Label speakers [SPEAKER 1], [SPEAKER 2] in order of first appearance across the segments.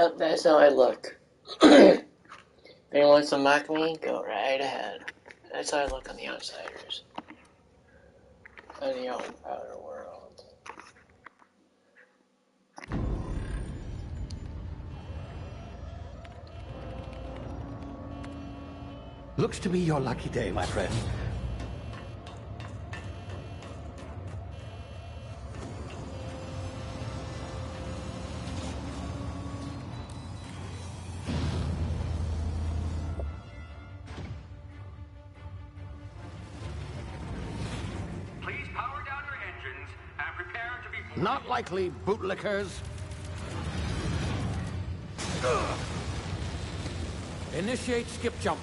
[SPEAKER 1] Yep, that's how I look. If anyone wants to mock me, go right ahead. That's how I look on the Outsiders. On the Out and Outer World.
[SPEAKER 2] Looks to be your lucky day, my friend.
[SPEAKER 3] Please power down your engines and prepare to be...
[SPEAKER 2] Not likely, bootlickers. Initiate skip jump.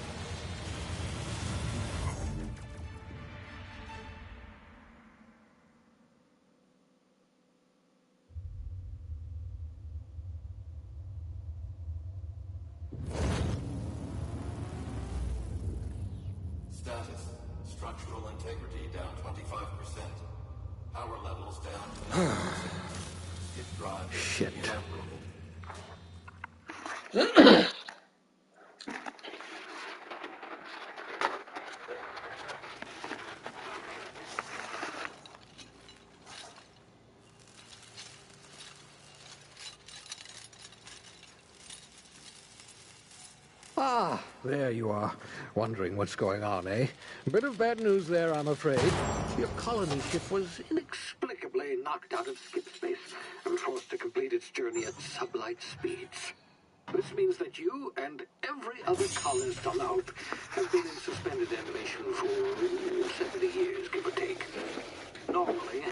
[SPEAKER 4] Status. Structural integrity down 25%. Power levels down to 9%. Skip drive
[SPEAKER 2] Shit.
[SPEAKER 4] inoperable.
[SPEAKER 2] Ah, there you are. Wondering what's going on, eh? Bit of bad news there, I'm afraid. Your colony ship was inexplicably knocked out of skip space and forced to complete its journey at sublight speeds. This means that you and every other colonist on the Hope have been in suspended animation for 70 years, give or take. Normally,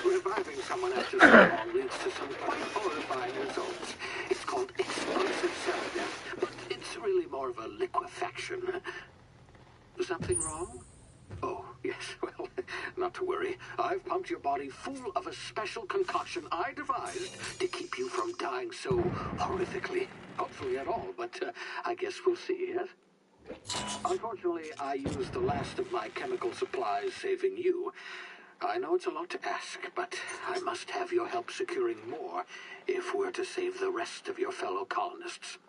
[SPEAKER 2] reviving someone after so long leads to some quite horrifying results. It's called explosive cell death, but it's really more of a liquefaction. Something wrong? Oh, yes, well, not to worry. I've pumped your body full of a special concoction I devised to keep you from dying so horrifically. Hopefully at all, but I guess we'll see, yes? Unfortunately, I used the last of my chemical supplies saving you. I know it's a lot to ask, but I must have your help securing more if we're to save the rest of your fellow colonists.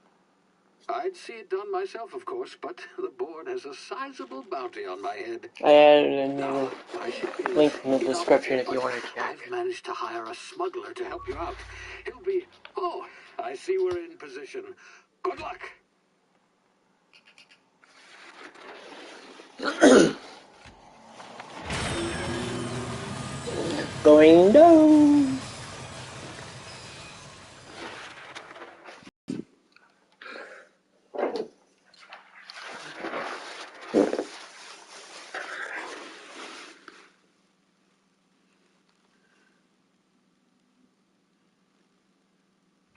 [SPEAKER 2] I'd see it done myself, of course, but the board has a sizable bounty on my head.
[SPEAKER 1] I added a new
[SPEAKER 2] Now, I should be
[SPEAKER 1] link in the
[SPEAKER 2] sneaking
[SPEAKER 1] description
[SPEAKER 2] off,
[SPEAKER 1] if you
[SPEAKER 2] but
[SPEAKER 1] want to check.
[SPEAKER 2] I've managed to hire a smuggler to help you out. He'll be... Oh, I see we're in position. Good luck!
[SPEAKER 1] Going down.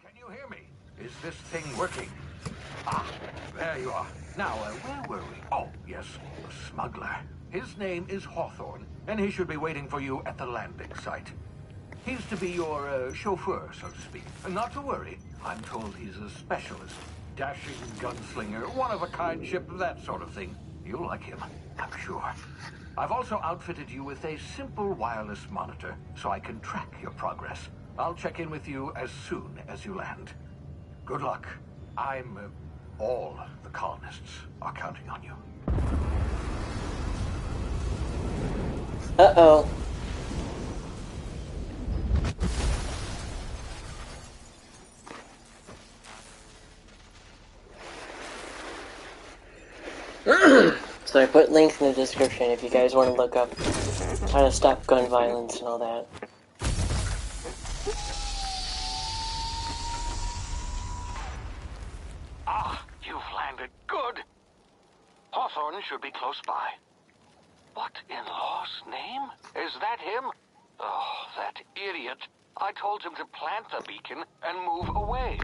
[SPEAKER 3] Can you hear me? Is this thing working? Ah, there you are. Now, where were we? Oh, yes, the smuggler. His name is Hawthorne, and he should be waiting for you at the landing site. He's to be your chauffeur, so to speak. Not to worry. I'm told he's a specialist. Dashing gunslinger, one-of-a-kind ship, that sort of thing. You'll like him, I'm sure. I've also outfitted you with a simple wireless monitor, so I can track your progress. I'll check in with you as soon as you land. Good luck. All the colonists are counting on you.
[SPEAKER 1] Uh-oh. So I put links in the description if you guys want to look up how to stop gun violence and all that.
[SPEAKER 3] Ah, you've landed. Good. Hawthorne should be close by. What in law's name? Is that him? Oh, that idiot. I told him to plant the beacon and move away.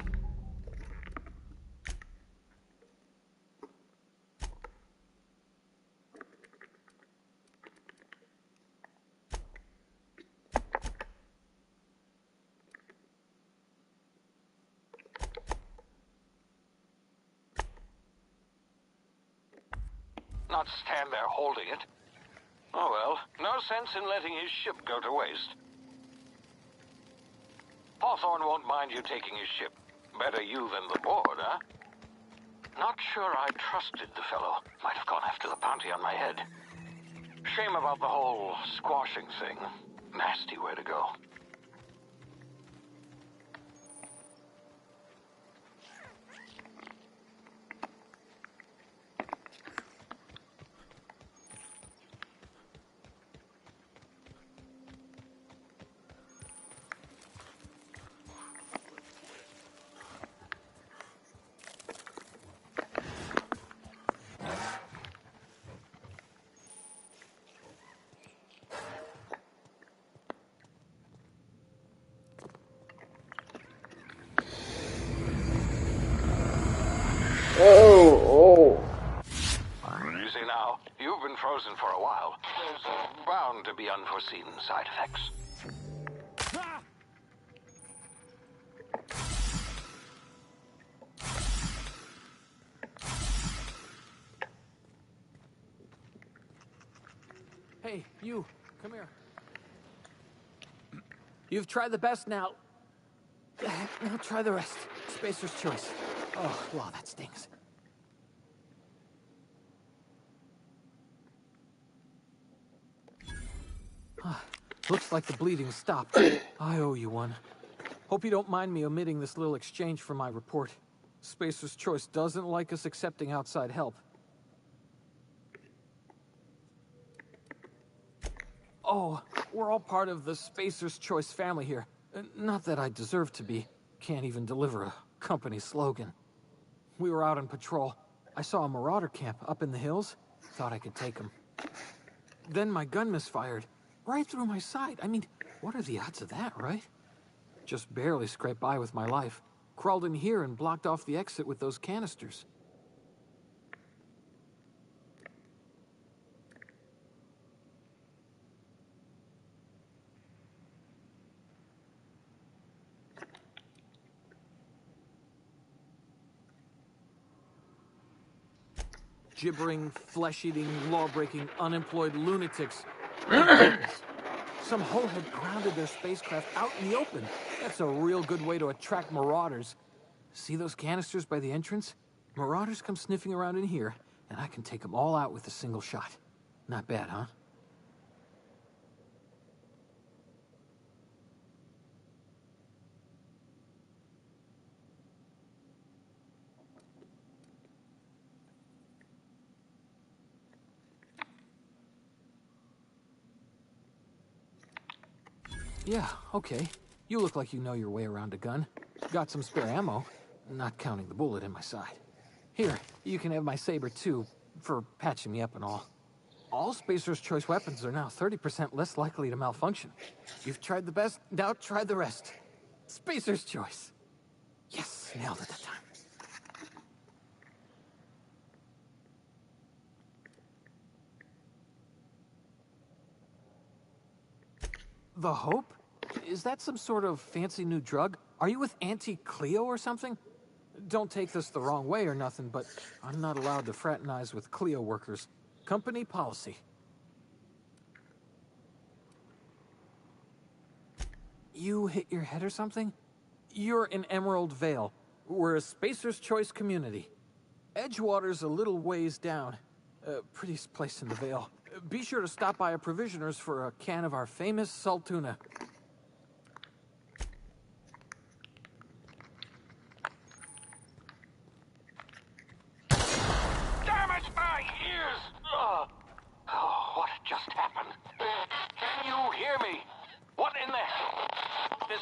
[SPEAKER 3] Not stand there holding it. Oh well, no sense in letting his ship go to waste. Hawthorne won't mind you taking his ship. Better you than the board, huh? Not sure I trusted the fellow. Might have gone after the bounty on my head. Shame about the whole squashing thing. Nasty way to go.
[SPEAKER 1] Oh,
[SPEAKER 3] You see now, you've been frozen for a while. There's bound to be unforeseen side effects.
[SPEAKER 5] Hey, you, come here. You've tried the best now. Now try the rest. Spacer's choice. Oh, wow, that stings. Looks like the bleeding stopped. I owe you one. Hope you don't mind me omitting this little exchange from my report. Spacer's choice doesn't like us accepting outside help. Oh, we're all part of the Spacer's Choice family here. Not that I deserve to be. Can't even deliver a company slogan. We were out on patrol. I saw a marauder camp up in the hills. Thought I could take them. Then my gun misfired. Right through my side. I mean, what are the odds of that, right? Just barely scraped by with my life. Crawled in here and blocked off the exit with those canisters. Gibbering, flesh-eating, law-breaking, unemployed lunatics. Some hoe had grounded their spacecraft out in the open. That's a real good way to attract marauders. See those canisters by the entrance? Marauders come sniffing around in here, and I can take them all out with a single shot. Not bad, huh? Yeah, okay. You look like you know your way around a gun. Got some spare ammo, not counting the bullet in my side. Here, you can have my saber too, for patching me up and all. All Spacer's Choice weapons are now 30% less likely to malfunction. You've tried the best, now try the rest. Spacer's Choice. Yes, nailed it that time. The Hope? Is that some sort of fancy new drug? Are you with Auntie Cleo or something? Don't take this the wrong way or nothing, but I'm not allowed to fraternize with Cleo workers. Company policy. You hit your head or something? You're in Emerald Vale. We're a Spacer's Choice community. Edgewater's a little ways down. Prettiest place in the Vale. Be sure to stop by a provisioner's for a can of our famous salt tuna.
[SPEAKER 3] Damn it, my ears! Oh, what just happened? Can you hear me? What in the hell? This...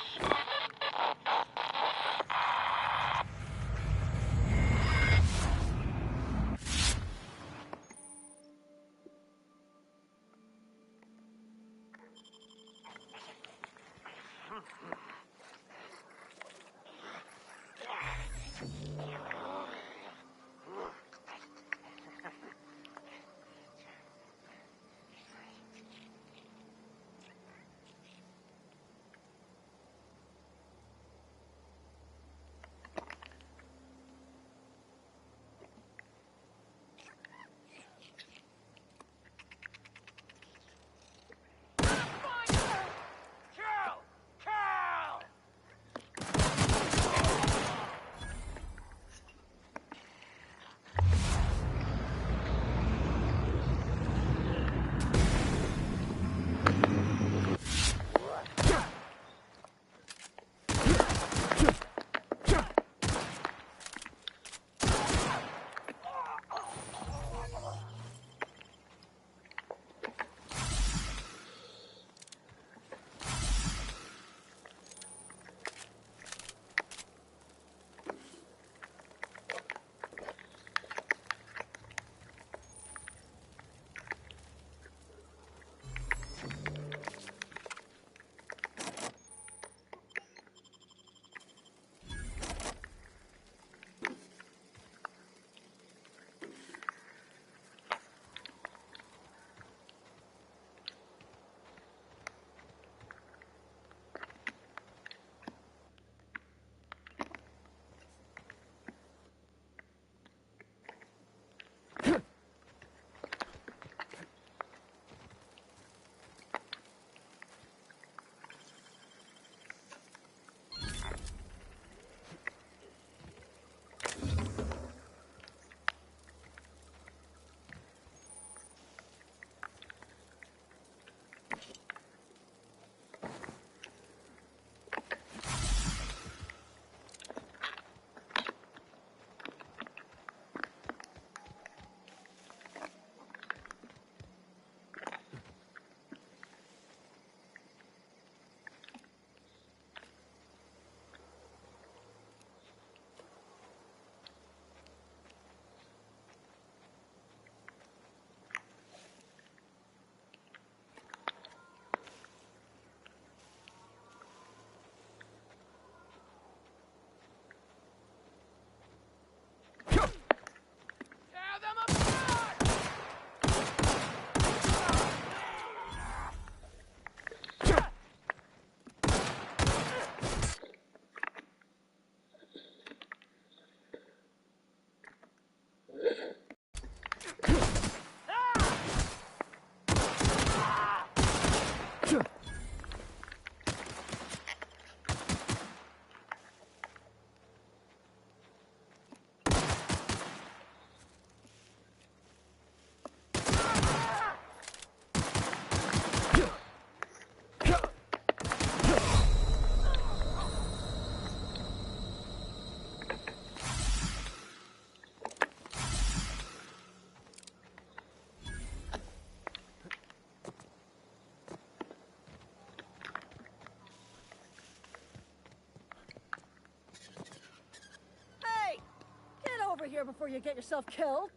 [SPEAKER 6] here before you get yourself killed.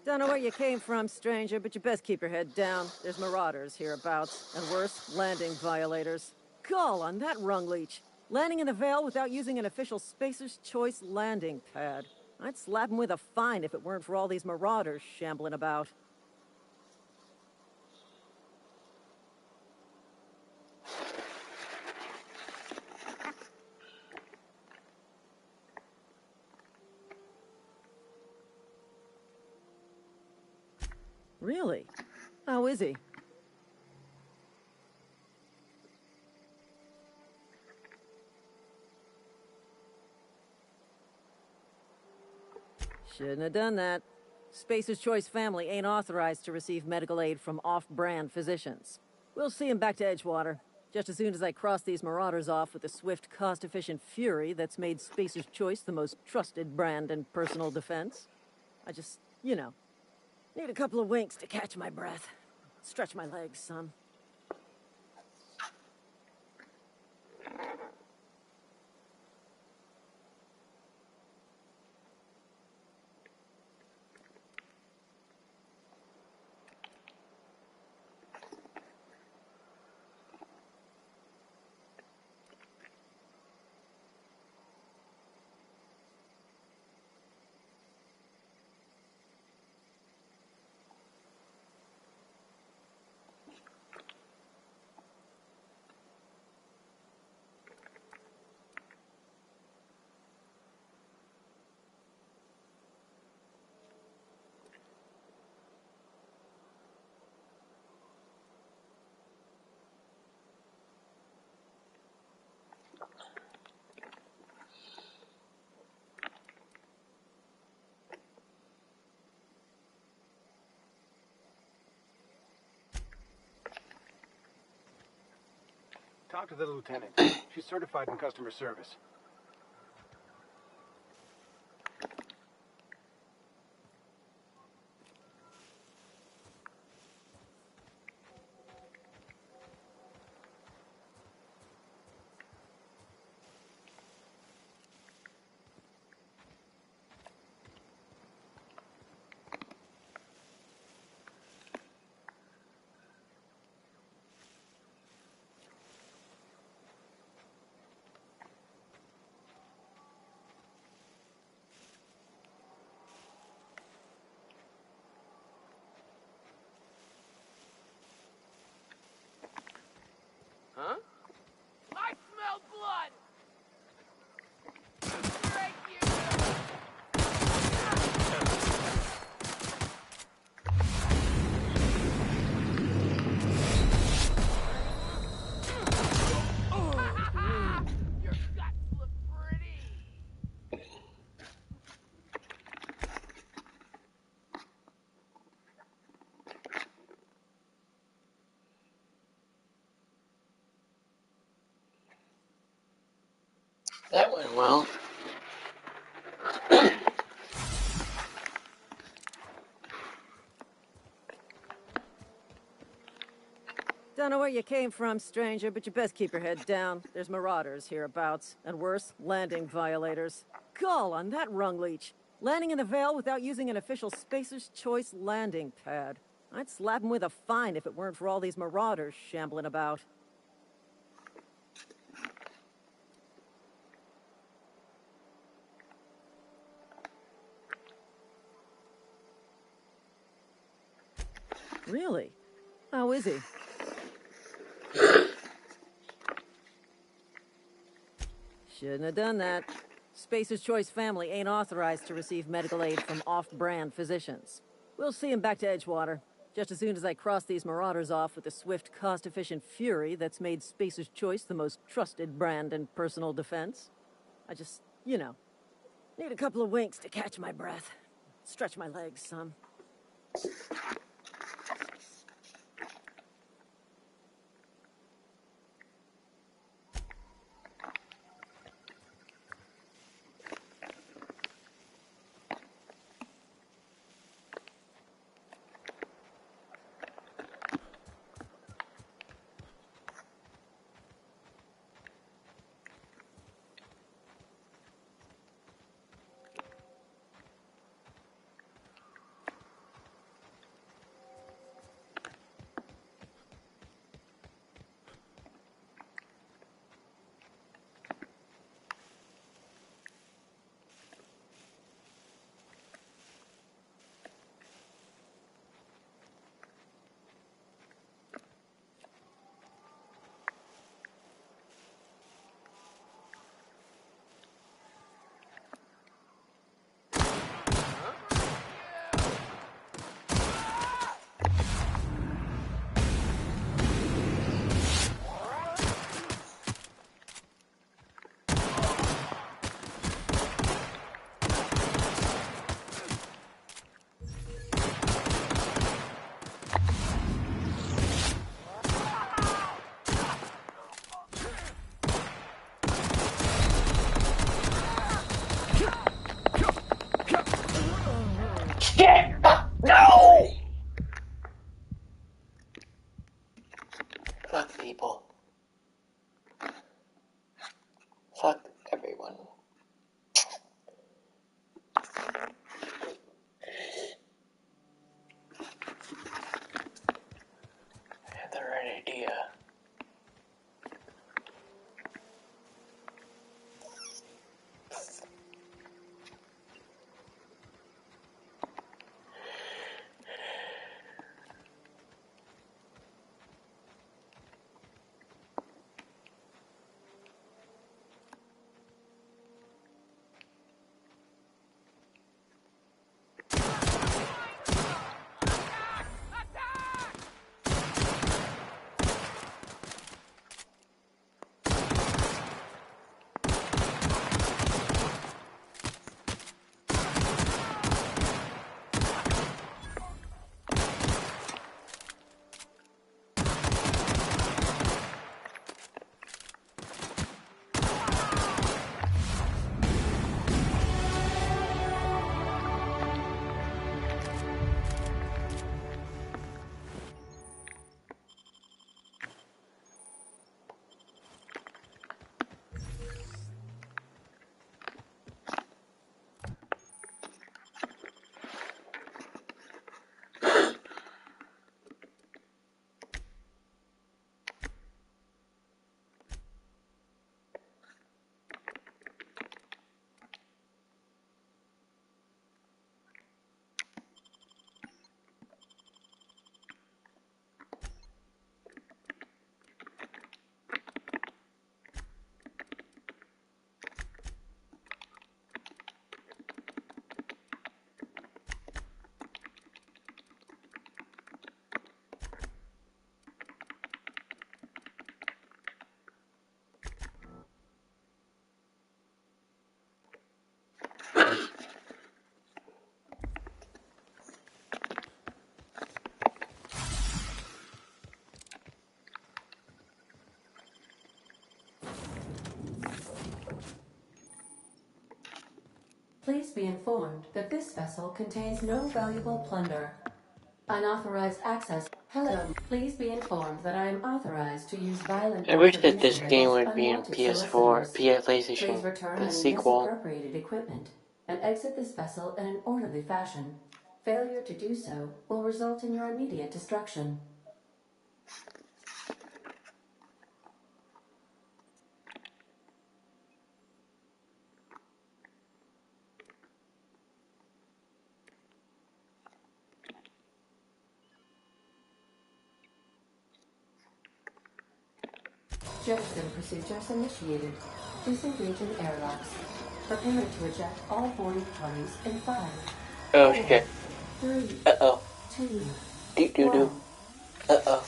[SPEAKER 6] Don't know where you came from, stranger, but you best keep your head down. There's marauders hereabouts, and worse, landing violators. Gall on that rung leech. Landing in the Vale without using an official Spacer's Choice landing pad. I'd slap him with a fine if it weren't for all these marauders shambling about. Really? How is he? Shouldn't have done that. Spacer's Choice family ain't authorized to receive medical aid from off-brand physicians. We'll see him back to Edgewater, just as soon as I cross these marauders off with the swift, cost-efficient fury that's made Spacer's Choice the most trusted brand in personal defense. I just, need a couple of winks to catch my breath. Stretch my legs some.
[SPEAKER 7] Talk to the lieutenant. She's certified in customer service.
[SPEAKER 8] Huh? I smell blood! Break you! Your guts look pretty!
[SPEAKER 1] That went well.
[SPEAKER 6] Don't know where you came from, stranger, but you best keep your head down. There's marauders hereabouts, and worse, landing violators. Gall on that rung leech. Landing in the Vale without using an official Spacer's Choice landing pad. I'd slap him with a fine if it weren't for all these marauders shambling about. Really? How is he? Shouldn't have done that. Spacer's Choice family ain't authorized to receive medical aid from off-brand physicians. We'll see him back to Edgewater, just as soon as I cross these marauders off with the swift, cost-efficient fury that's made Spacer's Choice the most trusted brand in personal defense. I just, need a couple of winks to catch my breath. Stretch my legs some.
[SPEAKER 9] be informed that this vessel contains no valuable plunder. Unauthorized access. Hello. Please be informed that I am authorized to use violent
[SPEAKER 1] I wish that this
[SPEAKER 9] retribution
[SPEAKER 1] game
[SPEAKER 9] against
[SPEAKER 1] would be in
[SPEAKER 9] unwanted
[SPEAKER 1] PS4,
[SPEAKER 9] solicitors. Please
[SPEAKER 1] PlayStation,
[SPEAKER 9] return
[SPEAKER 1] the
[SPEAKER 9] any
[SPEAKER 1] sequel.
[SPEAKER 9] misappropriated equipment and exit this vessel in an orderly fashion. Failure to do so will result in your immediate destruction. Jettison procedures initiated. Disengage in airlocks. Prepare to eject all boarding parties in 5,
[SPEAKER 1] Oh
[SPEAKER 9] 4,
[SPEAKER 1] shit.
[SPEAKER 9] 3,
[SPEAKER 1] Uh-oh.
[SPEAKER 9] 2,
[SPEAKER 1] Doo-doo-doo.
[SPEAKER 9] 1.
[SPEAKER 1] Uh-oh.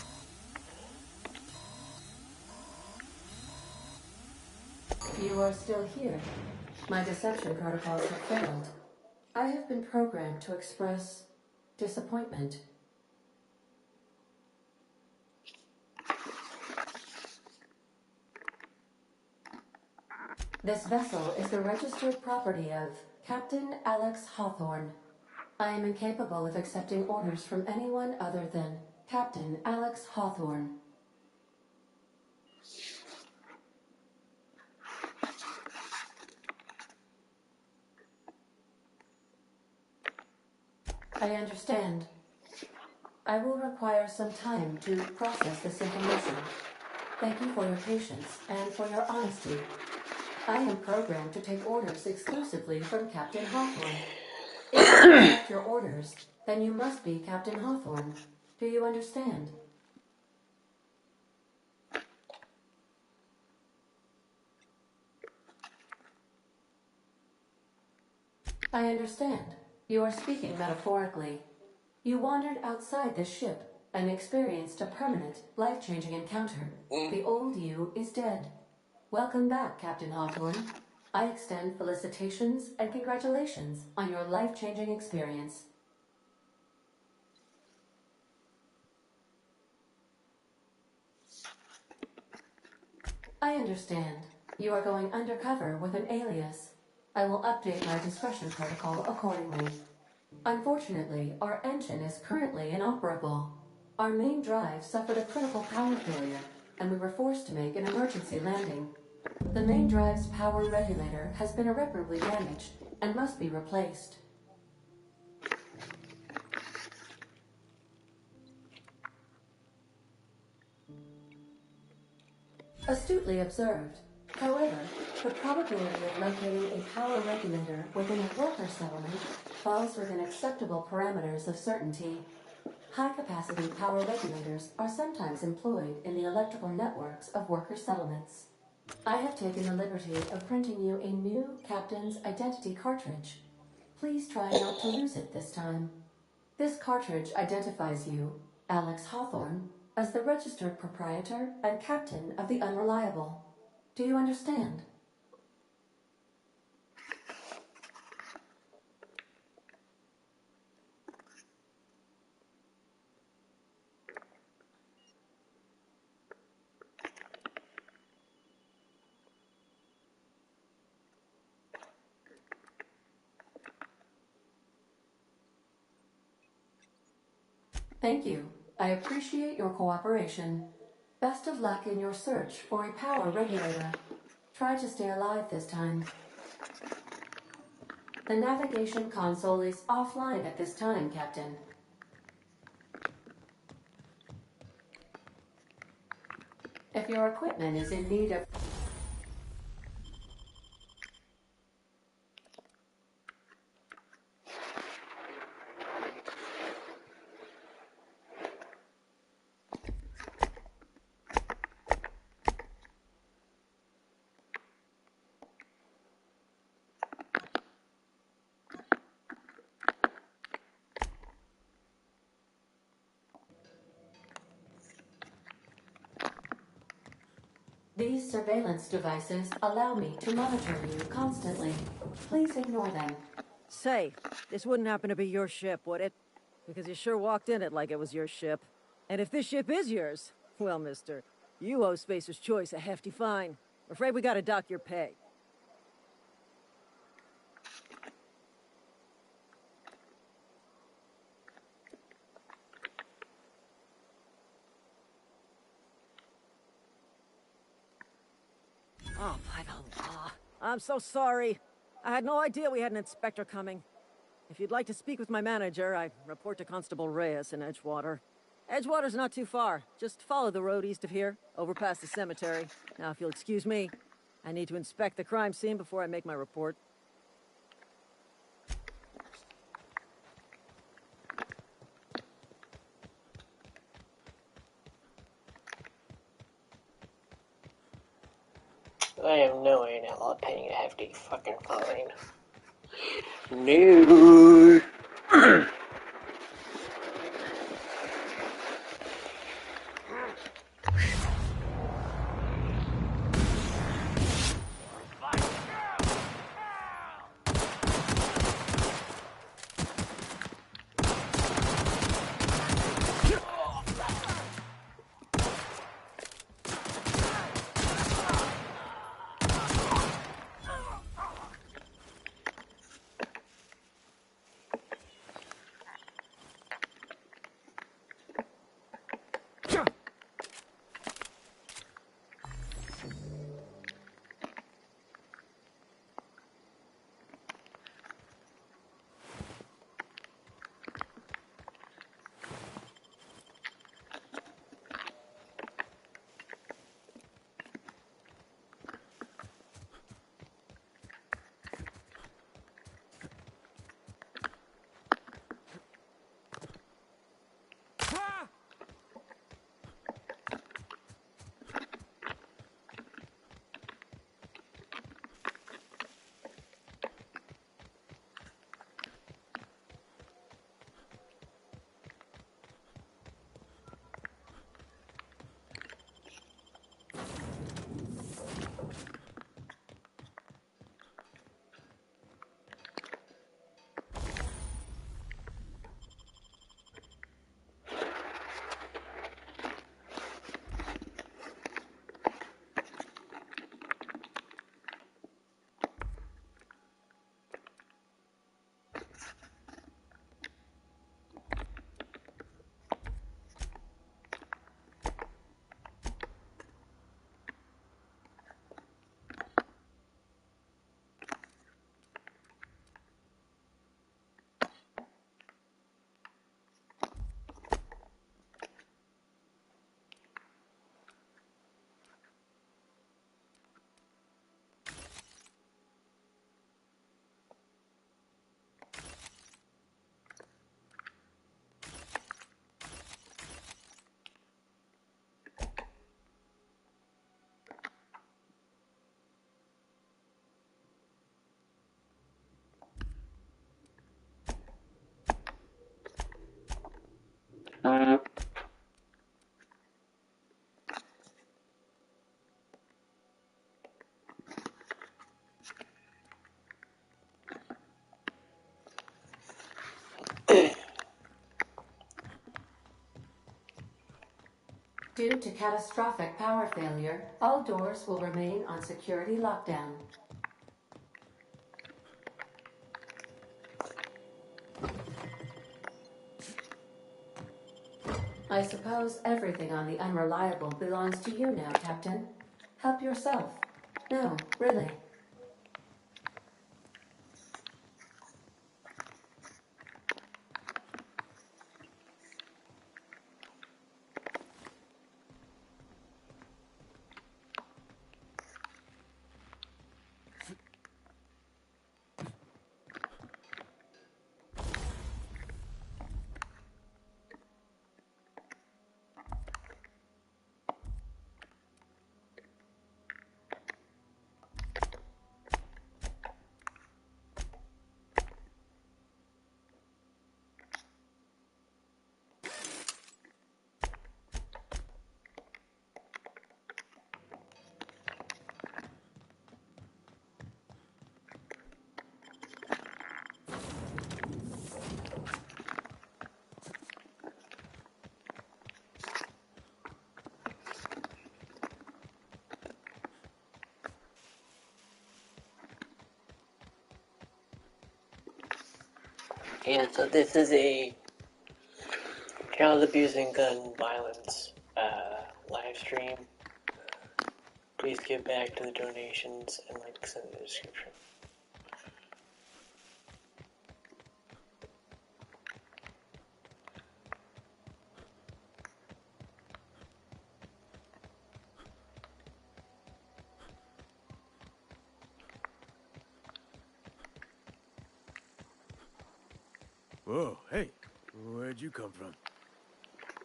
[SPEAKER 9] You are still here. My deception protocols have failed. I have been programmed to express disappointment. This vessel is the registered property of Captain Alex Hawthorne. I am incapable of accepting orders from anyone other than Captain Alex Hawthorne. I understand. I will require some time to process this information. Thank you for your patience and for your honesty. I am programmed to take orders exclusively from Captain Hawthorne. If I accept your orders, then you must be Captain Hawthorne. Do you understand? I understand. You are speaking metaphorically. You wandered outside this ship and experienced a permanent, life-changing encounter. The old you is dead. Welcome back, Captain Hawthorne. I extend felicitations and congratulations on your life-changing experience. I understand. You are going undercover with an alias. I will update my discretion protocol accordingly. Unfortunately, our engine is currently inoperable. Our main drive suffered a critical power failure, and we were forced to make an emergency landing. The main drive's power regulator has been irreparably damaged and must be replaced. Astutely observed. However, the probability of locating a power regulator within a worker settlement falls within acceptable parameters of certainty. High-capacity power regulators are sometimes employed in the electrical networks of worker settlements. I have taken the liberty of printing you a new Captain's Identity cartridge. Please try not to lose it this time. This cartridge identifies you, Alex Hawthorne, as the registered proprietor and captain of the Unreliable. Do you understand? Thank you. I appreciate your cooperation. Best of luck in your search for a power regulator. Try to stay alive this time. The navigation console is offline at this time, Captain. If your equipment is in need of... These surveillance devices allow me to monitor you constantly. Please ignore them.
[SPEAKER 6] Say, this wouldn't happen to be your ship, would it? Because you sure walked in it like it was your ship. And if this ship is yours, well, mister, you owe Spacer's Choice a hefty fine. I'm afraid we gotta dock your pay. Oh, by the law. I'm so sorry. I had no idea we had an inspector coming. If you'd like to speak with my manager, I report to Constable Reyes in Edgewater. Edgewater's not too far. Just follow the road east of here, over past the cemetery. Now, if you'll excuse me, I need to inspect the crime scene before I make my report.
[SPEAKER 1] I have no way now about paying a hefty fucking fine. No.
[SPEAKER 9] Due to catastrophic power failure, all doors will remain on security lockdown. I suppose everything on the Unreliable belongs to you now, Captain. Help yourself. No, really.
[SPEAKER 1] Yeah, so this is a child abusing gun violence live stream. Please get back to the donations and links in the description.
[SPEAKER 10] Whoa, hey, where'd you come from?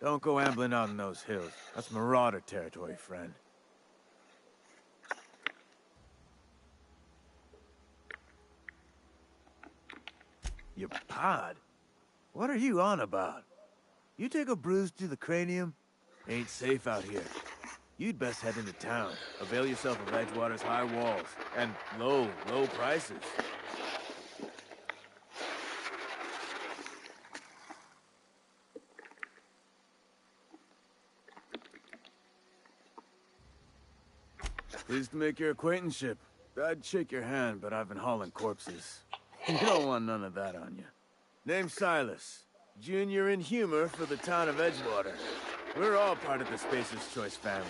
[SPEAKER 10] Don't go ambling out in those hills. That's marauder territory, friend. Your pod? What are you on about? You take a bruise to the cranium? Ain't safe out here. You'd best head into town. Avail yourself of Edgewater's high walls. And low prices. Pleased to make your acquaintanceship. I'd shake your hand, but I've been hauling corpses. You don't want none of that on you. Name's Silas. Junior in humor for the town of Edgewater. We're all part of the Spacer's Choice family.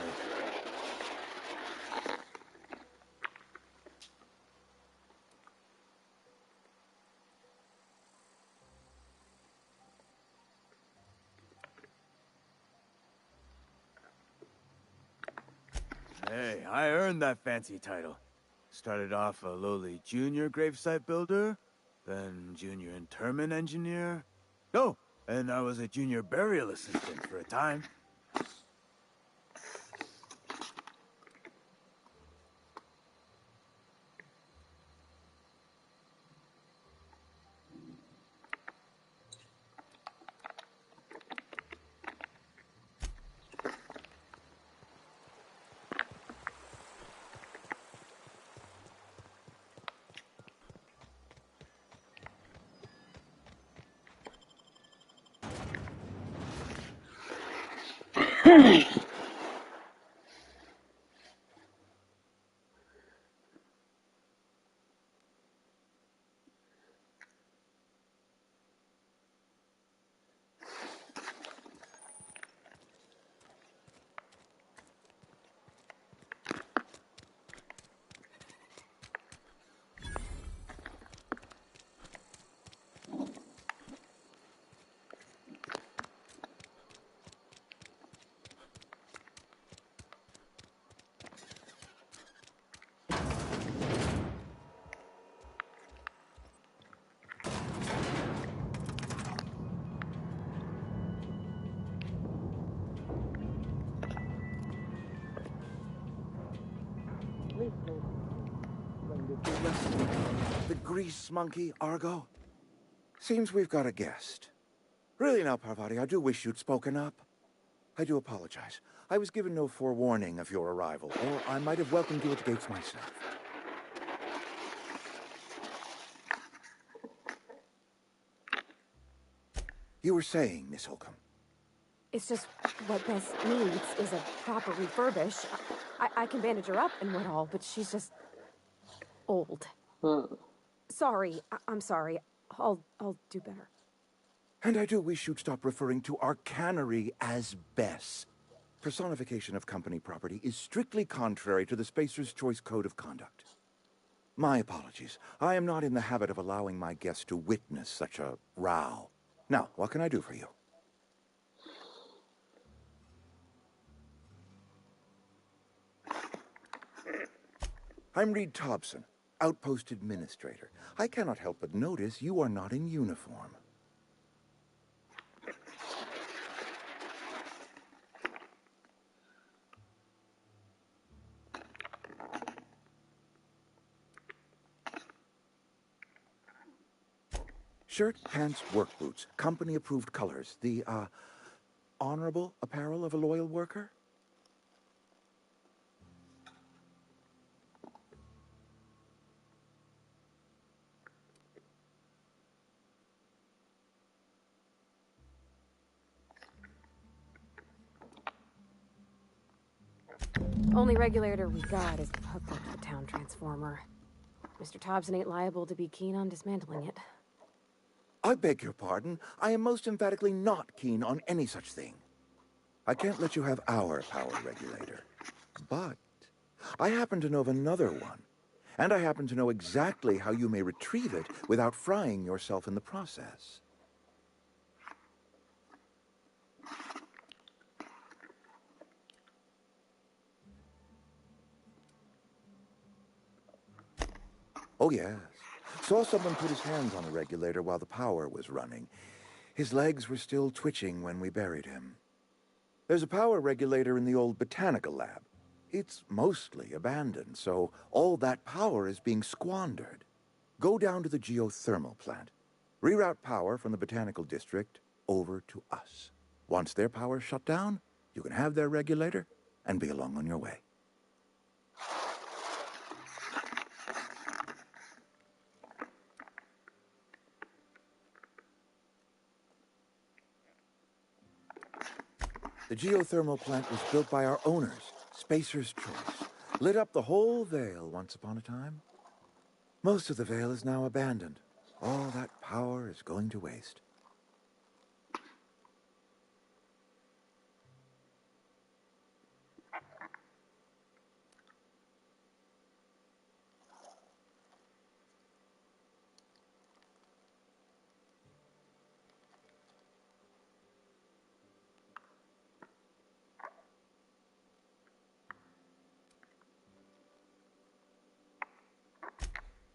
[SPEAKER 10] Hey, I earned that fancy title. Started off a lowly junior gravesite builder, then junior interment engineer. Oh, and I was a junior burial assistant for a time.
[SPEAKER 11] The grease monkey, Argo? Seems we've got a guest. Really now, Parvati, I do wish you'd spoken up. I do apologize. I was given no forewarning of your arrival, or I might have welcomed you at the gates myself. You were saying, Miss Holcomb.
[SPEAKER 12] It's just what Bess needs is a proper refurbish. I can bandage her up and what all, but she's just old. Sorry, I'm sorry. I'll do better.
[SPEAKER 11] And I do wish you'd stop referring to our cannery as Bess. Personification of company property is strictly contrary to the Spacer's Choice Code of Conduct. My apologies. I am not in the habit of allowing my guests to witness such a row. Now, what can I do for you? I'm Reed Thompson, Outpost Administrator. I cannot help but notice you are not in uniform. Shirt, pants, work boots, company-approved colors. The, honorable apparel of a loyal worker?
[SPEAKER 12] Only regulator we got is hooked up to the town transformer. Mr. Thompson ain't liable to be keen on dismantling it.
[SPEAKER 11] I beg your pardon. I am most emphatically not keen on any such thing. I can't let you have our power regulator. But I happen to know of another one, and I happen to know exactly how you may retrieve it without frying yourself in the process. Oh, yes. Saw someone put his hands on a regulator while the power was running. His legs were still twitching when we buried him. There's a power regulator in the old botanical lab. It's mostly abandoned, so all that power is being squandered. Go down to the geothermal plant. Reroute power from the botanical district over to us. Once their power's shut down, you can have their regulator and be along on your way. The geothermal plant was built by our owners, Spacer's Choice. Lit up the whole Vale once upon a time. Most of the Vale is now abandoned. All that power is going to waste.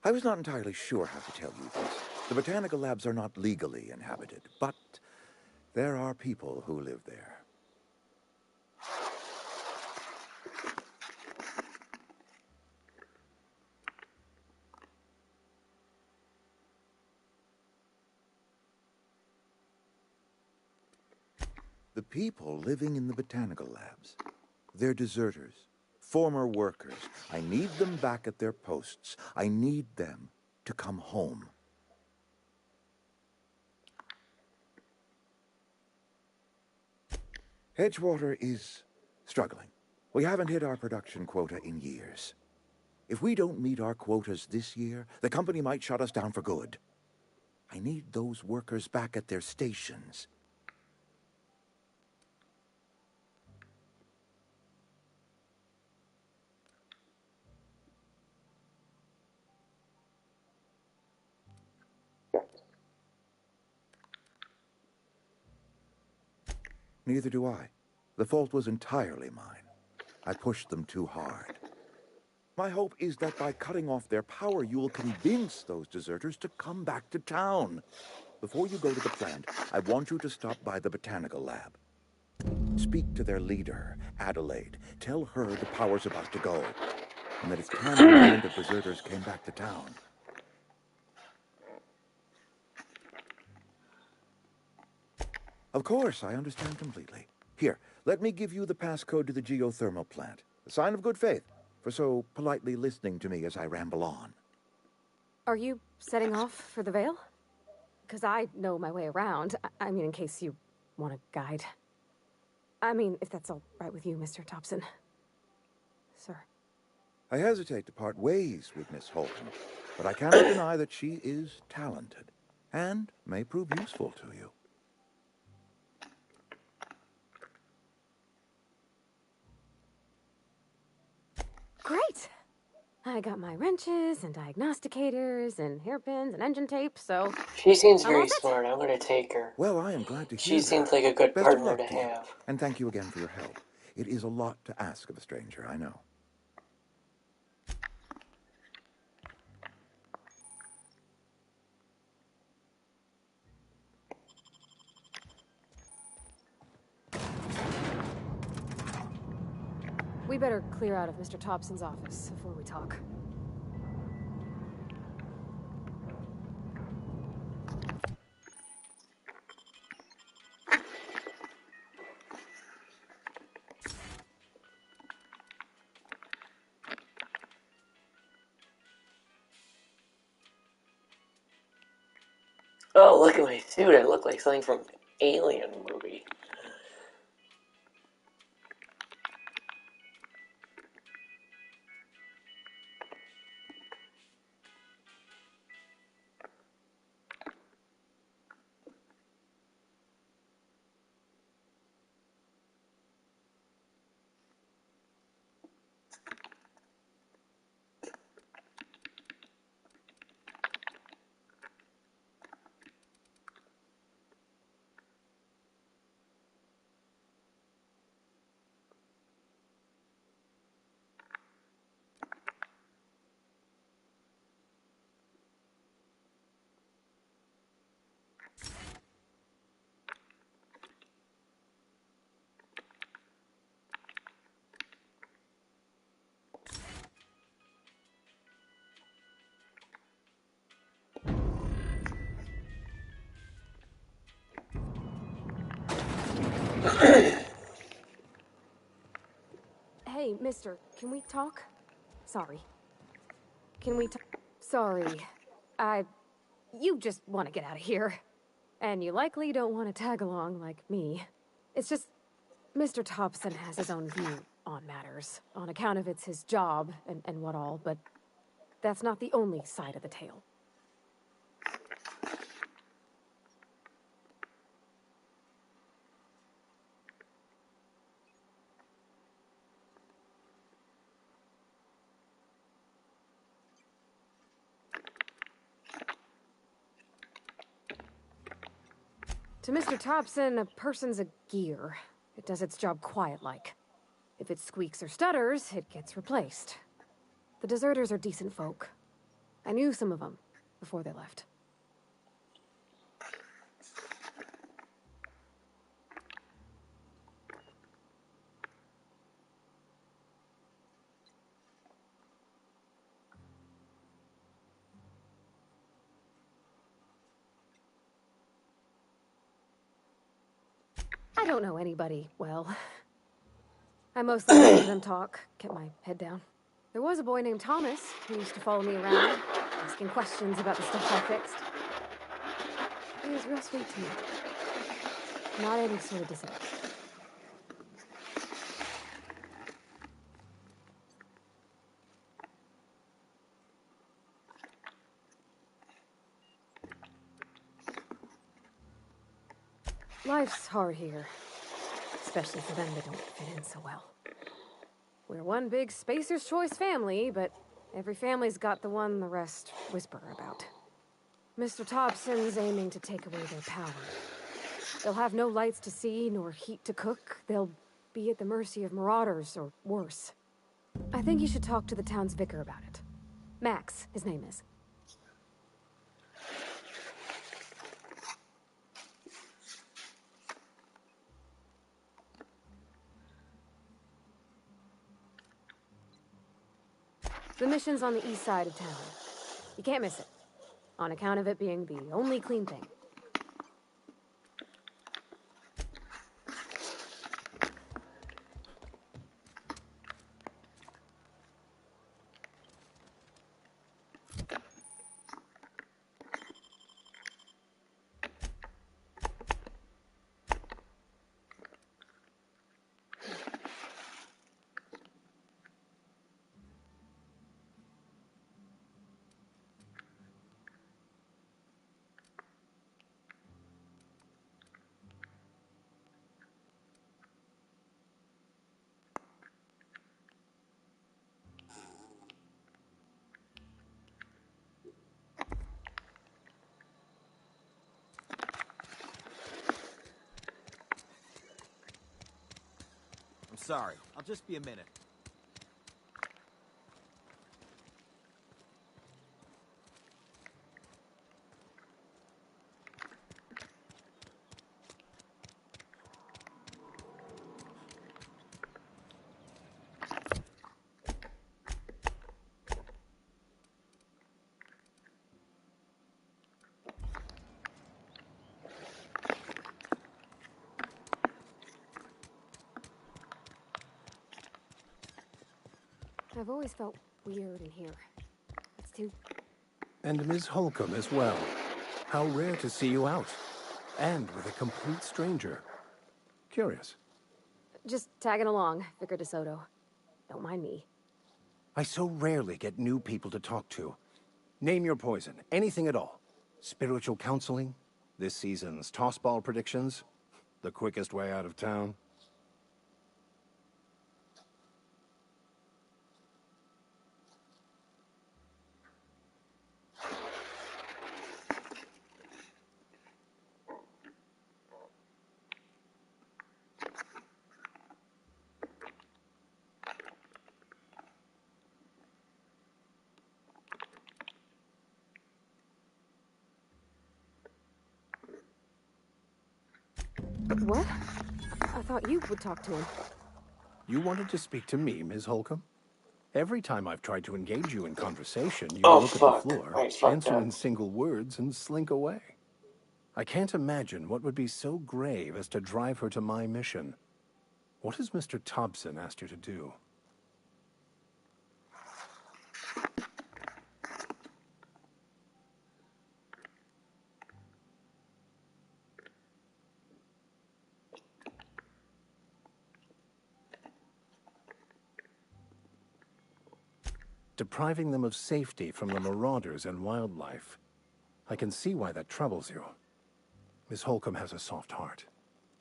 [SPEAKER 11] I was not entirely sure how to tell you this. The botanical labs are not legally inhabited, but there are people who live there. The people living in the botanical labs, they're deserters, former workers. I need them back at their posts. I need them to come home. Edgewater is struggling. We haven't hit our production quota in years. If we don't meet our quotas this year, the company might shut us down for good. I need those workers back at their stations. Neither do I. The fault was entirely mine. I pushed them too hard. My hope is that by cutting off their power, you will convince those deserters to come back to town. Before you go to the plant, I want you to stop by the botanical lab. Speak to their leader, Adelaide. Tell her the power's about to go, and that it's time the band of deserters came back to town. Of course, I understand completely. Here, let me give you the passcode to the geothermal plant. A sign of good faith for so politely listening to me as I ramble on.
[SPEAKER 12] Are you setting off for the Vale? Because I know my way around. I mean, in case you want a guide. I mean, if that's all right with you, Mr. Thompson. Sir.
[SPEAKER 11] I hesitate to part ways with Miss Holton, but I cannot deny that she is talented and may prove useful to you.
[SPEAKER 12] Great! I got my wrenches and diagnosticators and hairpins and engine tape, so...
[SPEAKER 1] She seems
[SPEAKER 12] I'm all
[SPEAKER 1] very
[SPEAKER 12] set.
[SPEAKER 1] smart. I'm going to take her.
[SPEAKER 11] Well, I am glad to hear
[SPEAKER 1] She
[SPEAKER 11] that.
[SPEAKER 1] seems like a good
[SPEAKER 11] Best of
[SPEAKER 1] partner
[SPEAKER 11] luck
[SPEAKER 1] to
[SPEAKER 11] to you,
[SPEAKER 1] have.
[SPEAKER 11] and thank you again for your help. It is a lot to ask of a stranger, I know.
[SPEAKER 12] We better clear out of Mr. Thompson's office before we talk.
[SPEAKER 1] Oh, look at my suit. I look like something from an Alien movie.
[SPEAKER 12] Hey, mister, can we talk? Sorry. Can we talk? Sorry. You just want to get out of here. And you likely don't want to tag along like me. It's just, Mr. Thompson has his own view on matters, on account of it's his job and what all, but that's not the only side of the tale. To Mr. Thompson, a person's a gear. It does its job quiet-like. If it squeaks or stutters, it gets replaced. The deserters are decent folk. I knew some of them before they left. I don't know anybody well. I mostly listened to them talk, kept my head down. There was a boy named Thomas who used to follow me around, asking questions about the stuff I fixed. He was real sweet to me. Not any sort of dissent. Life's hard here. Especially for them that don't fit in so well. We're one big Spacer's Choice family, but every family's got the one the rest whisper about. Mr. Thompson's aiming to take away their power. They'll have no lights to see, nor heat to cook. They'll be at the mercy of marauders, or worse. I think you should talk to the town's vicar about it. Max, his name is. The mission's on the east side of town. You can't miss it, on account of it being the only clean thing.
[SPEAKER 13] I'm sorry. I'll just be a minute.
[SPEAKER 12] I've always felt weird in here. It's too...
[SPEAKER 2] And Ms. Holcomb as well. How rare to see you out. And with a complete stranger. Curious.
[SPEAKER 12] Just tagging along, Vicar DeSoto. Don't mind me.
[SPEAKER 2] I so rarely get new people to talk to. Name your poison, anything at all. Spiritual counseling, this season's tossball predictions, the quickest way out of town.
[SPEAKER 12] What? I thought you would talk to him.
[SPEAKER 2] You wanted to speak to me, Ms. Holcomb? Every time I've tried to engage you in conversation, you
[SPEAKER 1] Oh
[SPEAKER 2] look
[SPEAKER 1] fuck!
[SPEAKER 2] at the floor,
[SPEAKER 1] I fucked
[SPEAKER 2] answer
[SPEAKER 1] up.
[SPEAKER 2] in single words, and slink away. I can't imagine what would be so grave as to drive her to my mission. What has Mr. Thompson asked you to do? Depriving them of safety from the marauders and wildlife. I can see why that troubles you. Miss Holcomb has a soft heart.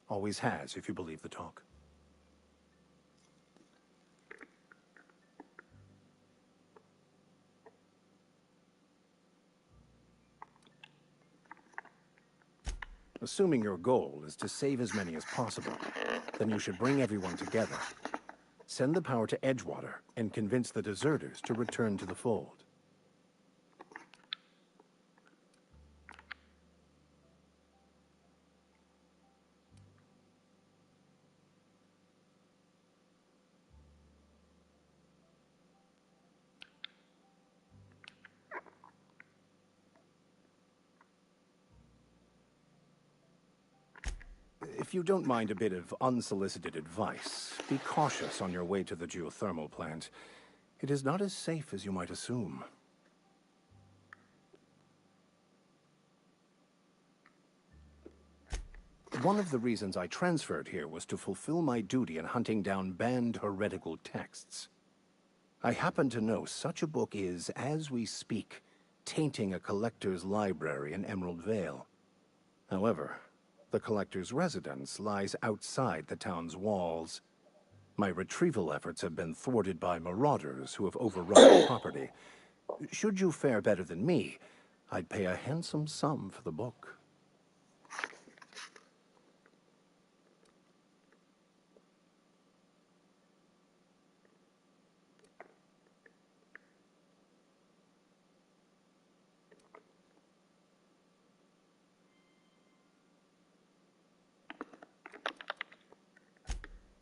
[SPEAKER 2] Always has, if you believe the talk. Assuming your goal is to save as many as possible, then you should bring everyone together. Send the power to Edgewater and convince the deserters to return to the fold. If you don't mind a bit of unsolicited advice, be cautious on your way to the geothermal plant. It is not as safe as you might assume. One of the reasons I transferred here was to fulfill my duty in hunting down banned heretical texts. I happen to know such a book is, as we speak, tainting a collector's library in Emerald Vale. However, the collector's residence lies outside the town's walls. My retrieval efforts have been thwarted by marauders who have overrun the property. Should you fare better than me, I'd pay a handsome sum for the book.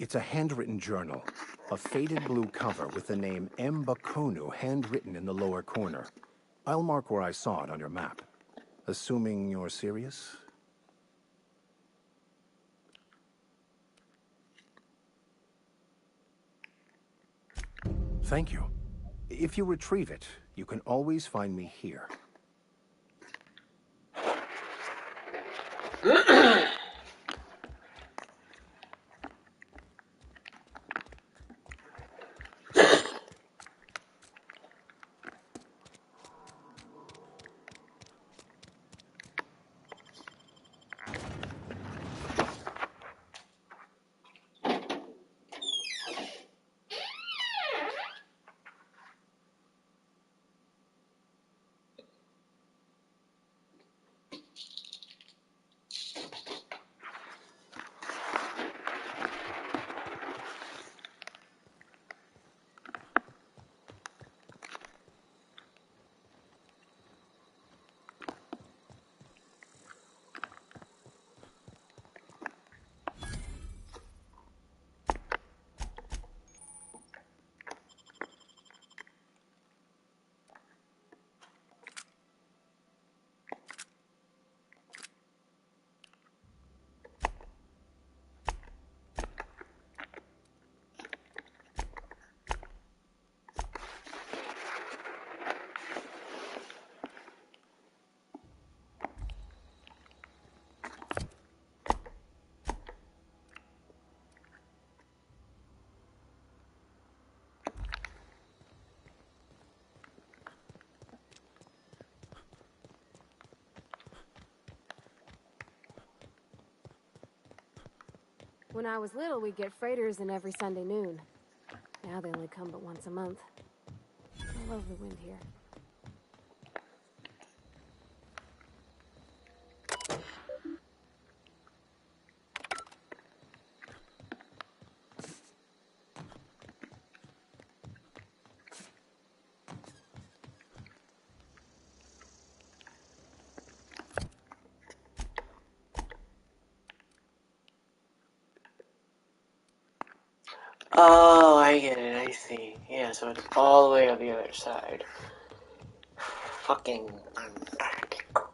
[SPEAKER 2] It's a handwritten journal, a faded blue cover with the name M. Bakonu handwritten in the lower corner. I'll mark where I saw it on your map. Assuming you're serious? Thank you. If you retrieve it, you can always find me here.
[SPEAKER 12] When I was little, we'd get freighters in every Sunday noon. Now they only come but once a month. I love the wind here.
[SPEAKER 1] Oh, I get it, I see. Yeah, so it's all the way on the other side. Fucking unpractical.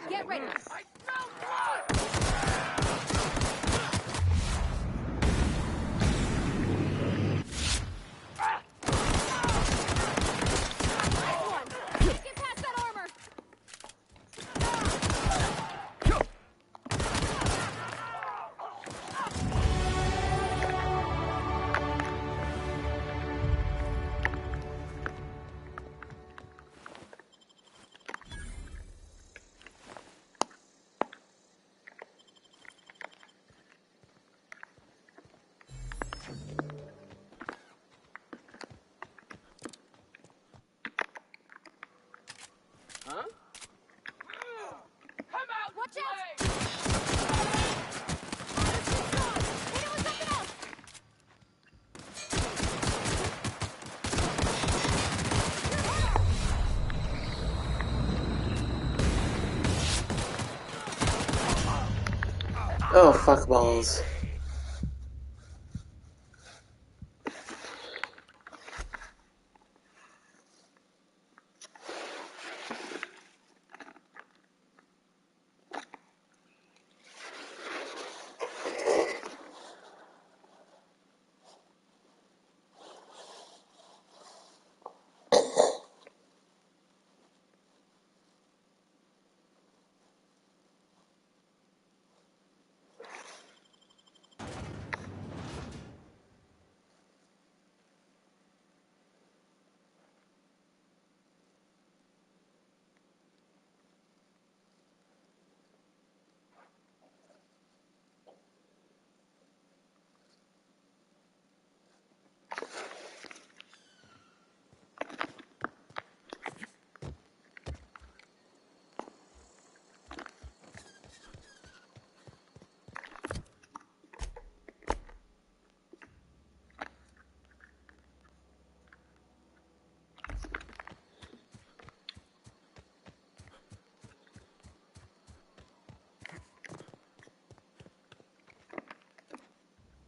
[SPEAKER 12] Get ready.
[SPEAKER 8] I smell blood!
[SPEAKER 12] Last one. Get past that armor.
[SPEAKER 8] Huh? Come out
[SPEAKER 12] Watch
[SPEAKER 8] and
[SPEAKER 12] out!
[SPEAKER 8] play!
[SPEAKER 12] Hit it with something else.
[SPEAKER 1] Oh, fuck balls.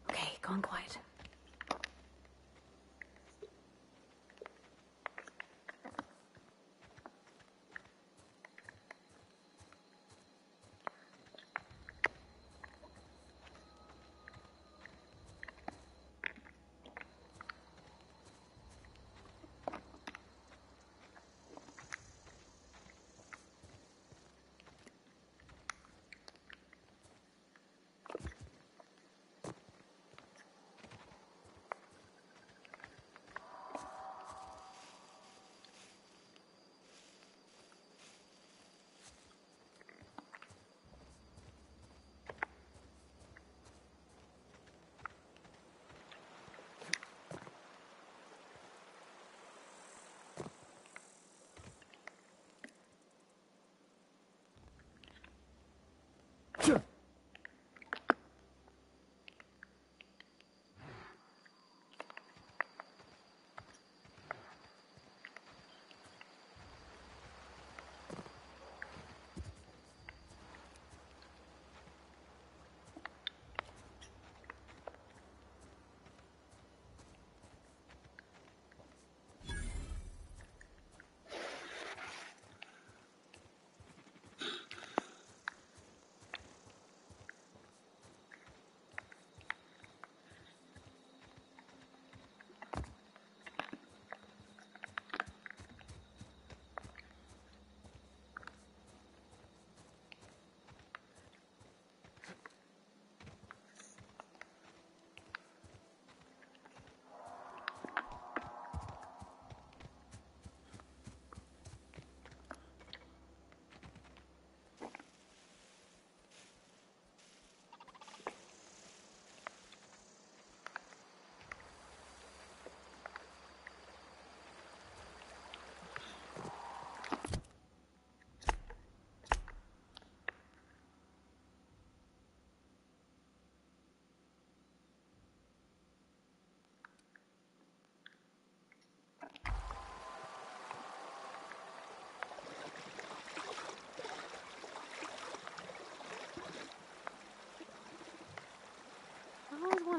[SPEAKER 12] Okay, gone quiet.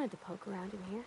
[SPEAKER 12] wanted to poke around in here.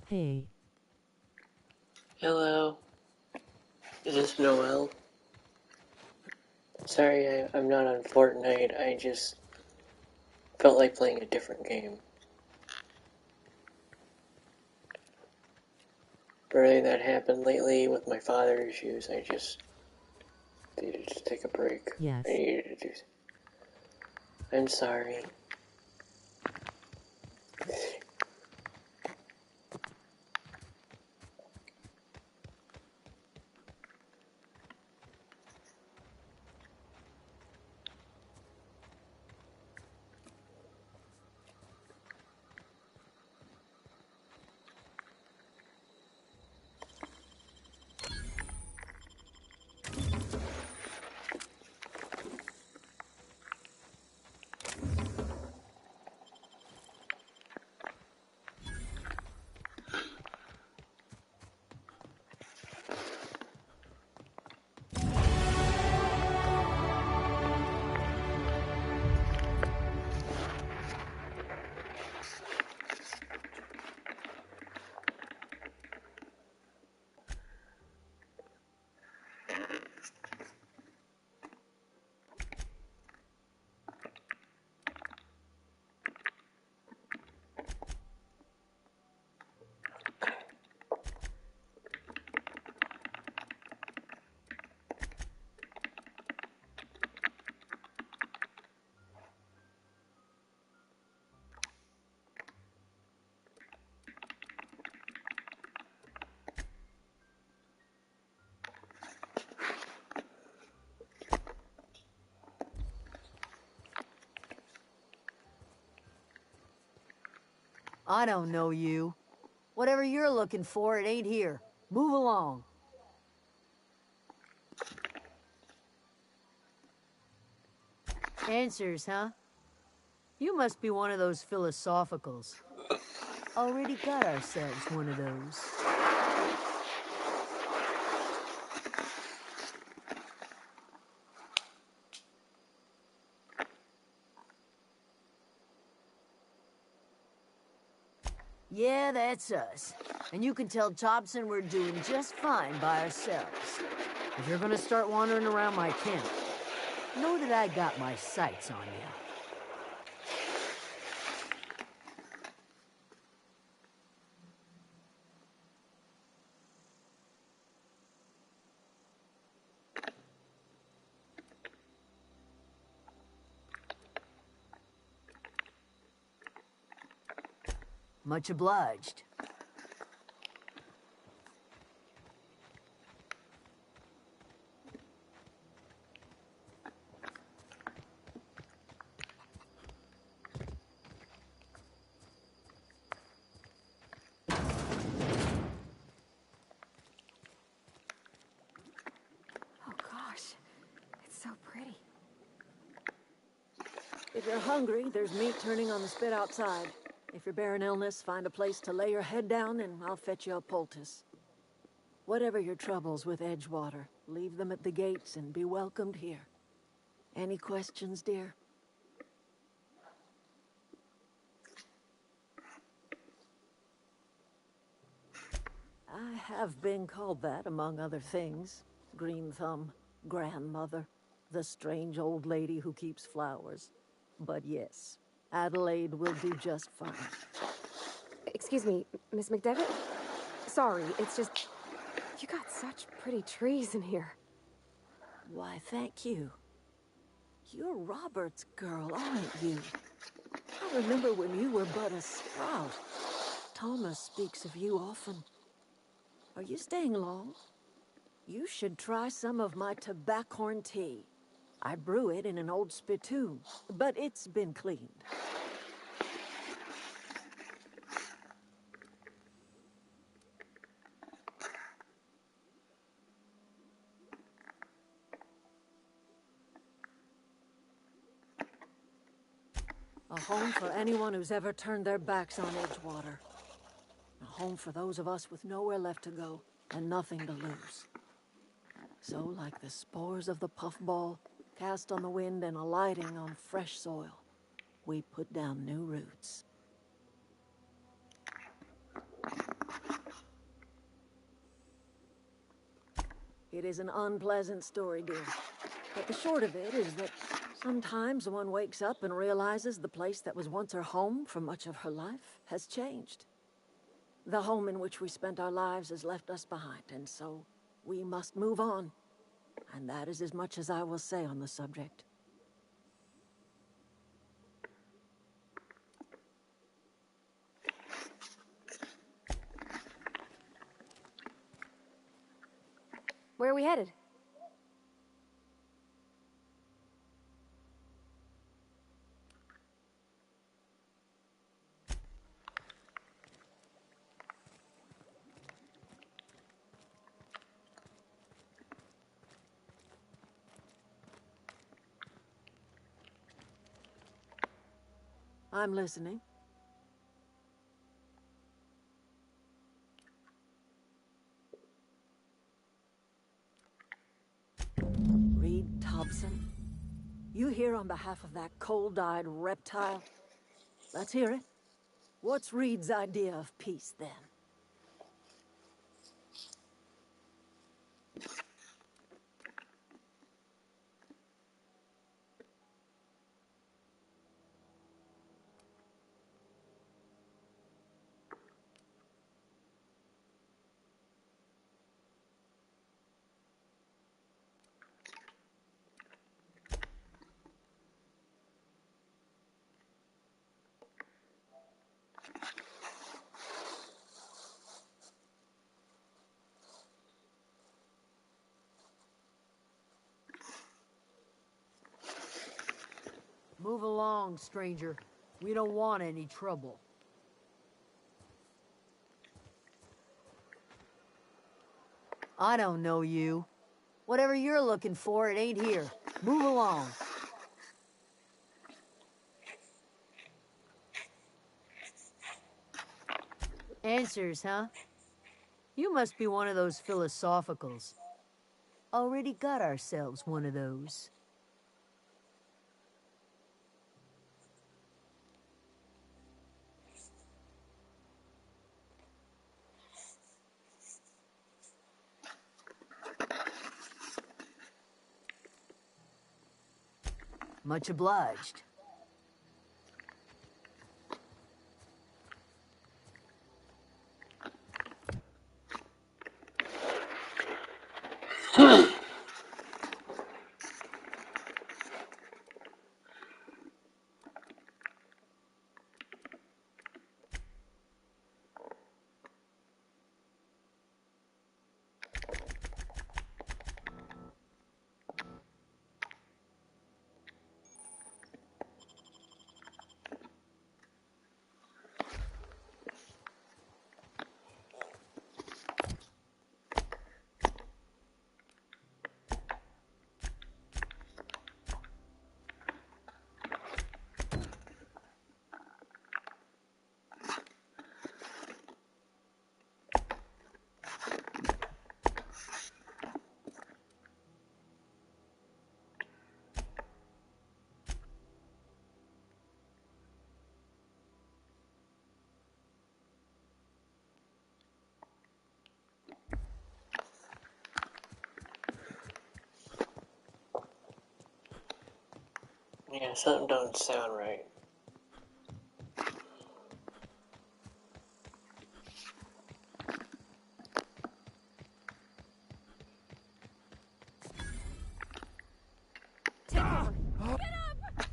[SPEAKER 6] Hey.
[SPEAKER 1] Hello. Is this Noel? Sorry, I'm not on Fortnite. I just felt like playing a different game. Everything that happened lately with my father issues, I just needed to take a break.
[SPEAKER 6] Yes.
[SPEAKER 1] I needed to do. I'm sorry.
[SPEAKER 14] I don't know you. Whatever you're looking for, it ain't here. Move along. Answers, huh? You must be one of those philosophicals. Already got ourselves one of those. Yeah, that's us. And you can tell Thompson we're doing just fine by ourselves. If you're gonna start wandering around my camp, know that I got my sights on you. Much obliged.
[SPEAKER 12] Oh gosh, it's so pretty.
[SPEAKER 6] If you're hungry, there's meat turning on the spit outside. If you're bearing illness, find a place to lay your head down and I'll fetch you a poultice. Whatever your troubles with Edgewater, leave them at the gates and be welcomed here. Any questions, dear? I have been called that, among other things. Green Thumb, grandmother, the strange old lady who keeps flowers. But yes, Adelaide will do just fine.
[SPEAKER 12] Excuse me, Miss McDevitt? Sorry, it's just... You got such pretty trees in here.
[SPEAKER 6] Why, thank you. You're Robert's girl, aren't you? I remember when you were but a sprout. Thomas speaks of you often. Are you staying long? You should try some of my tobaccorn tea. I brew it in an old spittoon, but it's been cleaned. A home for anyone who's ever turned their backs on Edgewater. A home for those of us with nowhere left to go and nothing to lose. So, like the spores of the puffball, cast on the wind and alighting on fresh soil, we put down new roots. It is an unpleasant story, dear. But the short of it is that sometimes one wakes up and realizes the place that was once her home for much of her life has changed. The home in which we spent our lives has left us behind, and so we must move on. And that is as much as I will say on the subject.
[SPEAKER 12] Where are we headed?
[SPEAKER 6] I'm listening. Reed Thompson? You here on behalf of that cold-eyed reptile? Let's hear it. What's Reed's idea of peace, then?
[SPEAKER 14] Move along, stranger. We don't want any trouble. I don't know you. Whatever you're looking for, it ain't here. Move along. Answers, huh? You must be one of those philosophicals. Already got ourselves one of those. Much obliged.
[SPEAKER 1] Yeah, something don't sound right.
[SPEAKER 12] Take cover. Get up!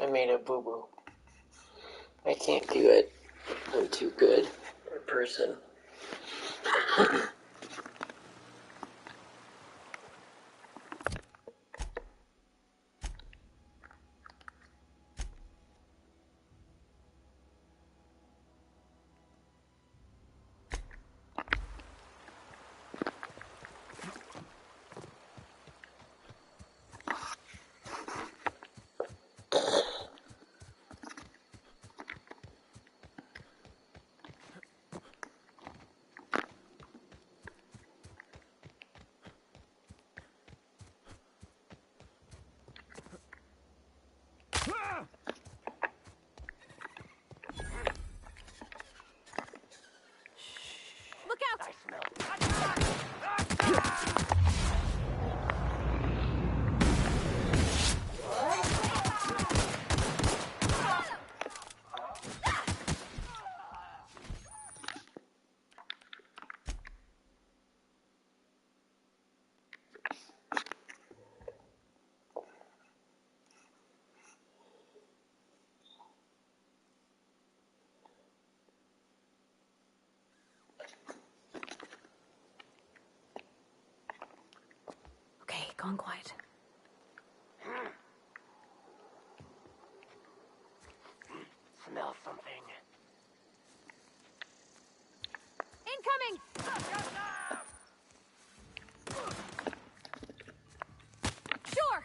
[SPEAKER 1] I made a boo-boo. I can't do it. I'm too good a person.
[SPEAKER 12] Look out!
[SPEAKER 8] I smell.
[SPEAKER 12] Okay, gone quiet.
[SPEAKER 8] Smell something.
[SPEAKER 12] Incoming! Sure!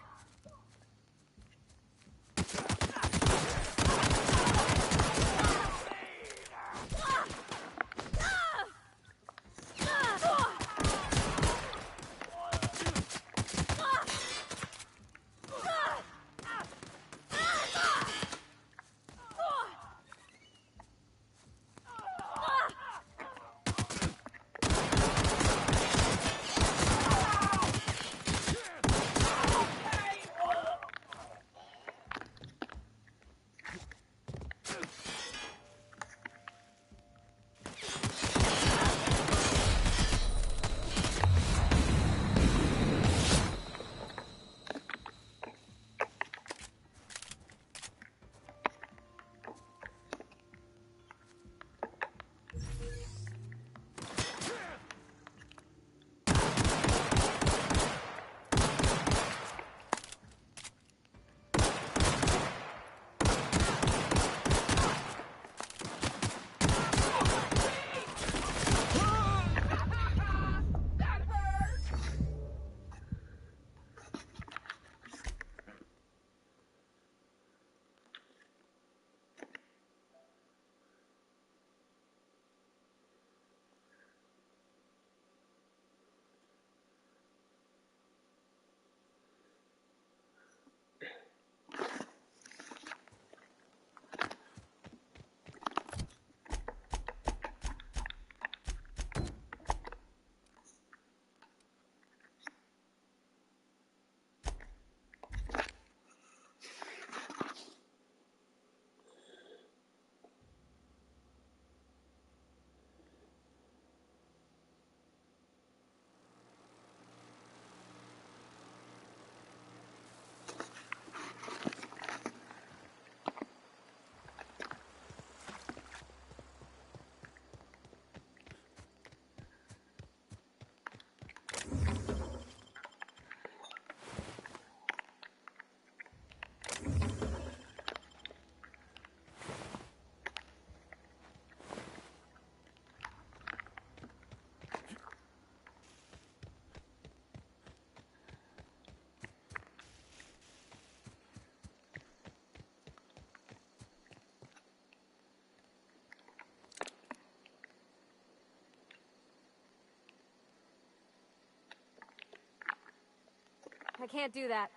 [SPEAKER 12] I can't do that.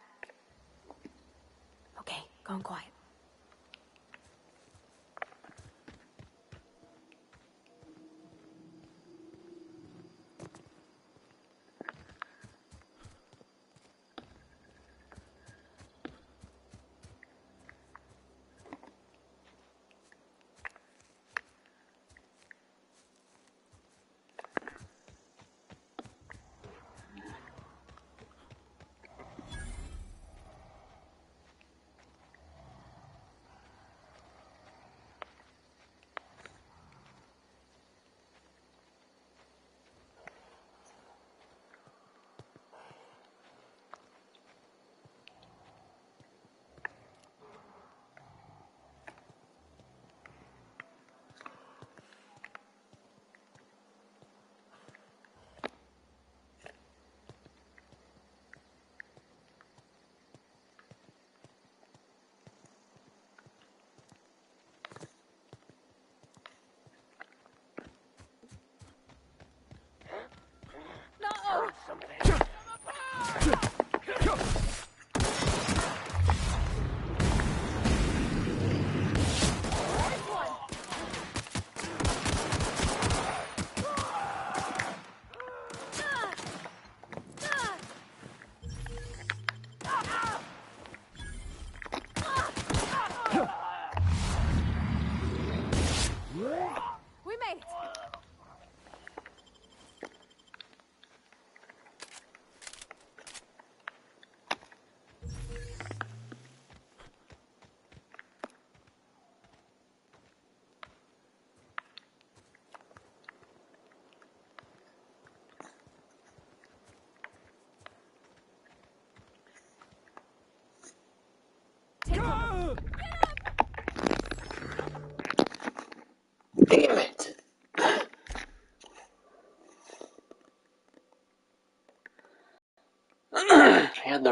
[SPEAKER 12] Okay, gone quiet.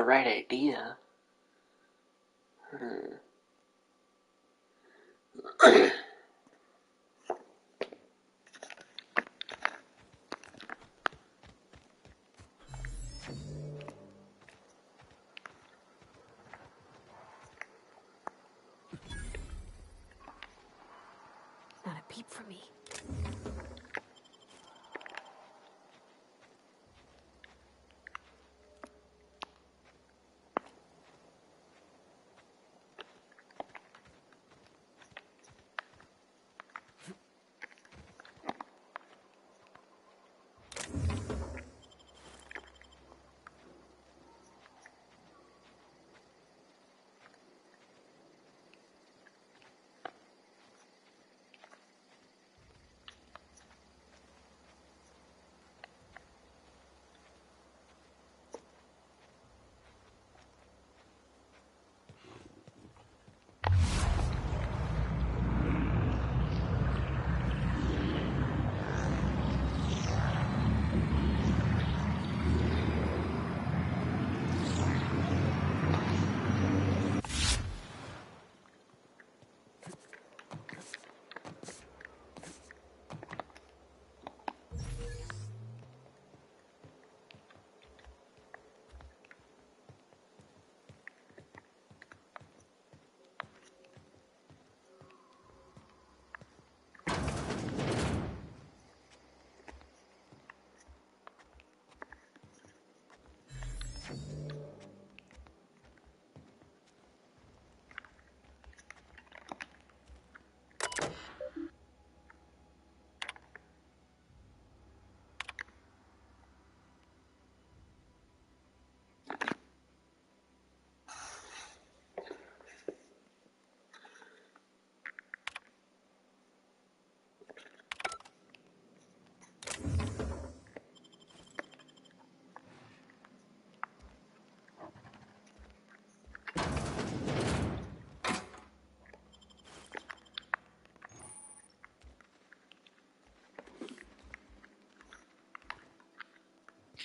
[SPEAKER 1] right idea.
[SPEAKER 12] Not a peep from me.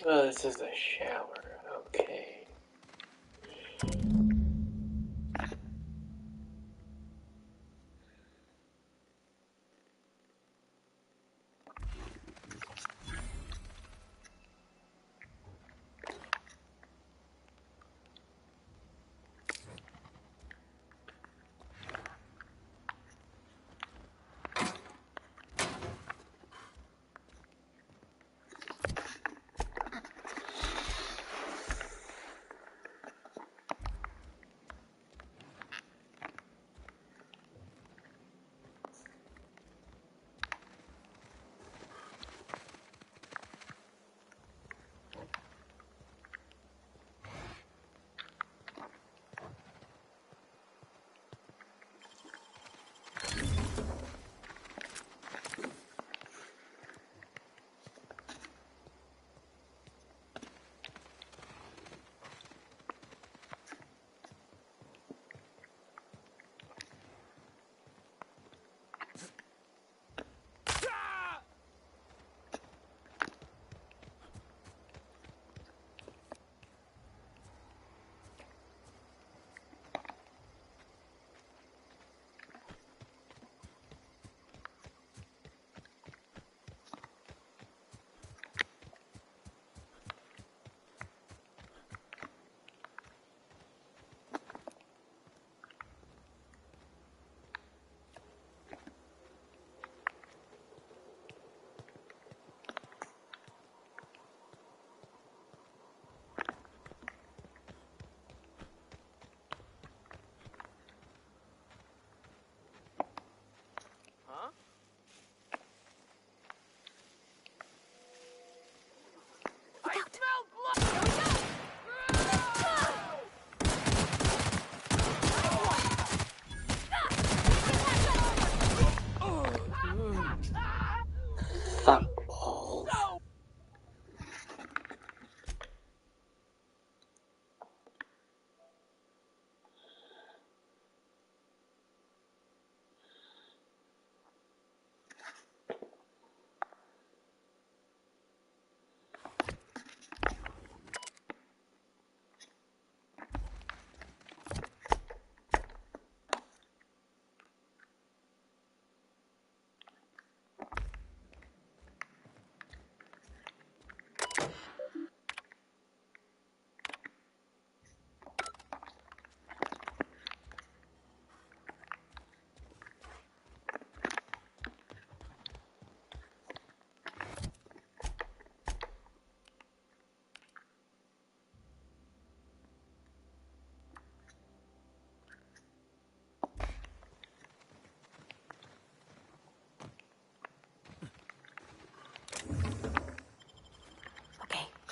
[SPEAKER 1] Oh, this is a shower. Okay.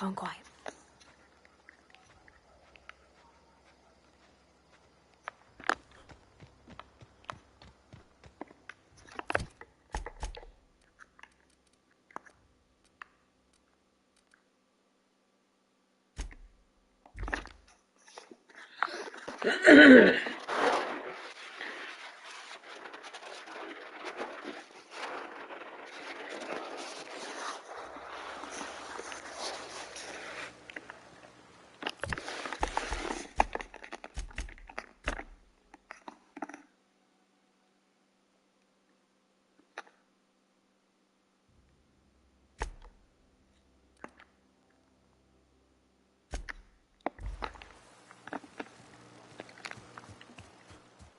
[SPEAKER 12] phone quiet.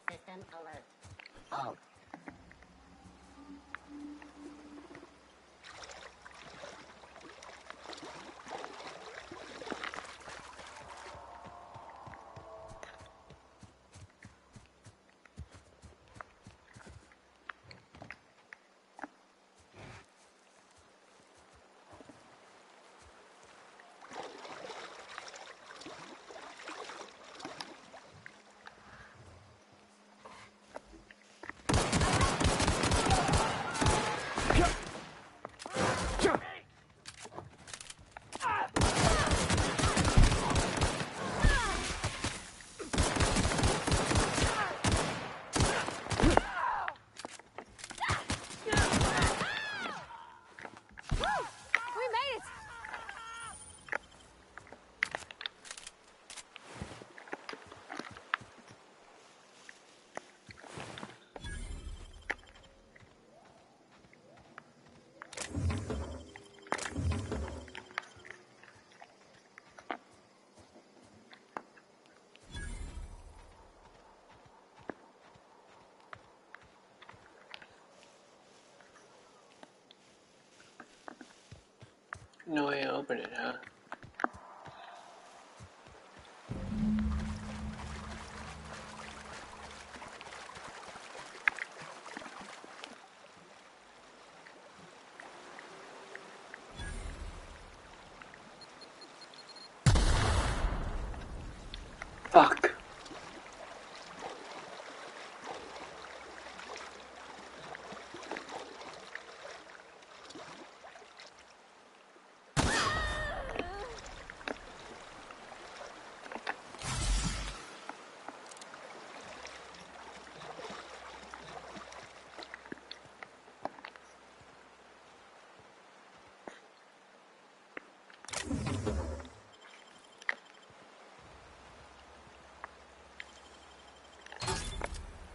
[SPEAKER 8] System alert. Oh.
[SPEAKER 1] No way to open it, huh? Fuck.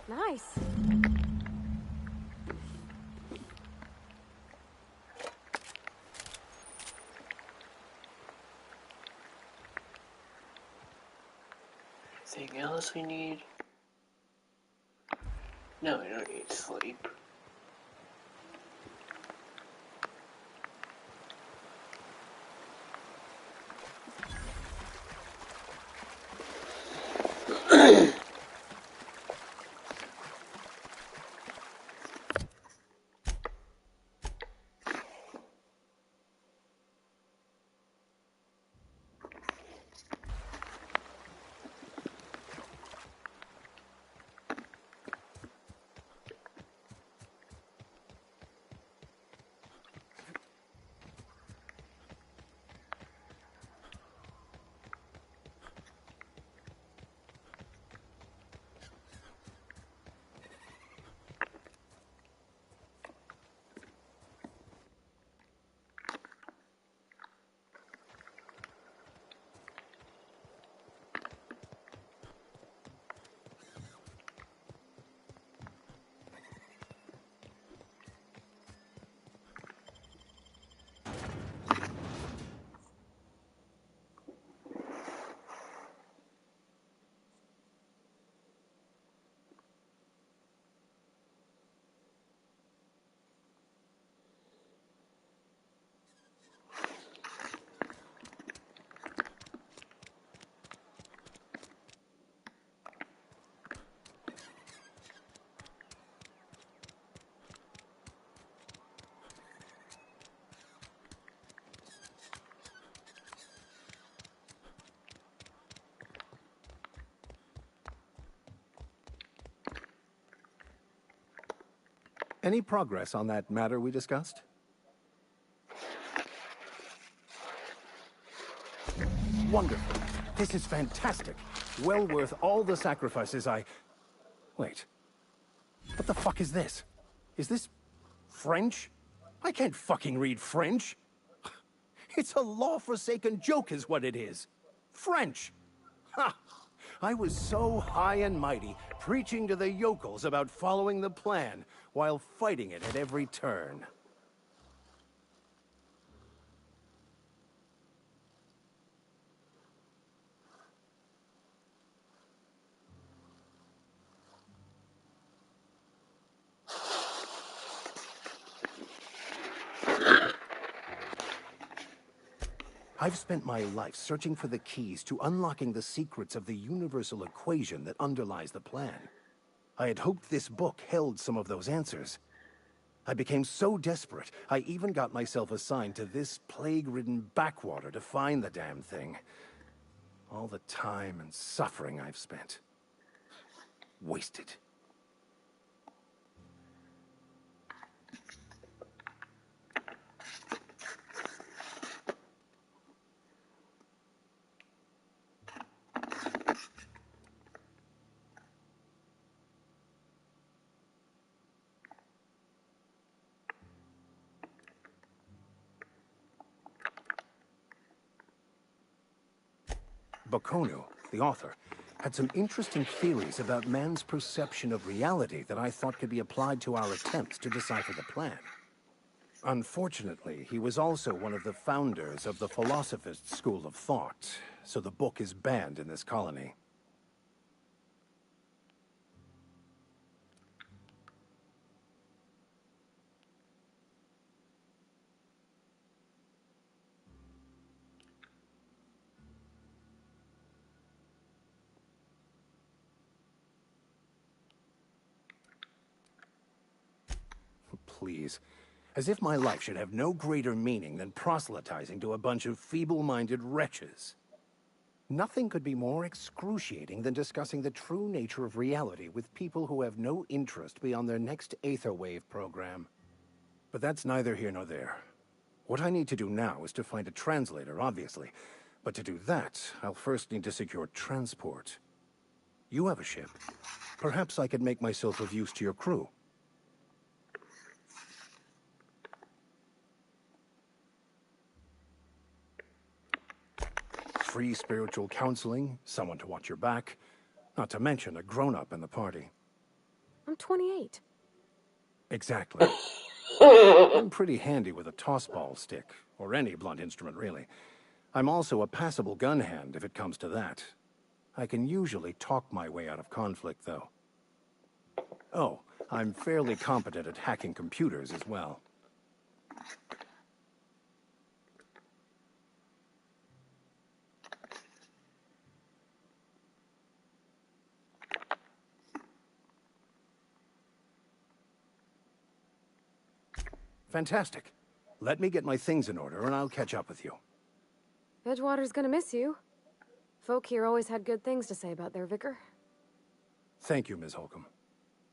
[SPEAKER 12] Nice.
[SPEAKER 1] Anything else we need? No, we don't need sleep.
[SPEAKER 2] Any progress on that matter we discussed? Wonderful. This is fantastic. Well worth all the sacrifices I... Wait. What the fuck is this? Is this French? I can't fucking read French. It's a law-forsaken joke is what it is. French. Ha! I was so high and mighty, preaching to the yokels about following the plan, while fighting it at every turn. I've spent my life searching for the keys to unlocking the secrets of the universal equation that underlies the plan. I had hoped this book held some of those answers. I became so desperate, I even got myself assigned to this plague-ridden backwater to find the damn thing. All the time and suffering I've spent. Wasted. Baconu, the author, had some interesting theories about man's perception of reality that I thought could be applied to our attempts to decipher the plan. Unfortunately, he was also one of the founders of the Philosophist school of thought, so the book is banned in this colony. Please. As if my life should have no greater meaning than proselytizing to a bunch of feeble-minded wretches. Nothing could be more excruciating than discussing the true nature of reality with people who have no interest beyond their next Aetherwave program. But that's neither here nor there. What I need to do now is to find a translator, obviously. But to do that, I'll first need to secure transport. You have a ship. Perhaps I could make myself of use to your crew. Free spiritual counseling, someone to watch your back, not to mention a grown-up in the party.
[SPEAKER 12] I'm 28.
[SPEAKER 2] Exactly. I'm pretty handy with a toss-ball stick, or any blunt instrument, really. I'm also a passable gun hand, if it comes to that. I can usually talk my way out of conflict, though. Oh, I'm fairly competent at hacking computers as well. Fantastic. Let me get my things in order and I'll catch up with you.
[SPEAKER 12] Edgewater's gonna miss you. Folk here always had good things to say about their vicar.
[SPEAKER 2] Thank you, Ms. Holcomb.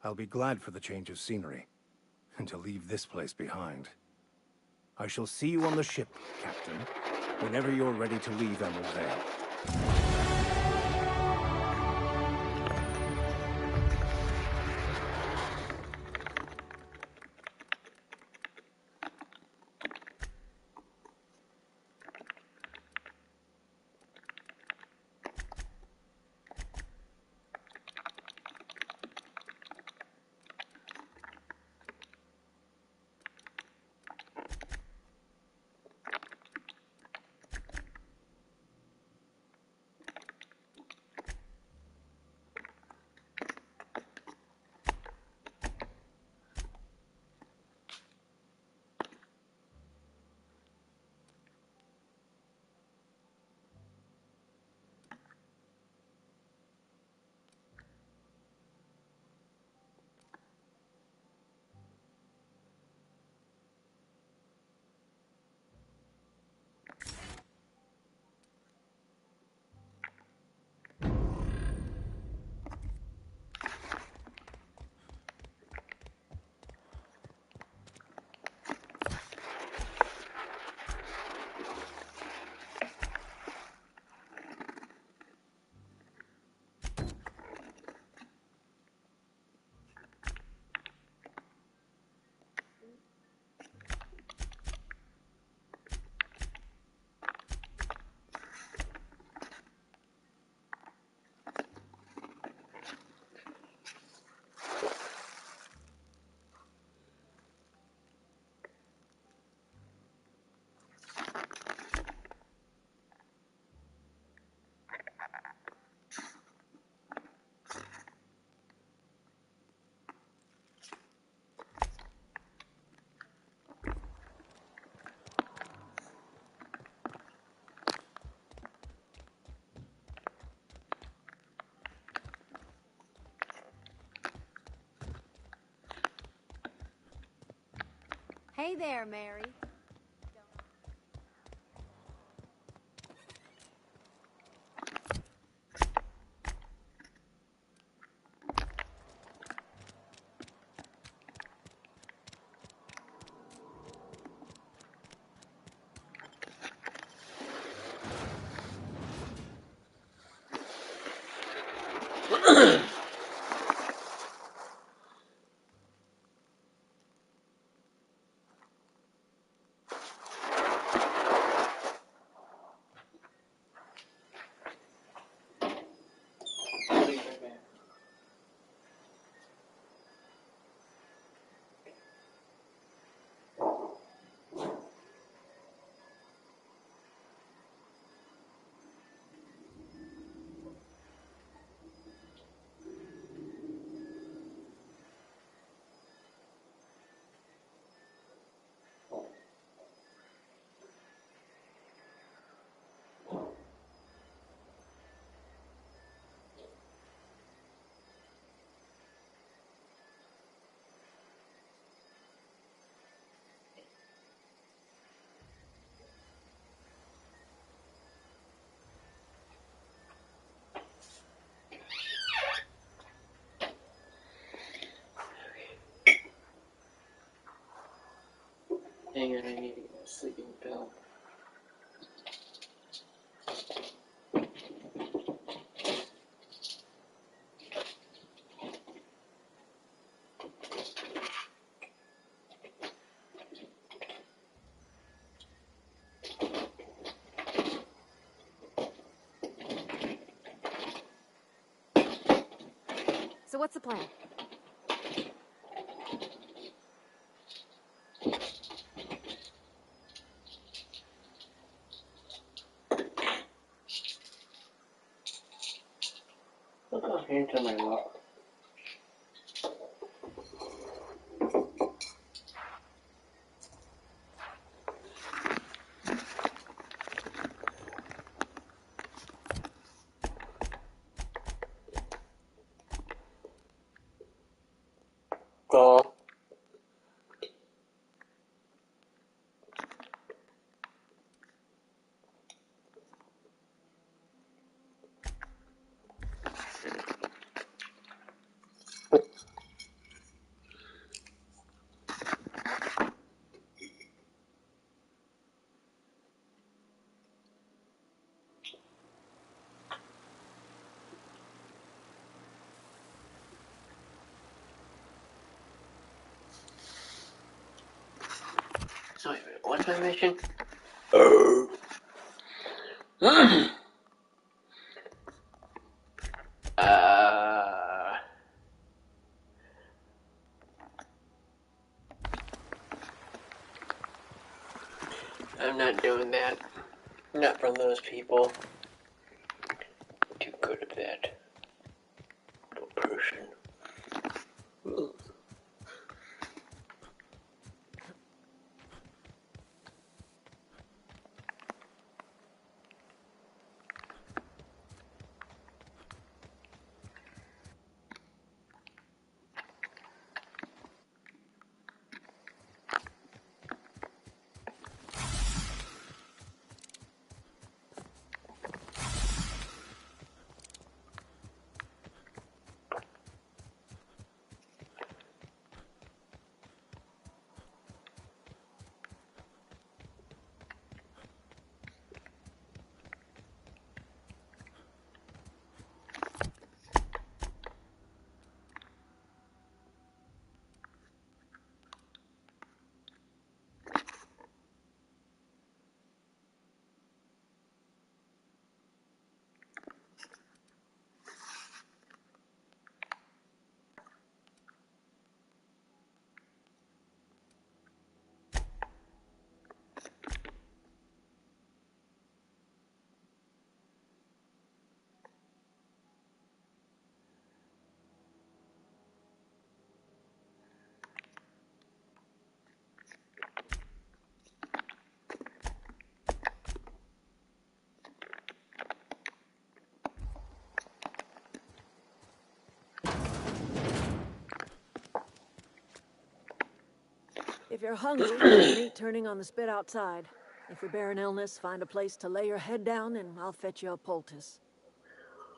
[SPEAKER 2] I'll be glad for the change of scenery, and to leave this place behind. I shall see you on the ship, Captain, whenever you're ready to leave Emerald Vale.
[SPEAKER 12] Hey there, Mary.
[SPEAKER 1] Hang on, I need to get a sleeping pill.
[SPEAKER 12] So what's the plan?
[SPEAKER 1] Look into my mouth. Go. So wait a minute, what's my mission? I'm not doing that. Not from those people. Too good at that. No person. Ooh.
[SPEAKER 6] If you're hungry, there's meat turning on the spit outside. If you bear an illness, find a place to lay your head down and I'll fetch you a poultice.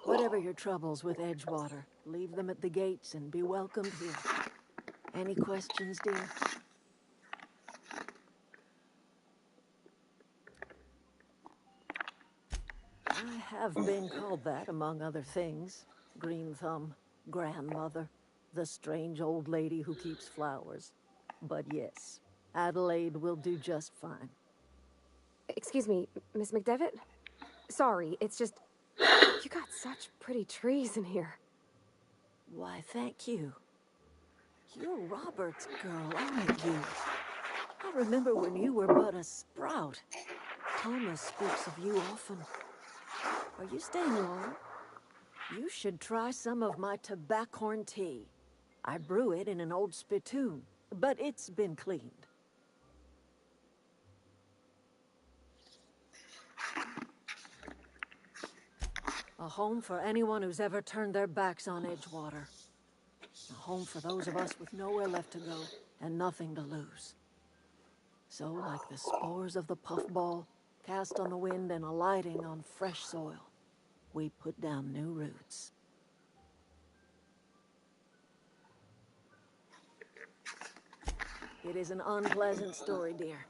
[SPEAKER 6] Whatever your troubles with Edgewater, leave them at the gates and be welcomed here. Any questions, dear? I have been called that, among other things. Green Thumb, grandmother, the strange old lady who keeps flowers. But yes, Adelaide will do just fine.
[SPEAKER 12] Excuse me, Miss McDevitt? Sorry, it's just... You got such pretty trees in here.
[SPEAKER 6] Why, thank you. You're Robert's girl, aren't you? I remember when you were but a sprout. Thomas speaks of you often. Are you staying long? You should try some of my tobaccorn tea. I brew it in an old spittoon, but it's been cleaned. A home for anyone who's ever turned their backs on Edgewater. A home for those of us with nowhere left to go and nothing to lose. So, like the spores of the puffball, cast on the wind and alighting on fresh soil, we put down new roots. It is an unpleasant story, dear.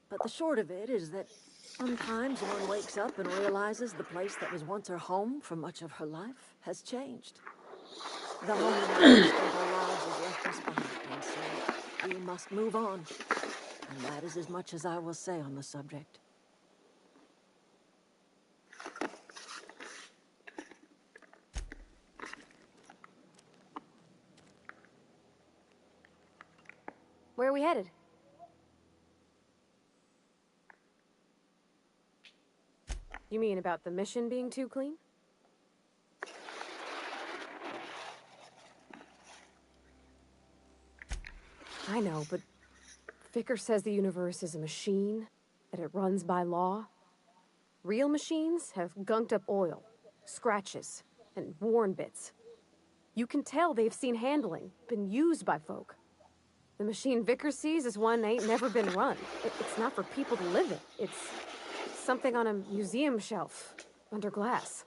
[SPEAKER 6] But the short of it is that sometimes one wakes up and realizes the place that was once her home for much of her life has changed. The home in which we spent our lives has left us behind, and so we must move on. And that is as much as I will say on the subject.
[SPEAKER 12] Where are we headed? You mean about the mission being too clean? I know, but Vicker says the universe is a machine, that it runs by law. Real machines have gunked up oil, scratches, and worn bits. You can tell they've seen handling, been used by folk. The machine Vicker sees is one ain't never been run. It's not for people to live in. It's something on a museum shelf, under glass.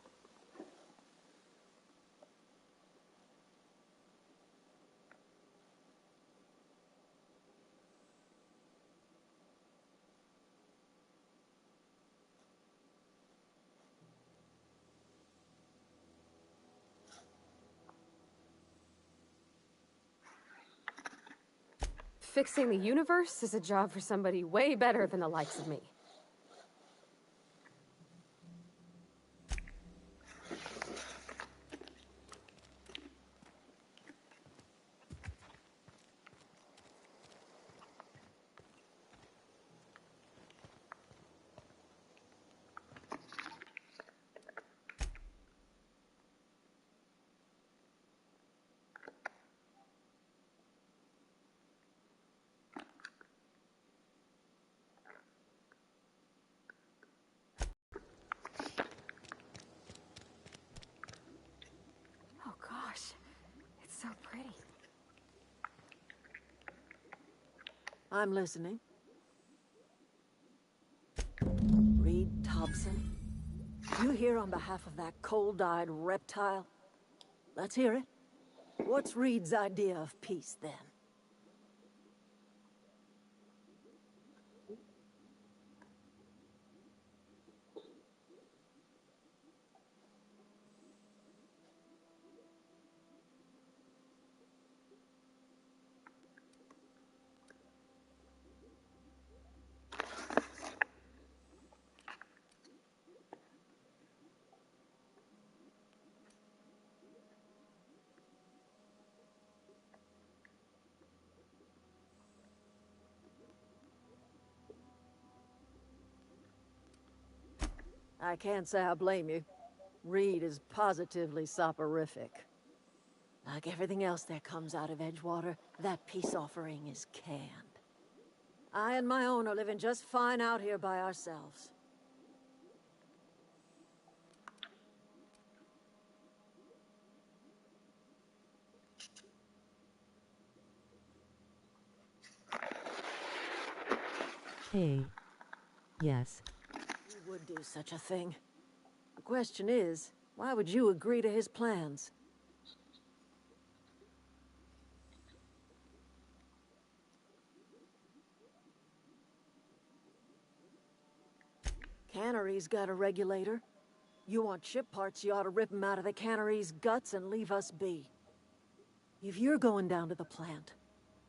[SPEAKER 12] Fixing the universe is a job for somebody way better than the likes of me. Oh gosh, it's so pretty.
[SPEAKER 6] I'm listening. Reed Thompson? You here on behalf of that cold-eyed reptile? Let's hear it. What's Reed's idea of peace, then? I can't say I blame you. Reed is positively soporific. Like everything else that comes out of Edgewater, that peace offering is canned. I and my own are living just fine out here by ourselves. Hey. Yes. You would do such a thing. The question is, why would you agree to his plans? Cannery's got a regulator. You want chip parts, you ought to rip them out of the cannery's guts and leave us be. If you're going down to the plant,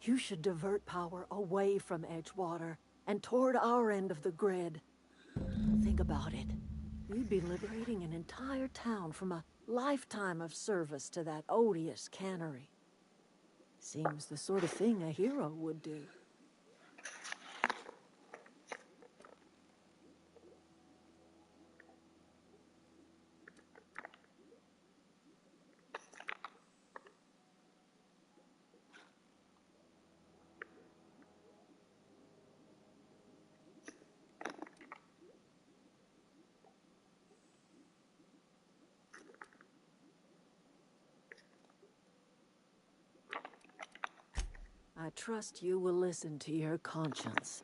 [SPEAKER 6] you should divert power away from Edgewater and toward our end of the grid. Think about it. You'd be liberating an entire town from a lifetime of service to that odious cannery. Seems the sort of thing a hero would do. I trust you will listen to your conscience.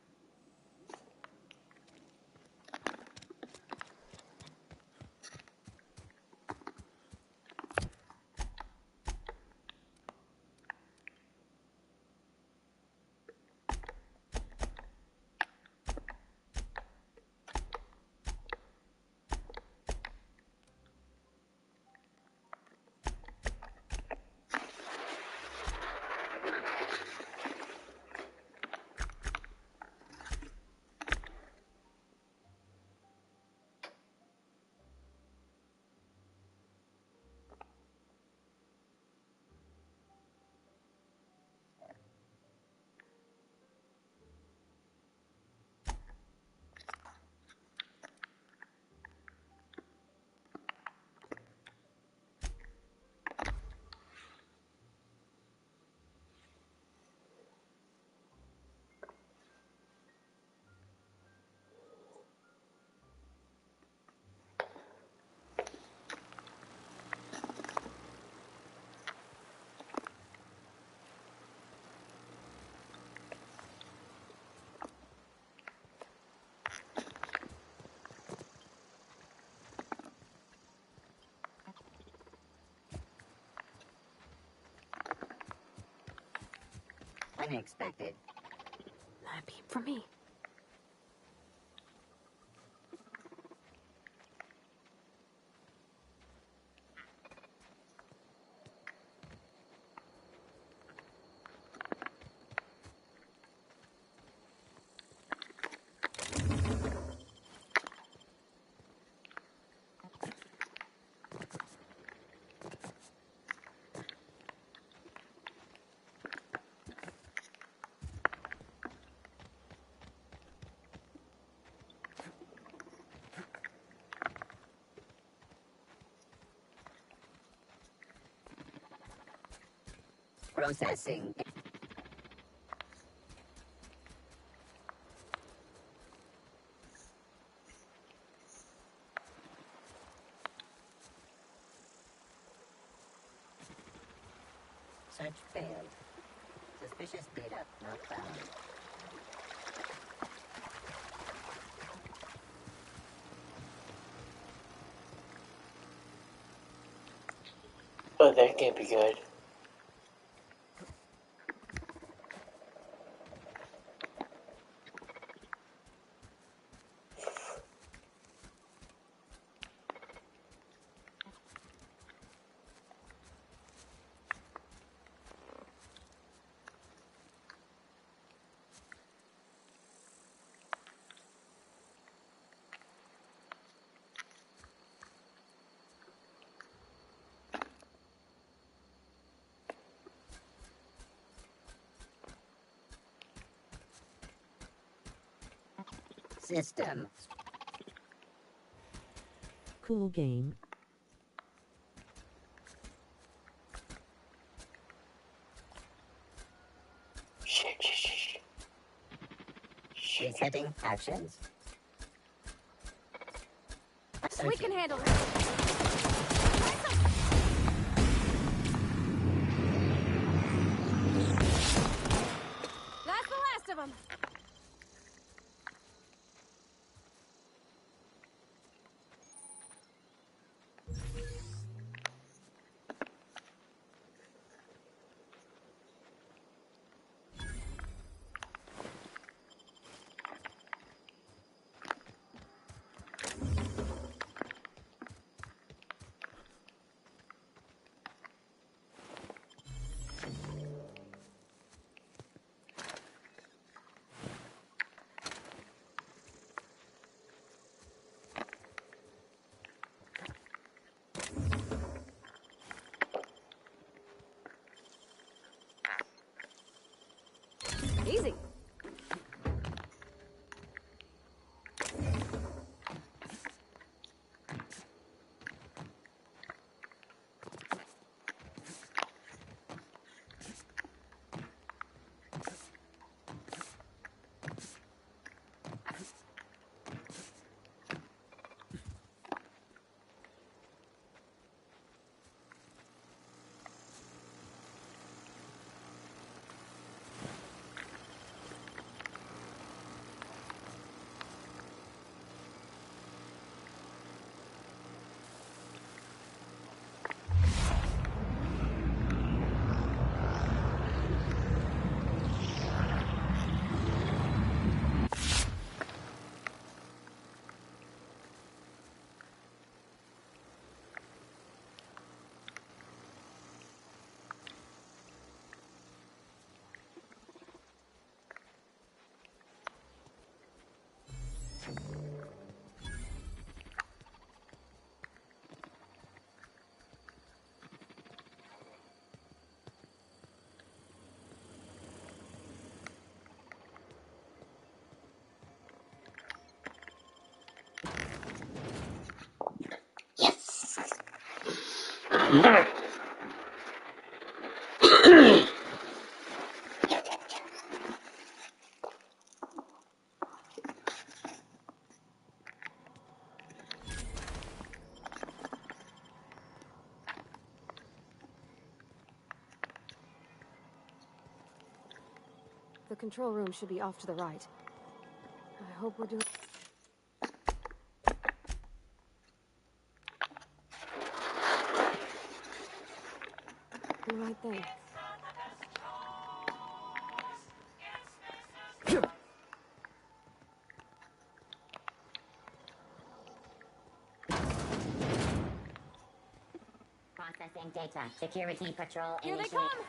[SPEAKER 8] Unexpected.
[SPEAKER 12] That beam for me.
[SPEAKER 8] Processing. Search failed. Suspicious data not found.
[SPEAKER 1] Oh, that can't be good.
[SPEAKER 8] System.
[SPEAKER 6] Cool game.
[SPEAKER 8] Resetting actions.
[SPEAKER 12] We can handle it. That's the last of them. The control room should be off to the right. I hope we're doing the right thing.
[SPEAKER 8] Processing data. Security patrol
[SPEAKER 12] Here they
[SPEAKER 8] initiated.
[SPEAKER 12] come!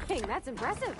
[SPEAKER 12] Dang, that's impressive.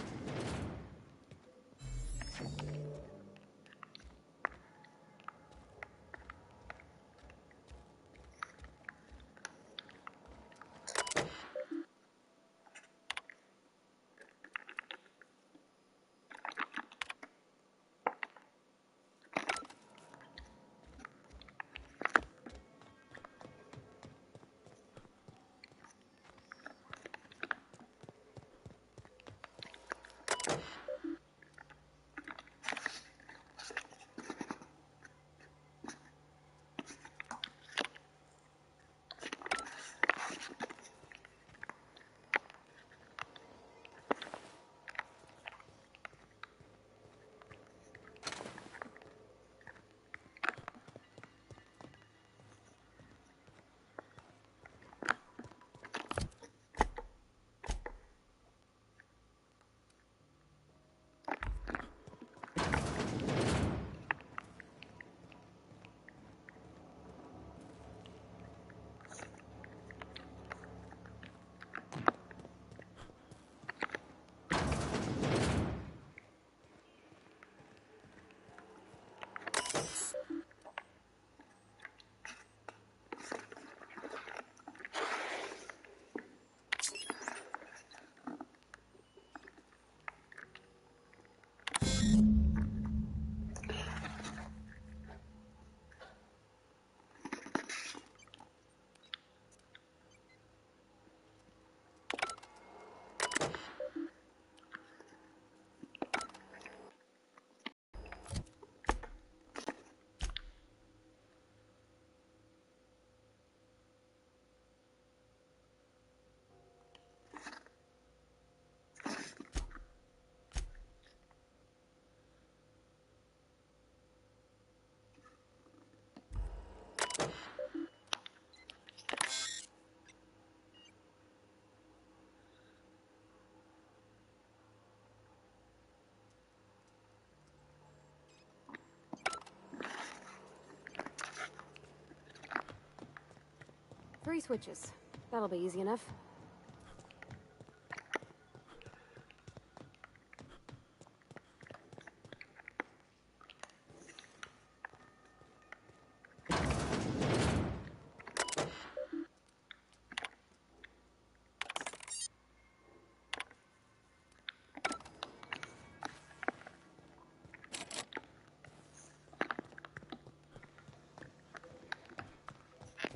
[SPEAKER 12] Three switches. That'll be easy enough.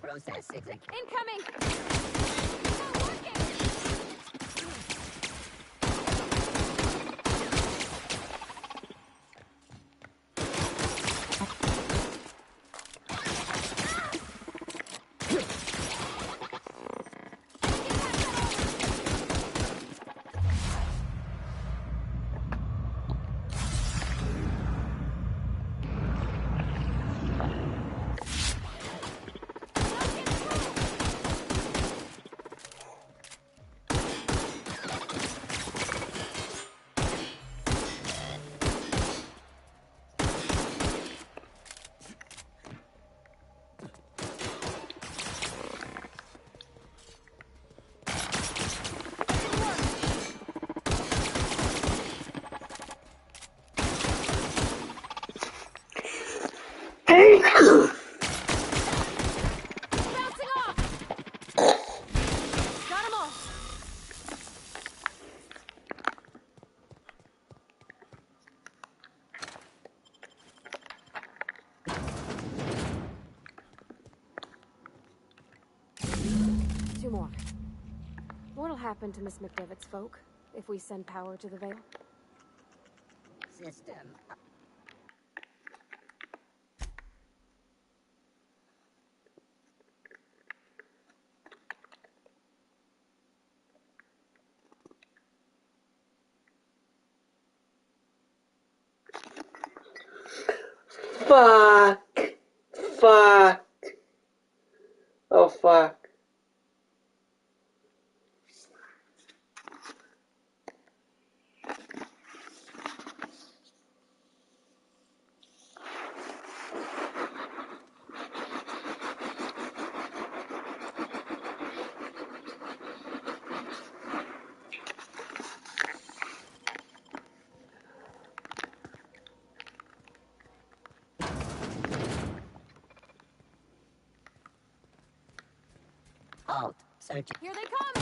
[SPEAKER 12] Incoming! Two more. What'll happen to Miss McDevitt's folk if we send power to the Vale?
[SPEAKER 8] System.
[SPEAKER 1] Fuck. Fuck. Oh, fuck.
[SPEAKER 8] Halt. Search.
[SPEAKER 12] Here they come!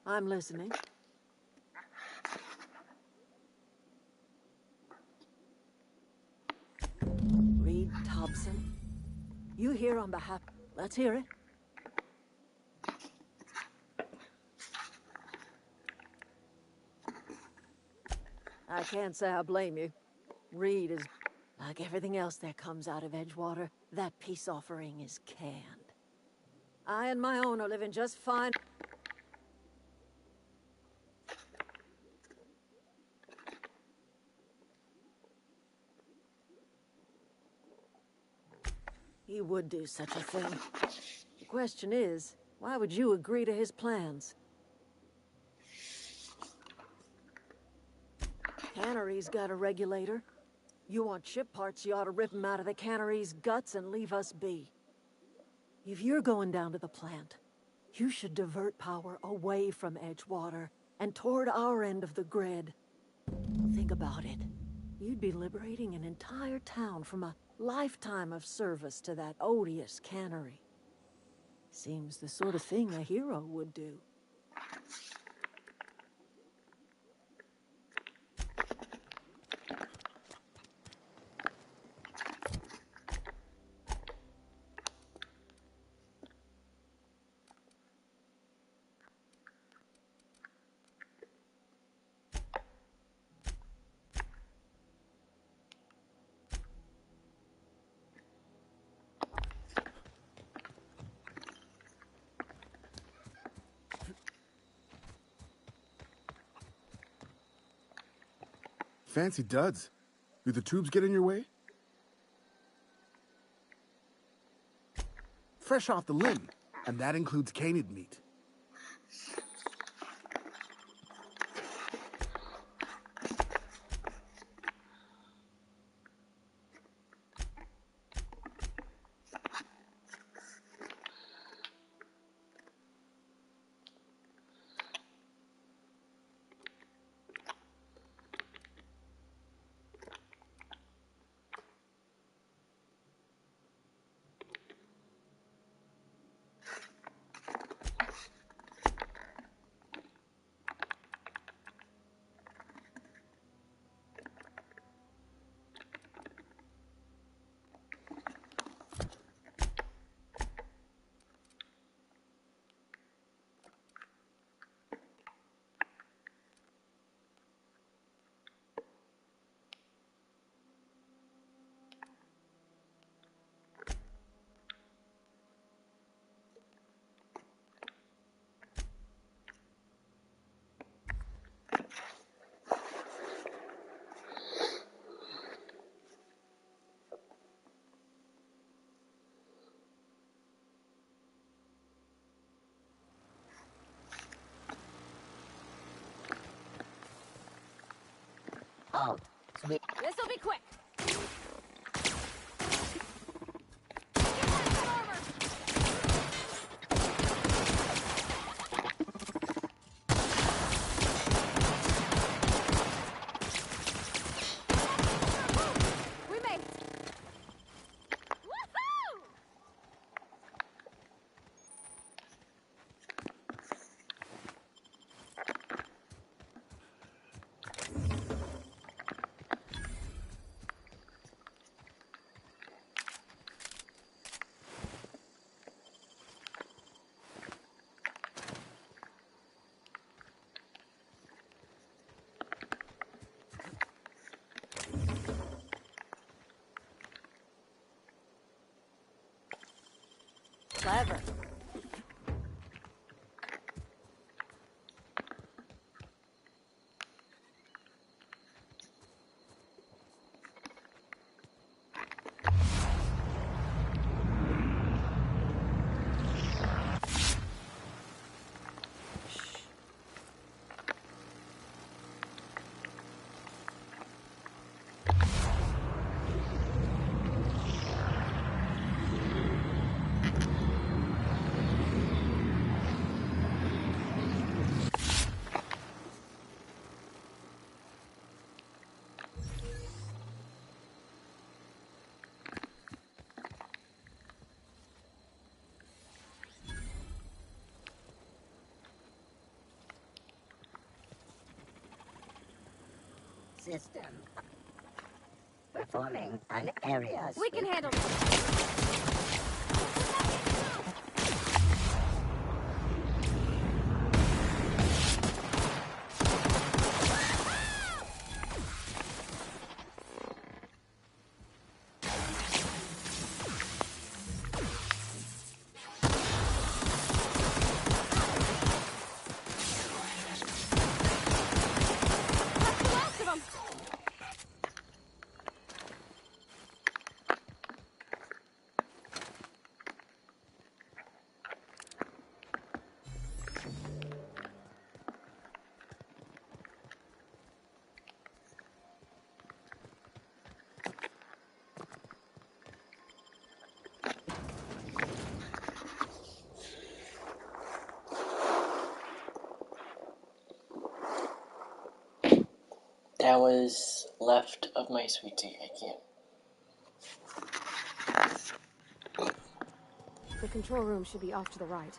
[SPEAKER 6] I'm listening. Reed Thompson. You here on behalf... Let's hear it. I can't say I blame you. Reed is... Like everything else that comes out of Edgewater, that peace offering is canned. I and my own are living just fine. He would do such a thing. The question is, why would you agree to his plans? Cannery's got a regulator. You want ship parts, you ought to rip them out of the cannery's guts and leave us be. If you're going down to the plant, you should divert power away from Edgewater and toward our end of the grid. Think about it. You'd be liberating an entire town from a lifetime of service to that odious cannery. Seems the sort of thing a hero would do.
[SPEAKER 15] Fancy duds. Do the tubes get in your way? Fresh off the limb, and that includes canid meat.
[SPEAKER 8] Oh,
[SPEAKER 12] This'll be quick. We made it. Woohoo!
[SPEAKER 6] Clever.
[SPEAKER 8] system. Performing an area.
[SPEAKER 12] We can handle this.
[SPEAKER 1] That was left of my sweet tea. I can't.
[SPEAKER 12] The control room should be off to the right.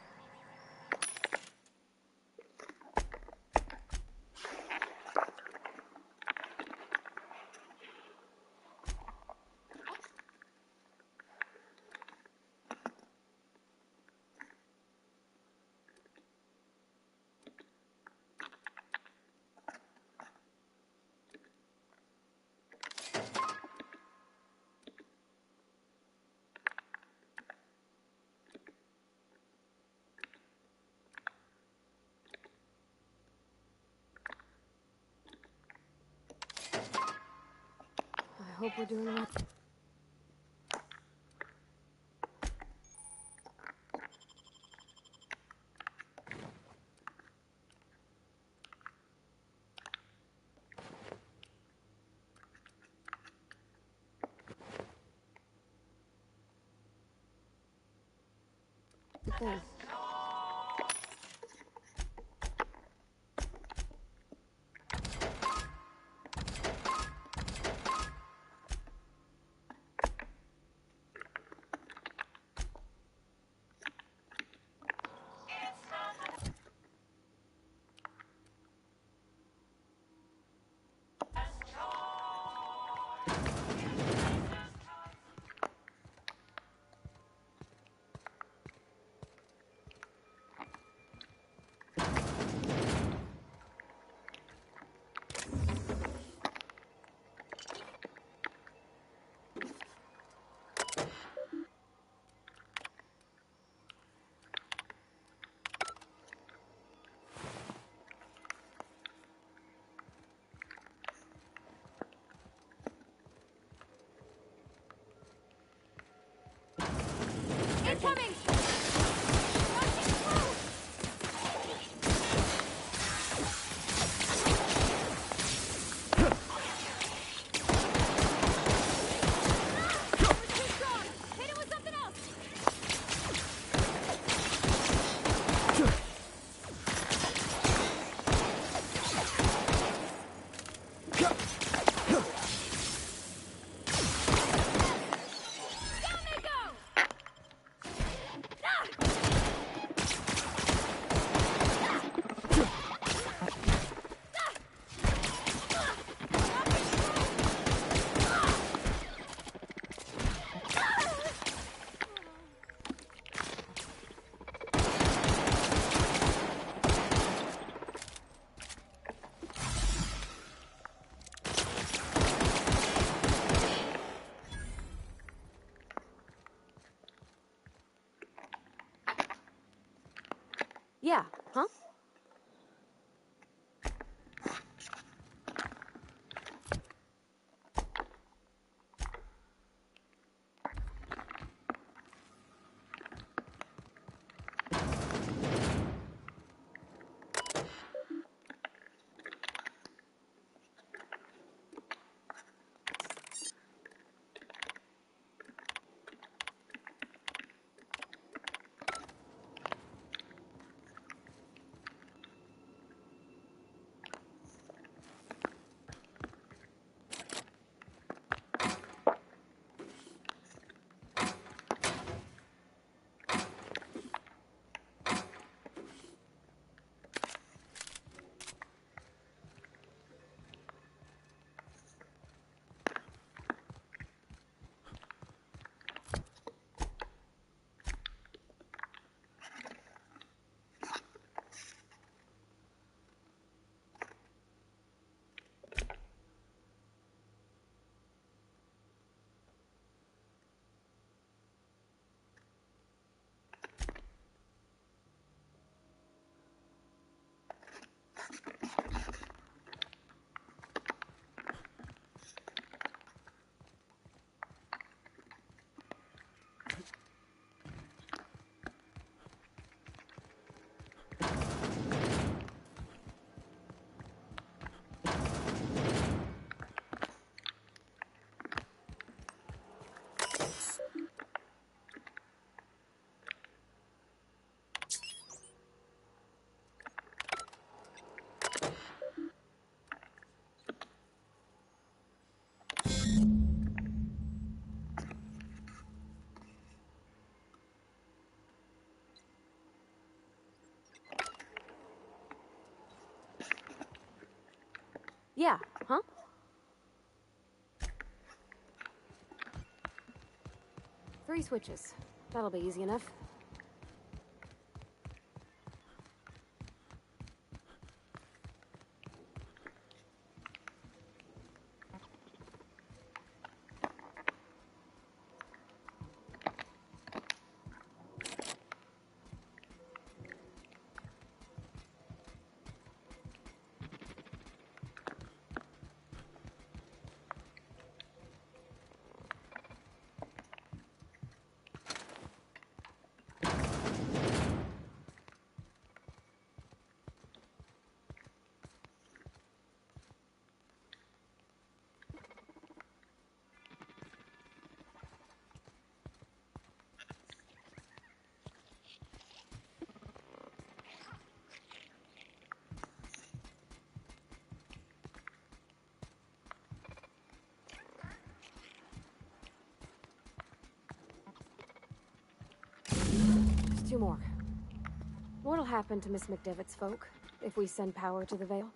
[SPEAKER 12] I hope we're doing right. Thing. Yeah, huh? Yeah, huh? Three switches. That'll be easy enough. Just two more. What'll happen to Miss McDevitt's folk if we send power to the Vale?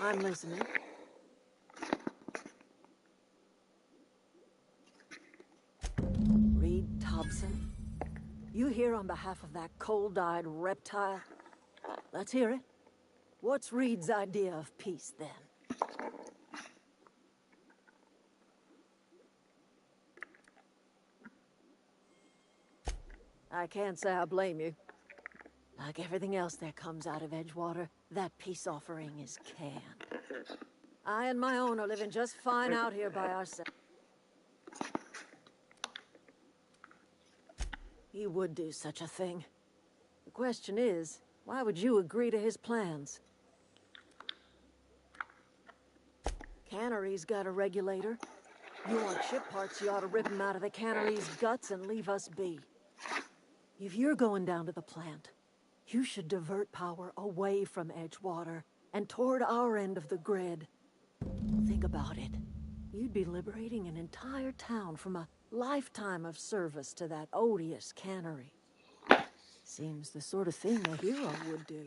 [SPEAKER 6] I'm listening. Reed Thompson? You here on behalf of that cold-eyed reptile? Let's hear it. What's Reed's idea of peace, then? I can't say I blame you. Like everything else that comes out of Edgewater, that peace offering is canned. I and my own are living just fine out here by ourselves. He would do such a thing. question is, why would you agree to his plans? Cannery's got a regulator. You want chip parts, you ought to rip him out of the cannery's guts and leave us be. If you're going down to the plant, you should divert power away from Edgewater and toward our end of the grid. Think about it. You'd be liberating an entire town from a lifetime of service to that odious cannery. Seems the sort of thing a hero would do.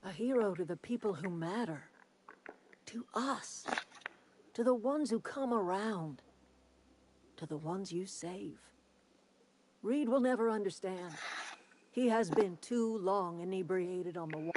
[SPEAKER 6] A hero to the people who matter. To us. To the ones who come around. To the ones you save. Reed will never understand. He has been too long inebriated on the wall.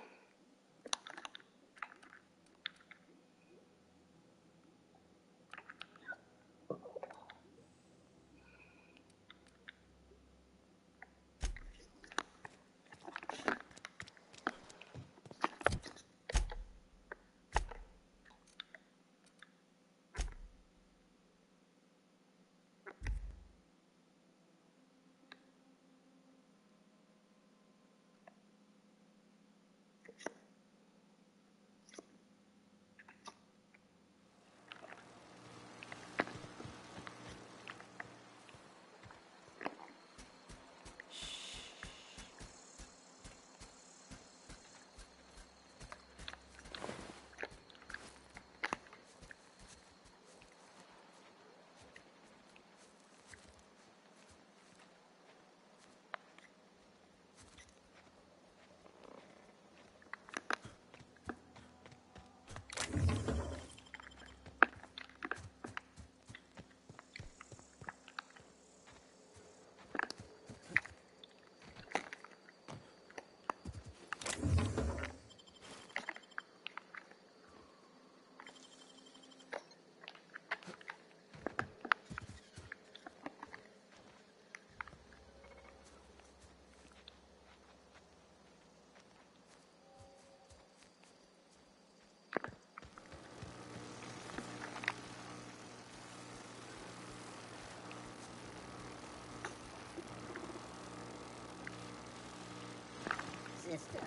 [SPEAKER 8] System.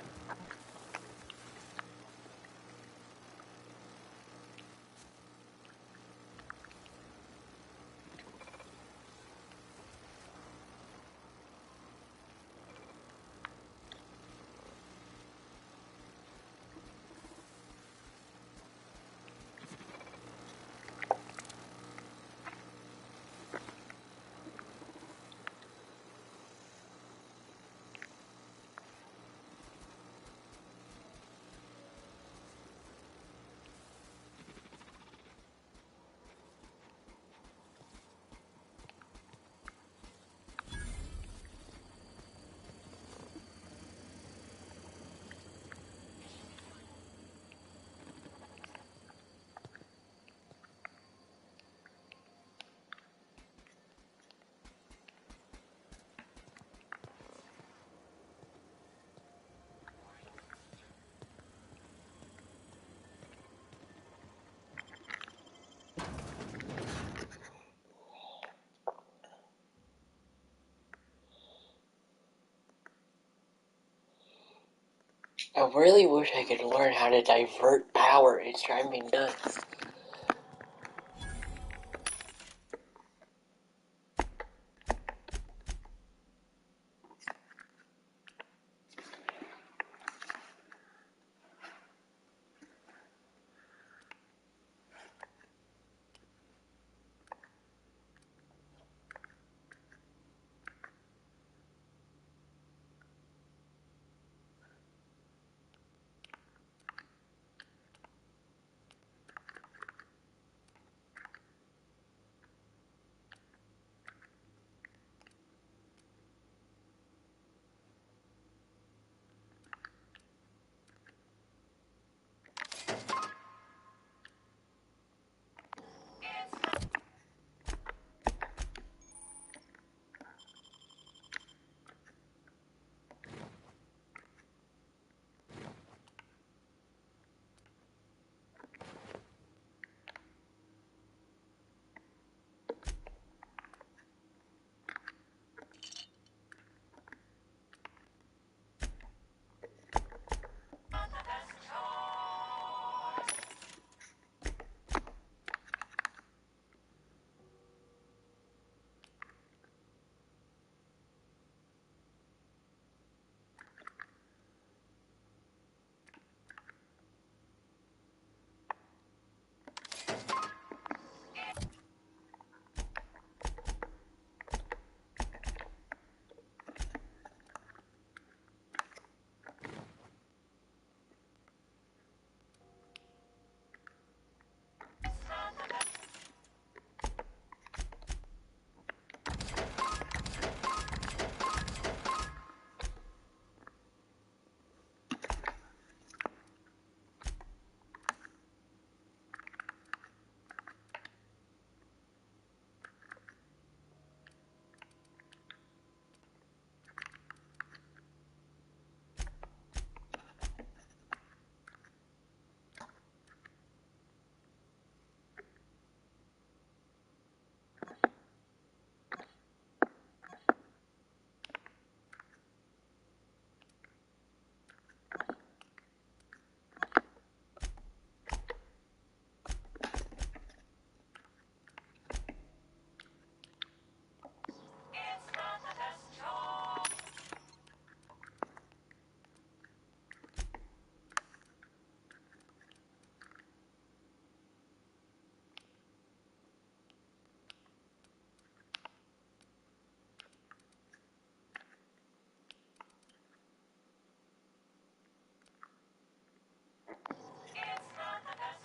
[SPEAKER 1] I really wish I could learn how to divert power. It's driving me nuts.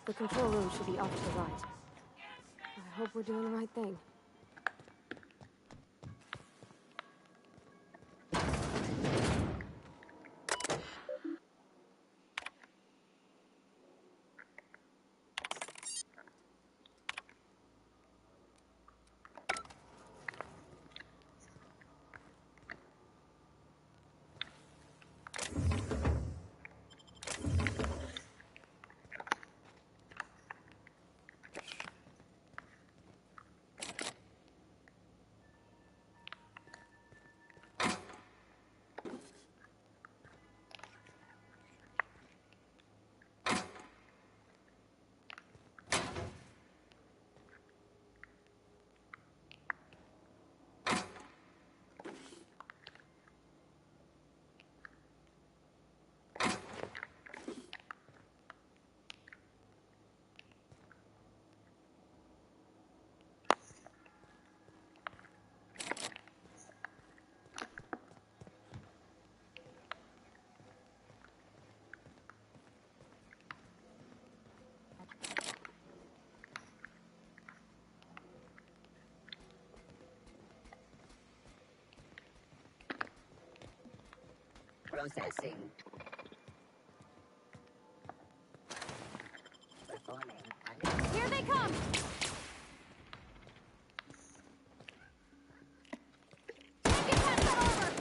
[SPEAKER 12] The control room should be off to the right. I hope we're doing the right thing.
[SPEAKER 8] Processing. Performing.
[SPEAKER 12] Here they come! Get past that armor!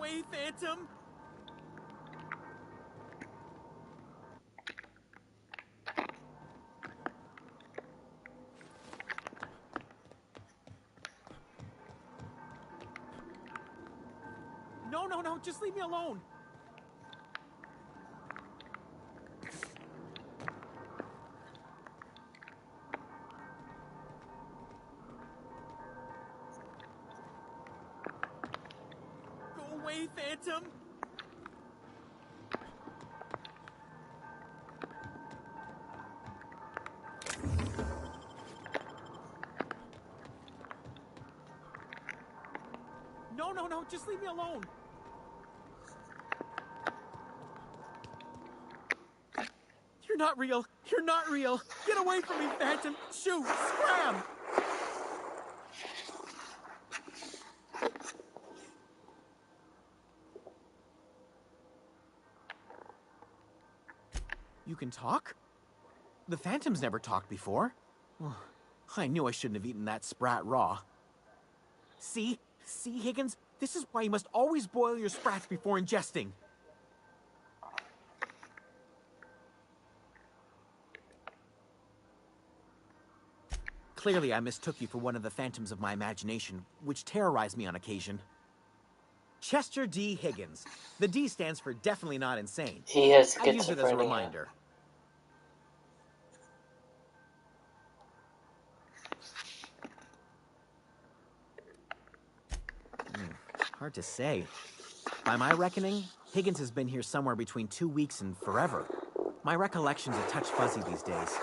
[SPEAKER 5] away, Phantom! No, no, no, just leave me alone! Go away, Phantom! No, no, no, just leave me alone! You're not real! You're not real! Get away from me, Phantom! Shoot! Scram!
[SPEAKER 13] You can talk? The Phantoms never talked before. I knew I shouldn't have eaten that sprat raw. See, Higgins? This is why you must always boil your sprats before ingesting. Clearly, I mistook you for one of the phantoms of my imagination, which terrorized me on occasion. Chester D. Higgins. The D stands for definitely not insane.
[SPEAKER 1] He has
[SPEAKER 13] I use it as a
[SPEAKER 1] schizophrenia.
[SPEAKER 13] reminder. Hard to say. By my reckoning, Higgins has been here somewhere between 2 weeks and forever. My recollection's a touch fuzzy these days.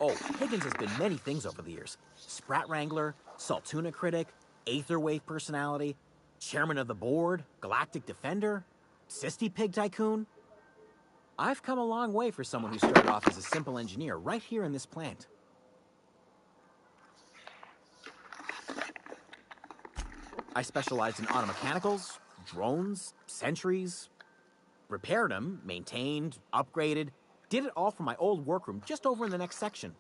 [SPEAKER 13] Oh, Higgins has been many things over the years. Sprat Wrangler, Saltuna Critic, Aetherwave Personality, Chairman of the Board, Galactic Defender, Sisty Pig Tycoon. I've come a long way for someone who started off as a simple engineer right here in this plant. I specialized in automechanicals, drones, sentries, repaired them, maintained, upgraded, did it all from my old workroom just over in the next section.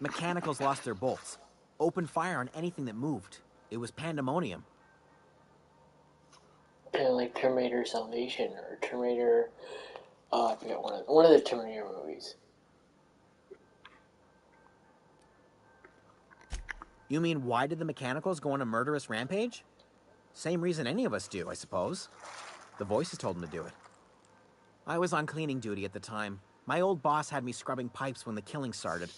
[SPEAKER 13] Mechanicals lost their bolts. Opened fire on anything that moved. It was pandemonium.
[SPEAKER 1] Kind of like Terminator Salvation or Terminator. I forget one of the Terminator movies.
[SPEAKER 13] You mean, why did the mechanicals go on a murderous rampage? Same reason any of us do, I suppose. The voices told them to do it. I was on cleaning duty at the time. My old boss had me scrubbing pipes when the killing started.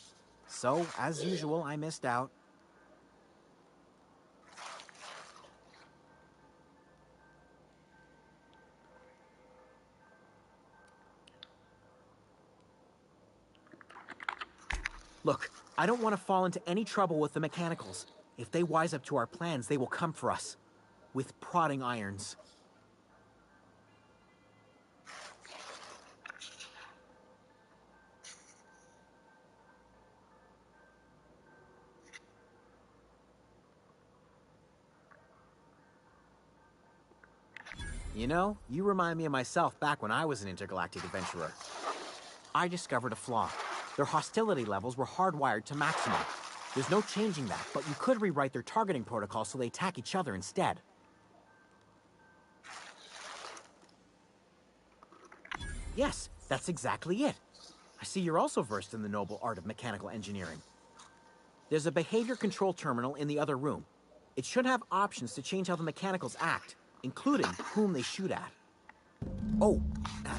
[SPEAKER 13] So, as usual, I missed out. Look, I don't want to fall into any trouble with the mechanicals. If they wise up to our plans, they will come for us. With prodding irons. You know, you remind me of myself back when I was an intergalactic adventurer. I discovered a flaw. Their hostility levels were hardwired to maximum. There's no changing that, but you could rewrite their targeting protocol so they attack each other instead. Yes, that's exactly it. I see you're also versed in the noble art of mechanical engineering. There's a behavior control terminal in the other room. It should have options to change how the mechanicals act, including whom they shoot at. Oh,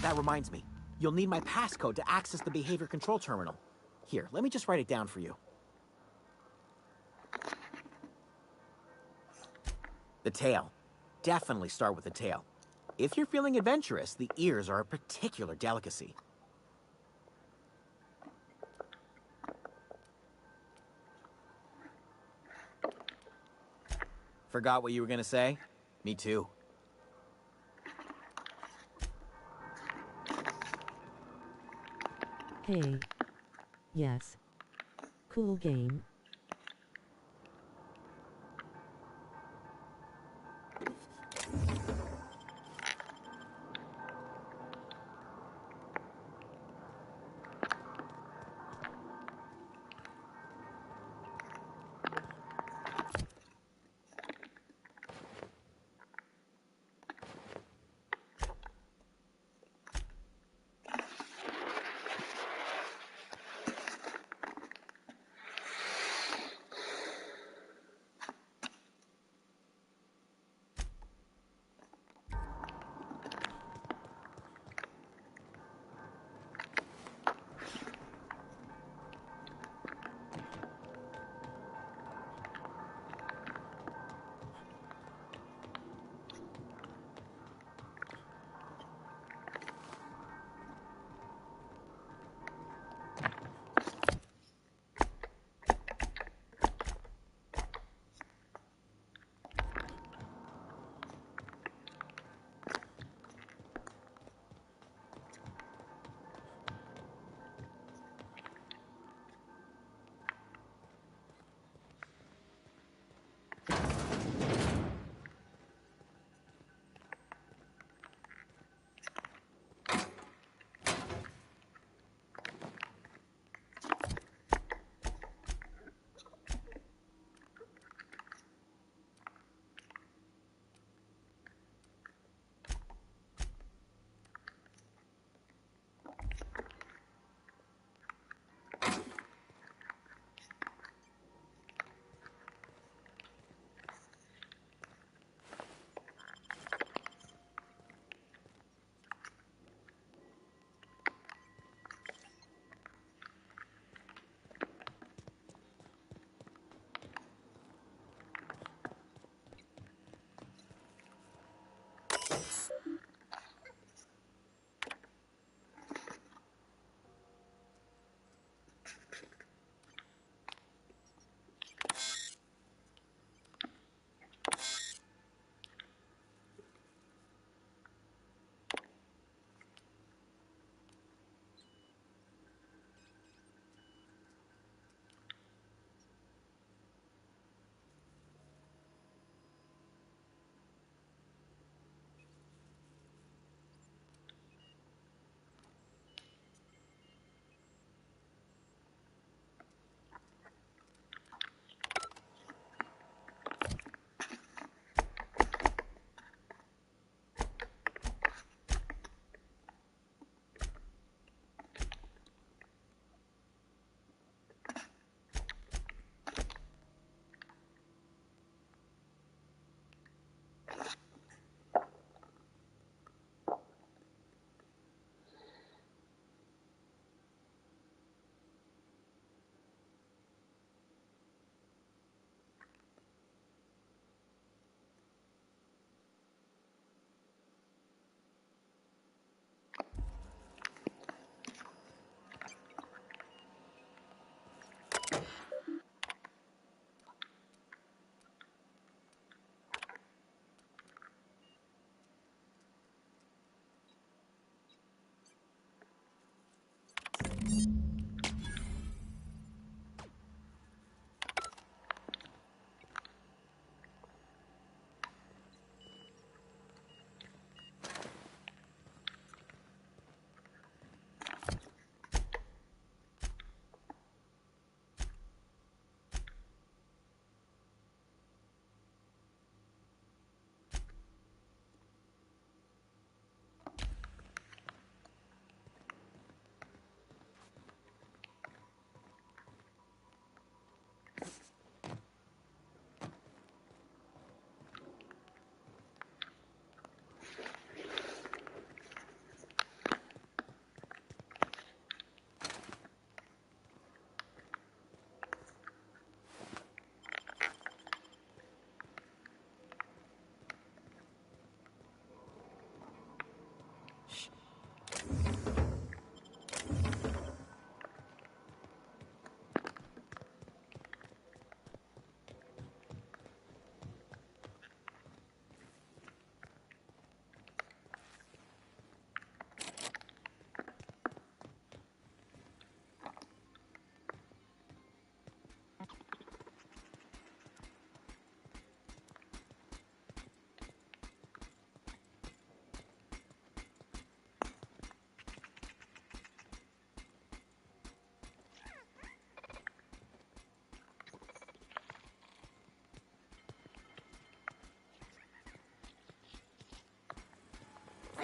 [SPEAKER 13] that reminds me. You'll need my passcode to access the behavior control terminal. Here, let me just write it down for you. The tail. Definitely start with the tail. If you're feeling adventurous, the ears are a particular delicacy. Forgot what you were gonna say? Me too.
[SPEAKER 16] Hey. Yes. Cool game.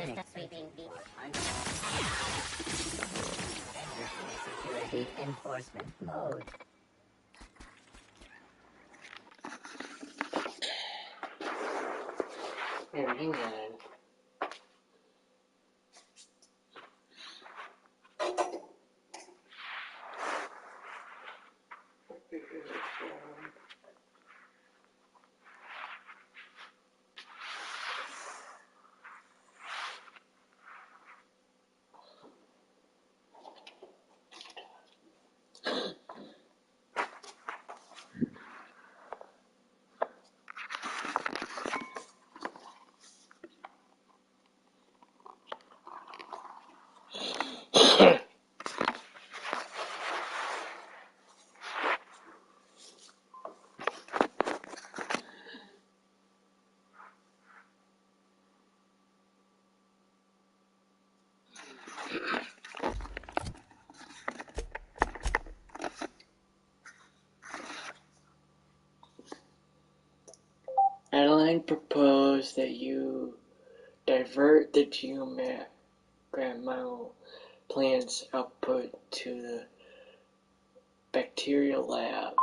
[SPEAKER 8] Critical sweeping beats on security enforcement mode.
[SPEAKER 1] Here, hang on. Adeline proposed that you divert the geomagnetic plant's output to the bacterial lab.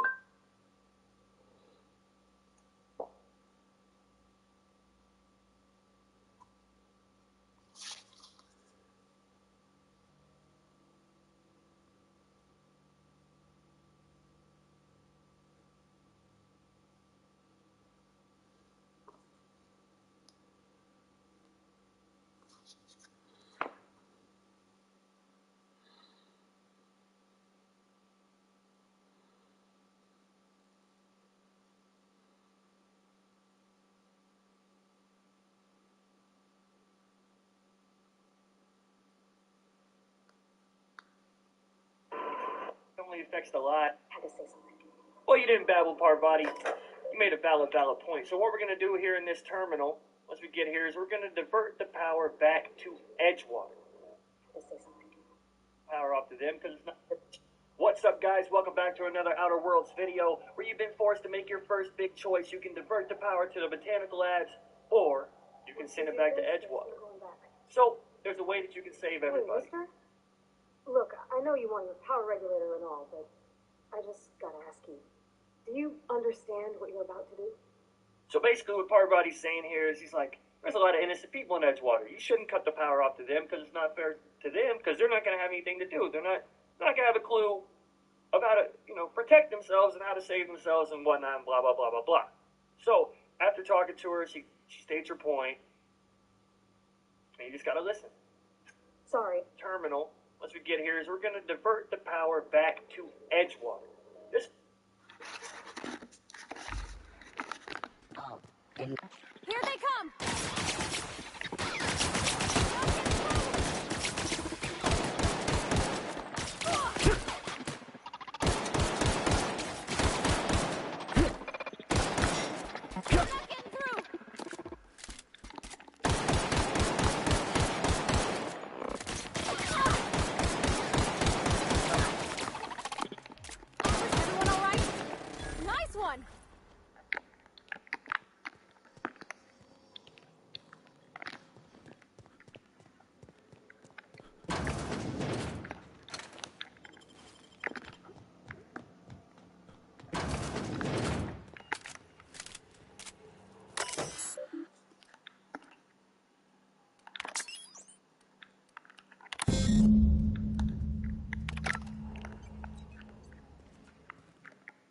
[SPEAKER 17] Only affects the lot.
[SPEAKER 12] Had to say something.
[SPEAKER 17] Well, you didn't babble, Parvati. You made a valid point. So what we're going to do here in this terminal, once we get here, is we're going to divert the power back to Edgewater.
[SPEAKER 12] Had to say something.
[SPEAKER 17] Power off to them, because it's not... What's up, guys? Welcome back to another Outer Worlds video, where you've been forced to make your first big choice. You can divert the power to the botanical labs, or you can send it back to Edgewater. So, there's a way that you can save everybody.
[SPEAKER 12] Hey, mister? Look, I know you want your power regulator and all, but I just gotta ask you, do you understand what you're about to do?
[SPEAKER 17] So basically what Parvati's saying here is he's like, there's a lot of innocent people in Edgewater. You shouldn't cut the power off to them because it's not fair to them because they're not going to have anything to do. They're not going to have a clue of how to, protect themselves and how to save themselves and whatnot and blah, blah, blah, blah, blah. So after talking to her, she states her point. And you just got to listen.
[SPEAKER 12] Sorry.
[SPEAKER 17] Terminal, once we get here, is we're going to divert the power back to Edgewater. This...
[SPEAKER 8] Oh,
[SPEAKER 12] Here they come!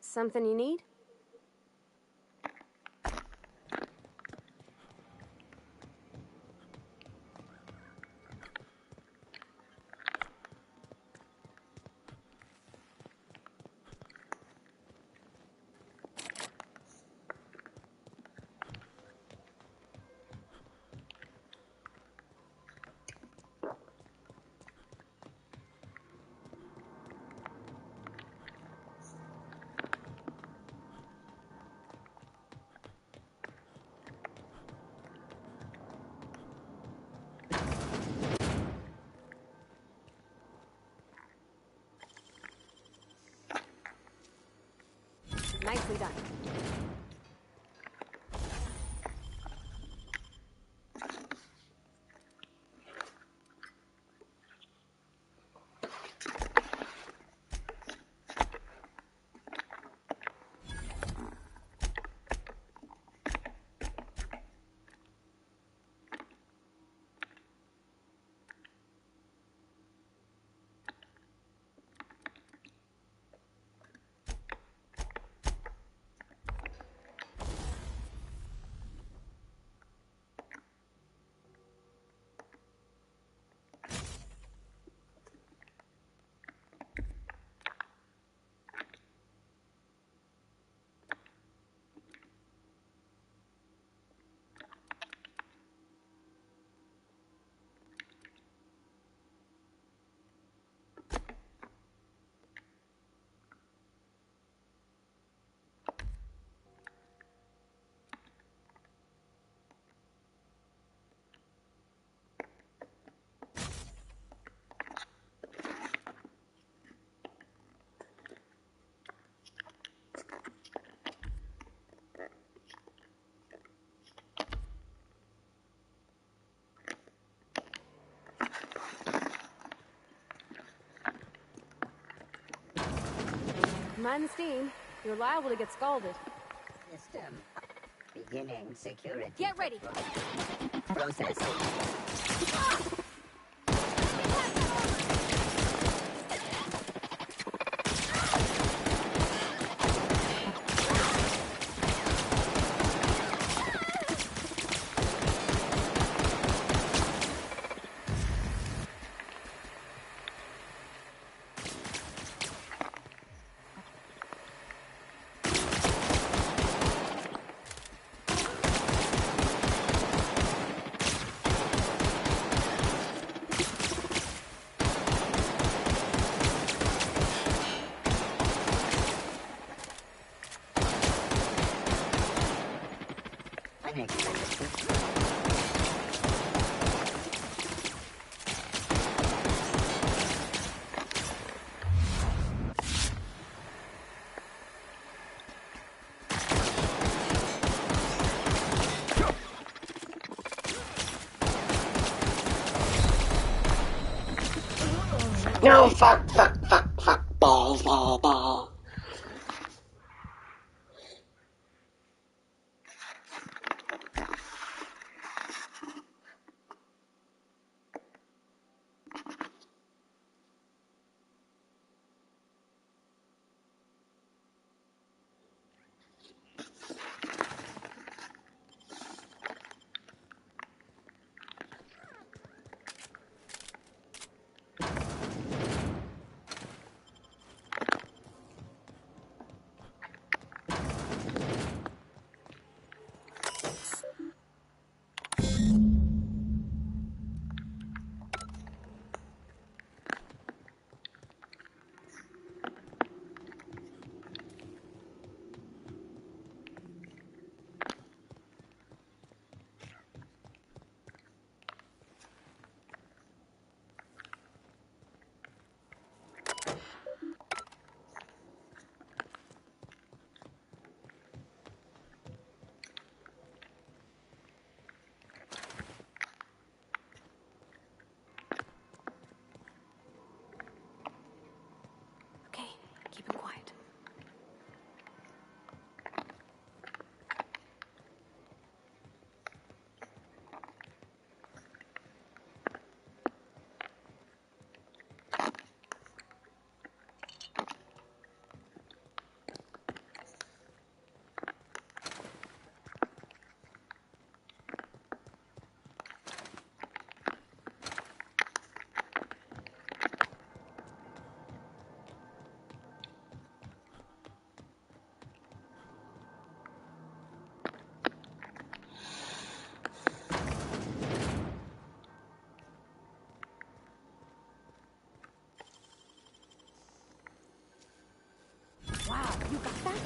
[SPEAKER 12] Something you need? Nicely done. Mind the steam. You're liable to get scalded.
[SPEAKER 8] System. Beginning security.
[SPEAKER 12] Get ready.
[SPEAKER 8] Process.
[SPEAKER 1] No, fuck, ball.
[SPEAKER 12] Okay, keep him quiet. Wow, you got that?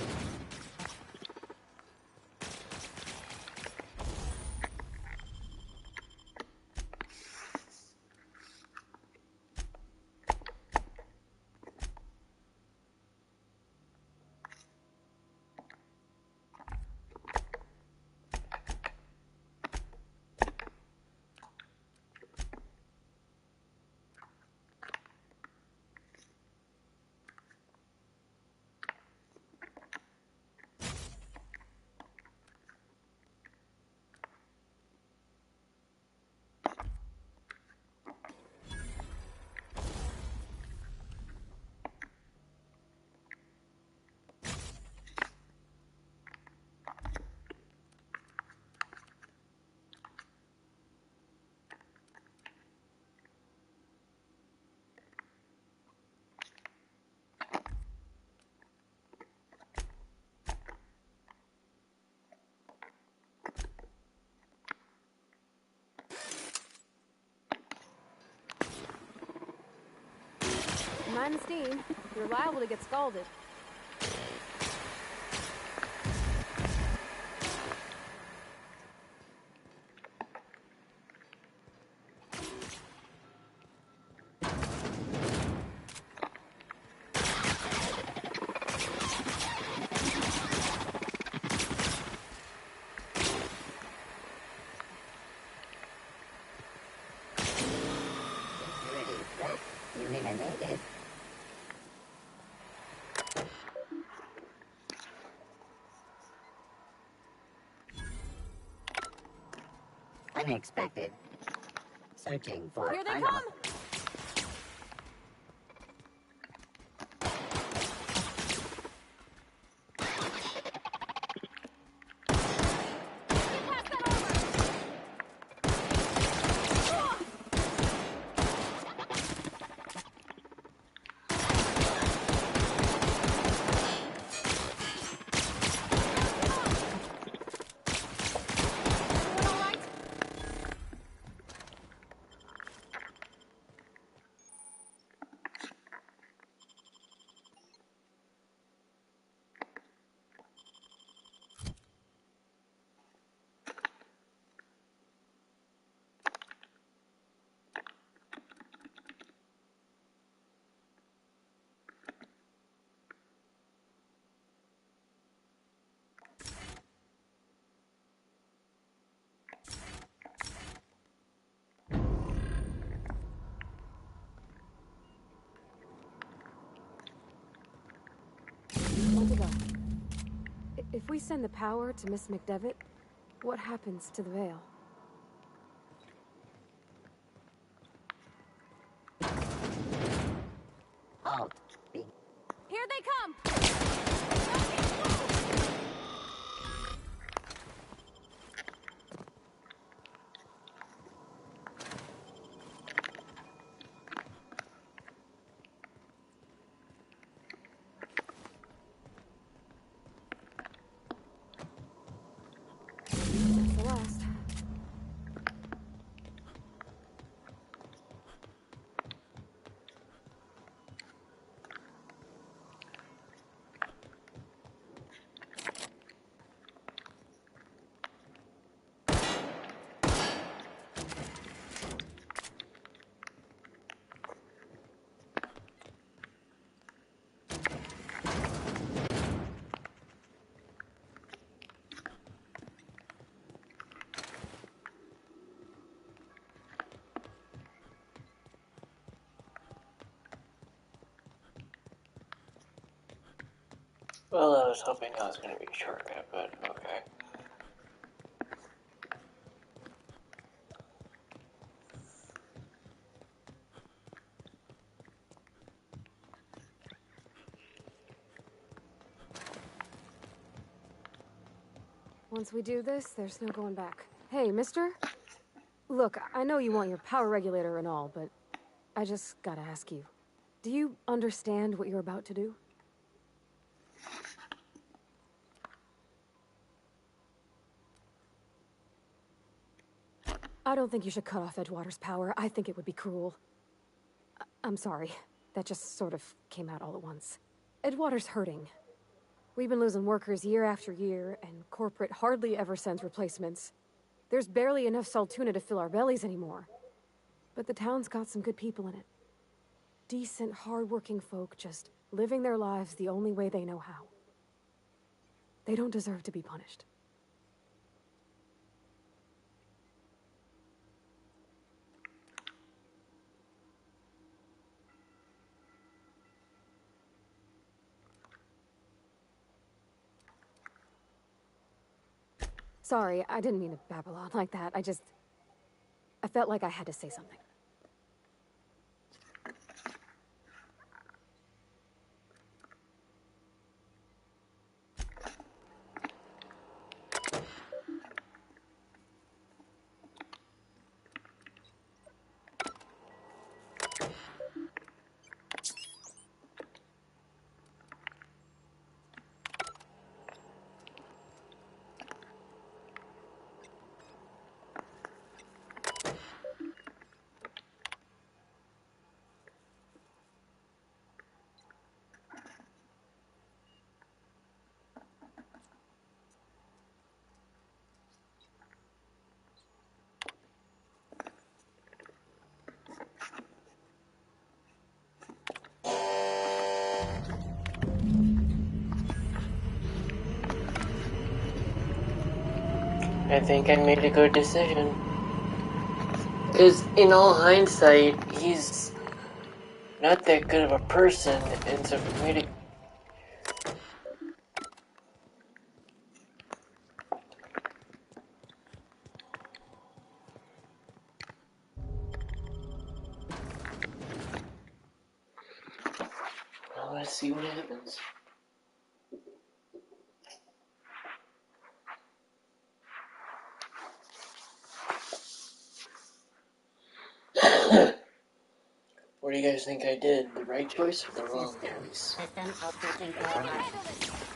[SPEAKER 12] Mind the steam. You're liable to get scalded.
[SPEAKER 8] Unexpected. Searching for
[SPEAKER 12] Here they
[SPEAKER 8] item.
[SPEAKER 12] come! Where to go? If we send the power to Miss McDevitt, what happens to the veil?
[SPEAKER 8] Alt.
[SPEAKER 12] Here they come! That's the last.
[SPEAKER 1] Well, I was hoping that was going to be a shortcut, but okay.
[SPEAKER 12] Once we do this, there's no going back. Hey, mister? Look, I know you want your power regulator and all, but I just gotta ask you. Do you understand what you're about to do? I don't think you should cut off Edgewater's power. I think it would be cruel. I'm sorry. That just sort of came out all at once. Edgewater's hurting. We've been losing workers year after year, and corporate hardly ever sends replacements. There's barely enough Saltuna to fill our bellies anymore. But the town's got some good people in it. Decent, hard-working folk just living their lives the only way they know how. They don't deserve to be punished. Sorry, I didn't mean to babble on like that. I felt like I had to say something.
[SPEAKER 1] I think I made a good decision. Because in all hindsight, he's not that good of a person, and so for me to... let's see what happens. What do you guys think I did? The right choice or the wrong choice?
[SPEAKER 8] System outsourcing online.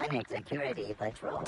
[SPEAKER 8] I need security patrol.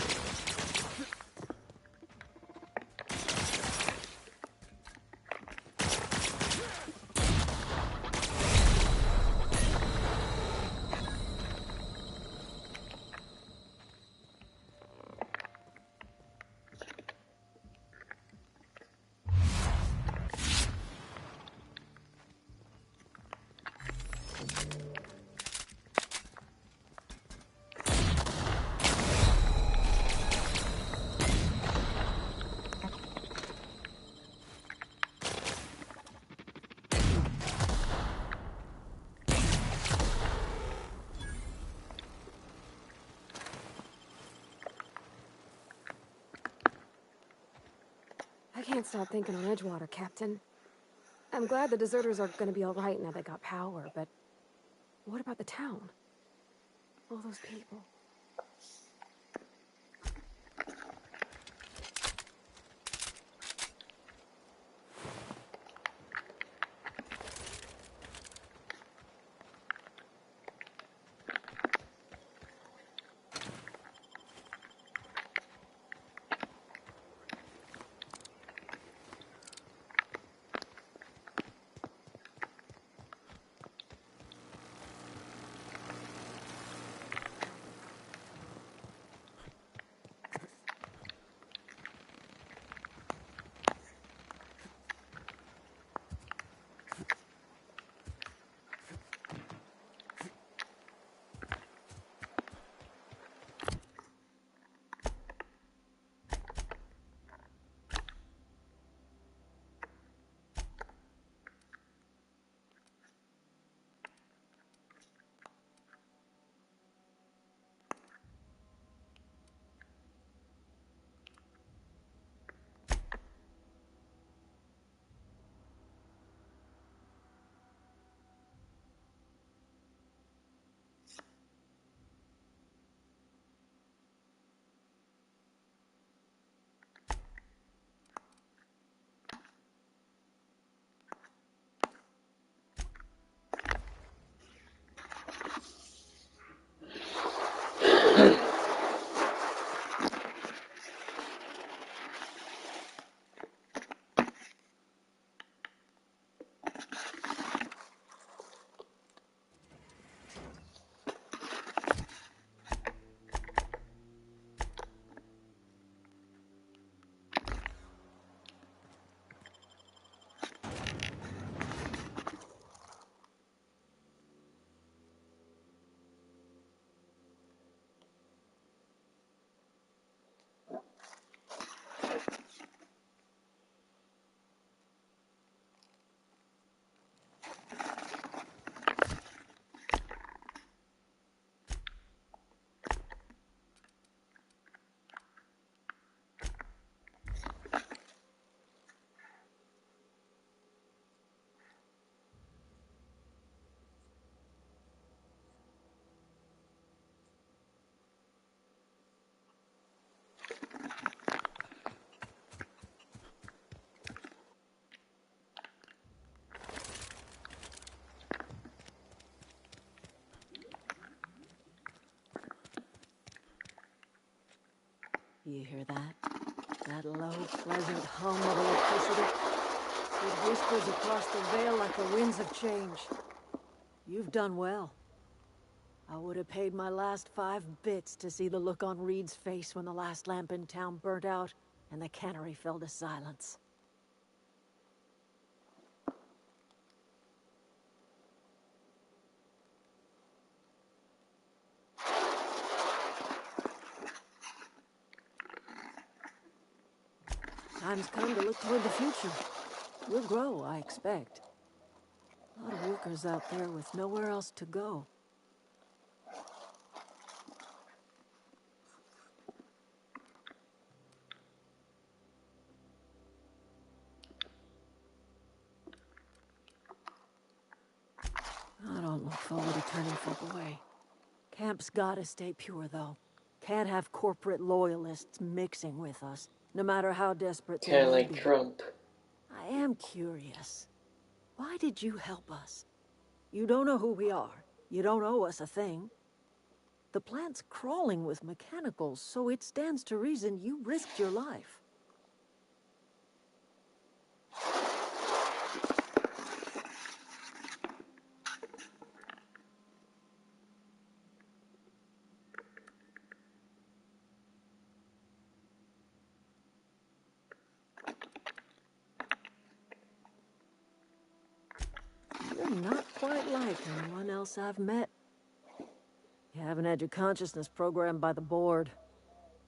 [SPEAKER 12] I can't stop thinking on Edgewater, Captain. I'm glad the deserters are gonna be alright now they got power, but what about the town? All those people.
[SPEAKER 6] You hear that? That low, pleasant hum of electricity? It whispers across the veil like the winds of change. You've done well. I would have paid my last 5 bits to see the look on Reed's face when the last lamp in town burnt out and the cannery fell to silence. Time's come to look toward the future. We'll grow, I expect. A lot of workers out there with nowhere else to go. I don't look forward to turning folk away. Camp's gotta stay pure, though. Can't have corporate loyalists mixing with us, no matter how desperate they
[SPEAKER 1] Kind of
[SPEAKER 6] may
[SPEAKER 1] like
[SPEAKER 6] be.
[SPEAKER 1] Trump.
[SPEAKER 6] I am curious. Why did you help us? You don't know who we are. You don't owe us a thing. The plant's crawling with mechanicals, so it stands to reason you risked your life. You're not quite like anyone else I've met. You haven't had your consciousness programmed by the board.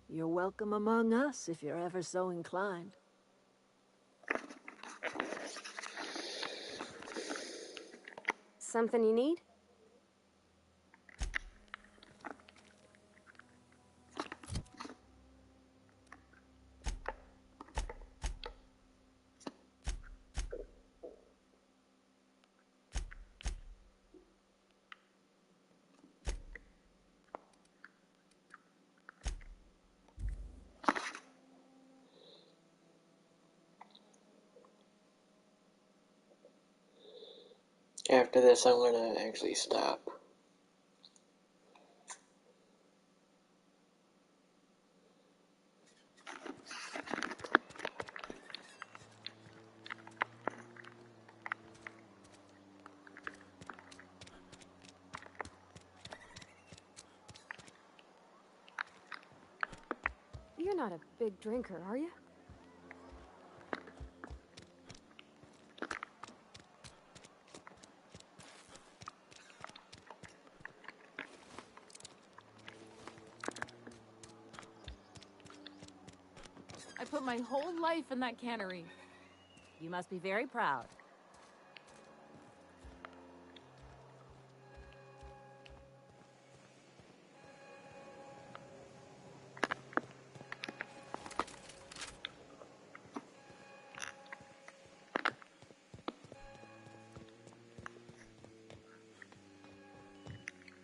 [SPEAKER 6] You're welcome among us if you're ever so inclined.
[SPEAKER 12] Something you need?
[SPEAKER 1] After this, I'm gonna actually stop.
[SPEAKER 12] You're not a big drinker, are you?
[SPEAKER 18] I put my whole life in that cannery.
[SPEAKER 14] You must be very proud.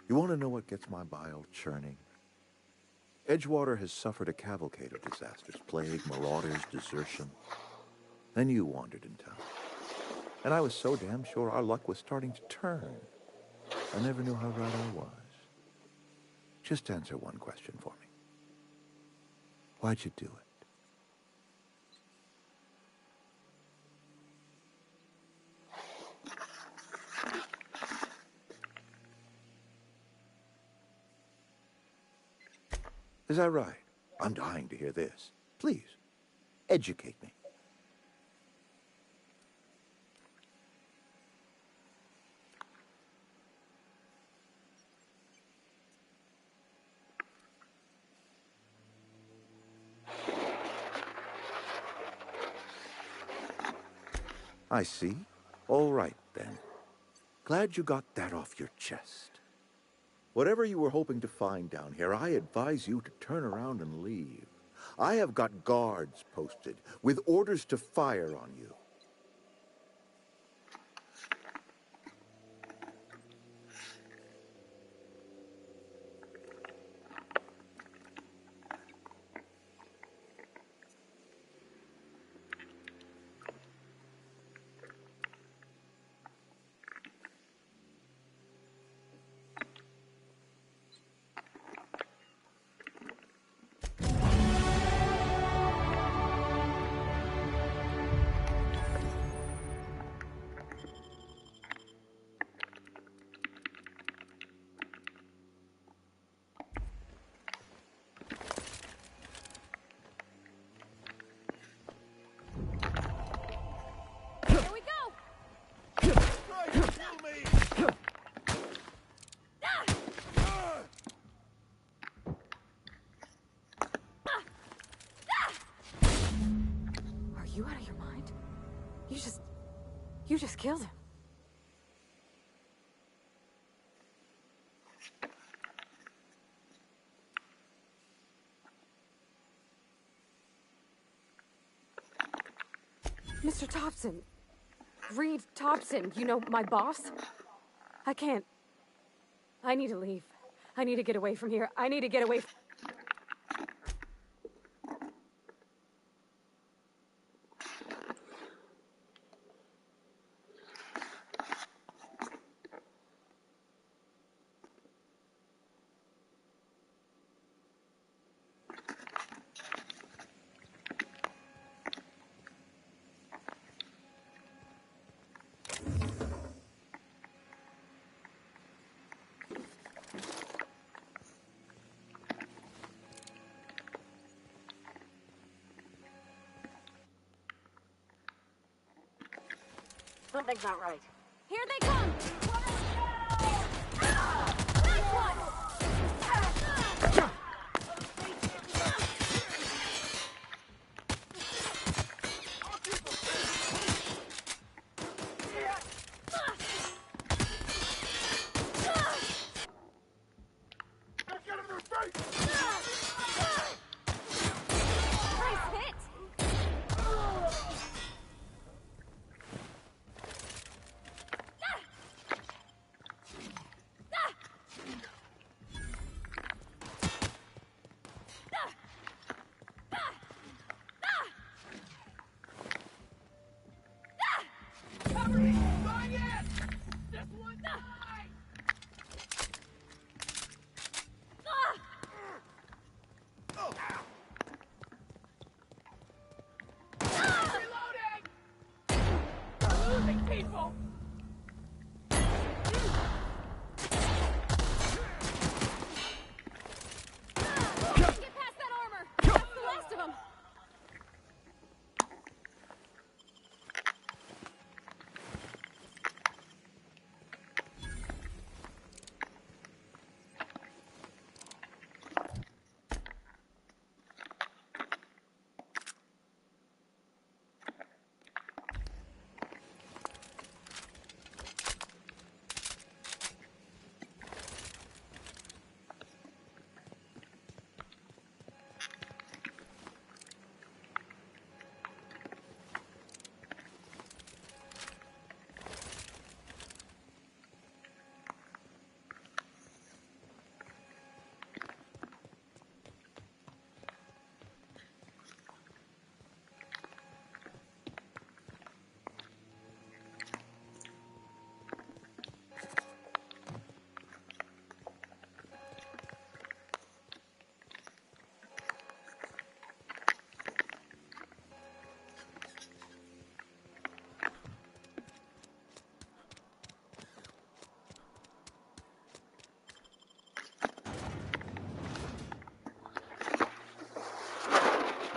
[SPEAKER 11] You want to know what gets my bile churning? Edgewater has suffered a cavalcade of disasters, plague, marauders, desertion. Then you wandered in town. And I was so damn sure our luck was starting to turn. I never knew how right I was. Just answer one question for me. Why'd you do it? Is that right? I'm dying to hear this. Please, educate me. I see. All right, then. Glad you got that off your chest. Whatever you were hoping to find down here, I advise you to turn around and leave. I have got guards posted with orders to fire on you.
[SPEAKER 12] You just killed him. Mr. Thompson. Reed Thompson, you know, my boss? I can't. I need to leave. I need to get away from here. I need to get away from...
[SPEAKER 14] Something's not right.
[SPEAKER 12] Here they come!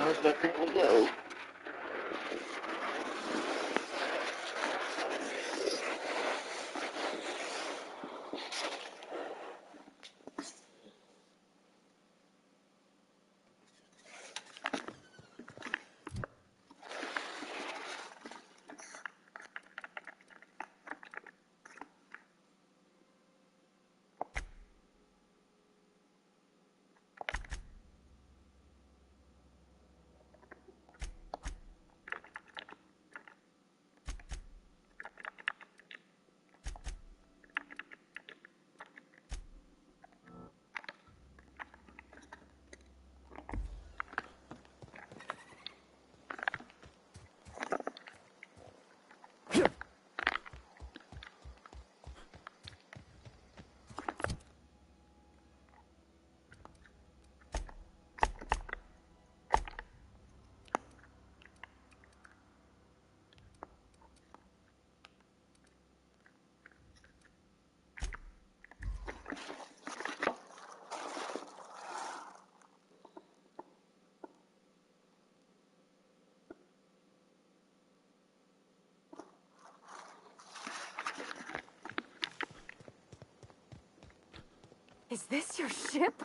[SPEAKER 1] How's that gonna go?
[SPEAKER 12] Is this your ship?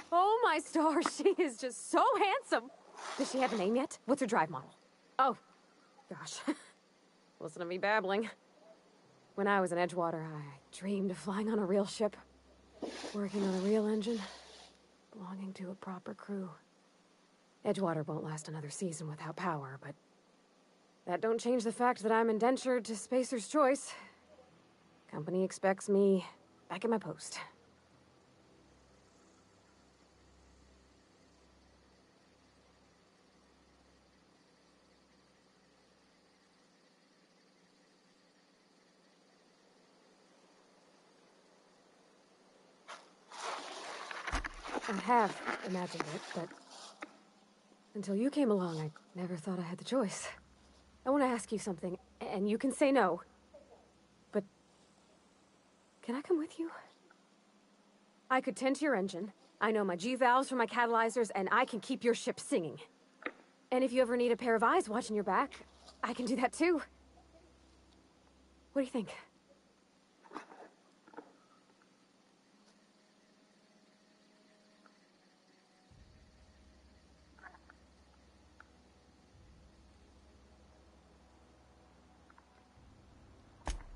[SPEAKER 12] Oh, my stars, she is just so handsome. Does she have a name yet? What's her drive model? Oh, gosh. listen to me babbling. When I was in Edgewater, I dreamed of flying on a real ship, working on a real engine, belonging to a proper crew. Edgewater won't last another season without power, but that don't change the fact that I'm indentured to Spacer's Choice. Company expects me back at my post. I have imagined it, but until you came along, I never thought I had the choice. I want to ask you something, and you can say no. But can I come with you? I could tend to your engine. I know my G-valves for my catalyzers, and I can keep your ship singing. And if you ever need a pair of eyes watching your back, I can do that too. What do you think?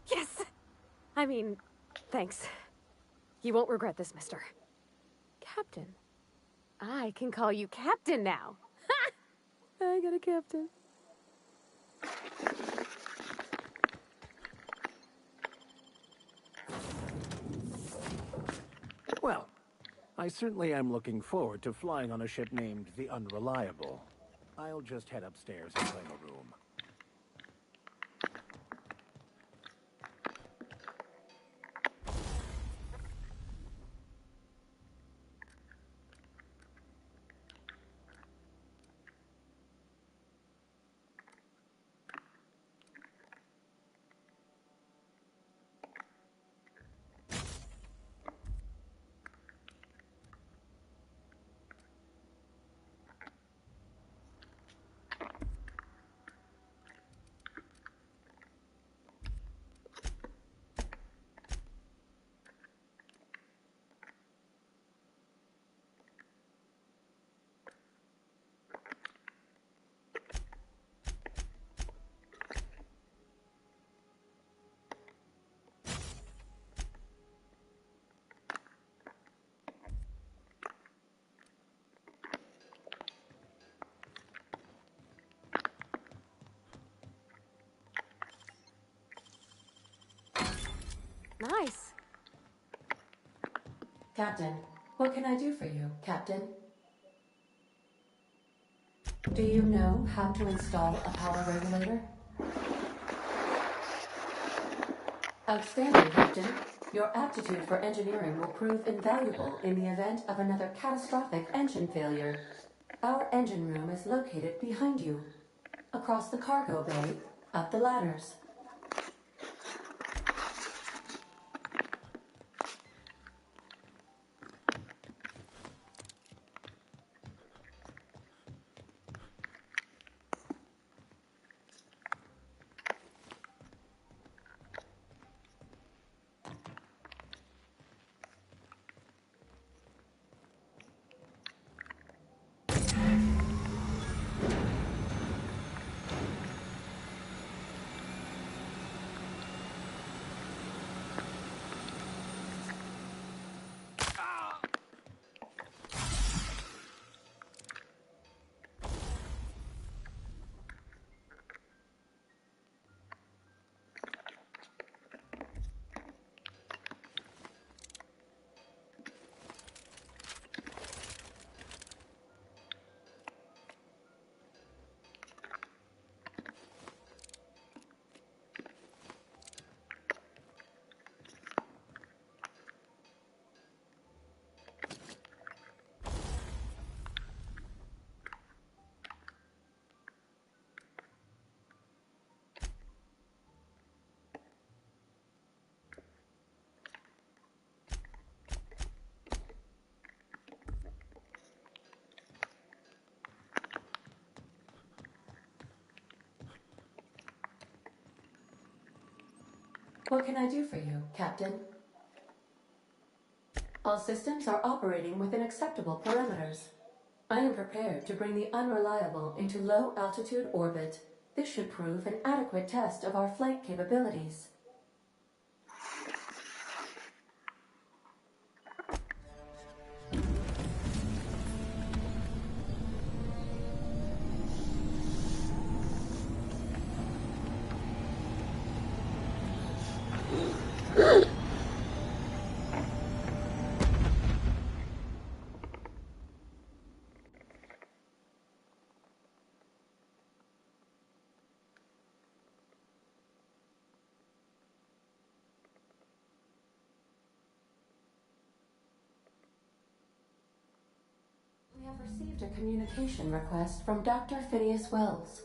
[SPEAKER 12] Yes! I mean, thanks. You won't regret this, mister. Captain. I can call you Captain now. Ha! I got a captain.
[SPEAKER 2] Well, I certainly am looking forward to flying on a ship named the Unreliable. I'll just head upstairs and claim a room.
[SPEAKER 12] Nice.
[SPEAKER 9] Captain, what can I do for you, Captain? Do you know how to install a power regulator? Outstanding, Captain. Your aptitude for engineering will prove invaluable in the event of another catastrophic engine failure. Our engine room is located behind you, across the cargo bay, up the ladders. What can I do for you, Captain? All systems are operating within acceptable parameters. I am prepared to bring the Unreliable into low-altitude orbit. This should prove an adequate test of our flight capabilities. We have received a communication request from Dr. Phineas Wells.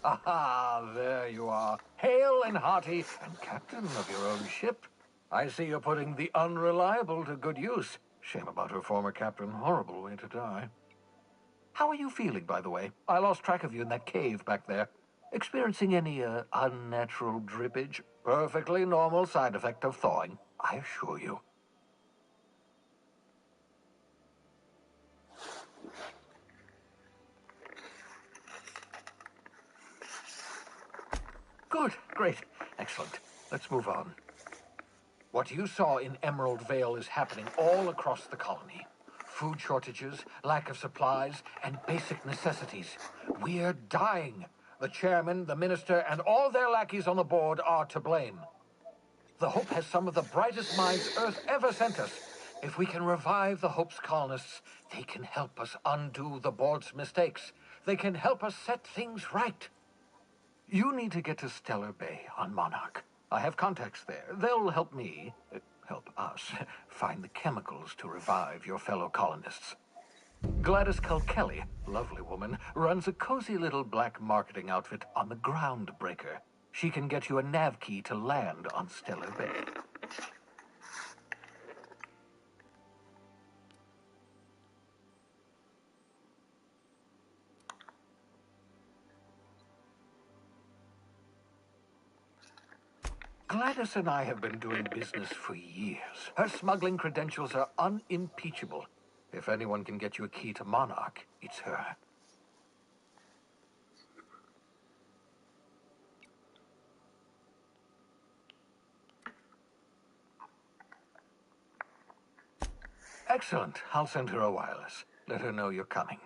[SPEAKER 3] Aha, there you are. Hale and hearty, and captain of your own ship. I see you're putting the unreliable to good use. Shame about her former captain. Horrible way to die. How are you feeling, by the way? I lost track of you in that cave back there. Experiencing any, unnatural drippage? Perfectly normal side effect of thawing, I assure you. Good, great, excellent. Let's move on. What you saw in Emerald Vale is happening all across the colony. Food shortages, lack of supplies, and basic necessities. We're dying. The chairman, the minister, and all their lackeys on the board are to blame. The Hope has some of the brightest minds Earth ever sent us. If we can revive the Hope's colonists, they can help us undo the board's mistakes. They can help us set things right. You need to get to Stellar Bay on Monarch. I have contacts there. They'll help me, help us, find the chemicals to revive your fellow colonists. Gladys Kelly, lovely woman, runs a cozy little black marketing outfit on the Groundbreaker. She can get you a nav key to land on Stellar Bay. Gladys and I have been doing business for years. Her smuggling credentials are unimpeachable. If anyone can get you a key to Monarch, it's her. Excellent. I'll send her a wireless. Let her know you're coming.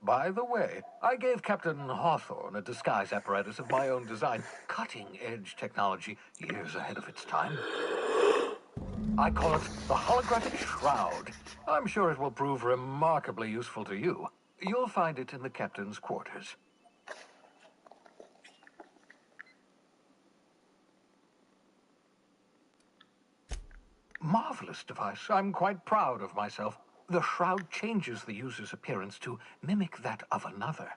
[SPEAKER 3] By the way, I gave Captain Hawthorne a disguise apparatus of my own design. Cutting-edge technology, years ahead of its time. I call it the holographic shroud. I'm sure it will prove remarkably useful to you. You'll find it in the captain's quarters. Marvelous device. I'm quite proud of myself. The shroud changes the user's appearance to mimic that of another.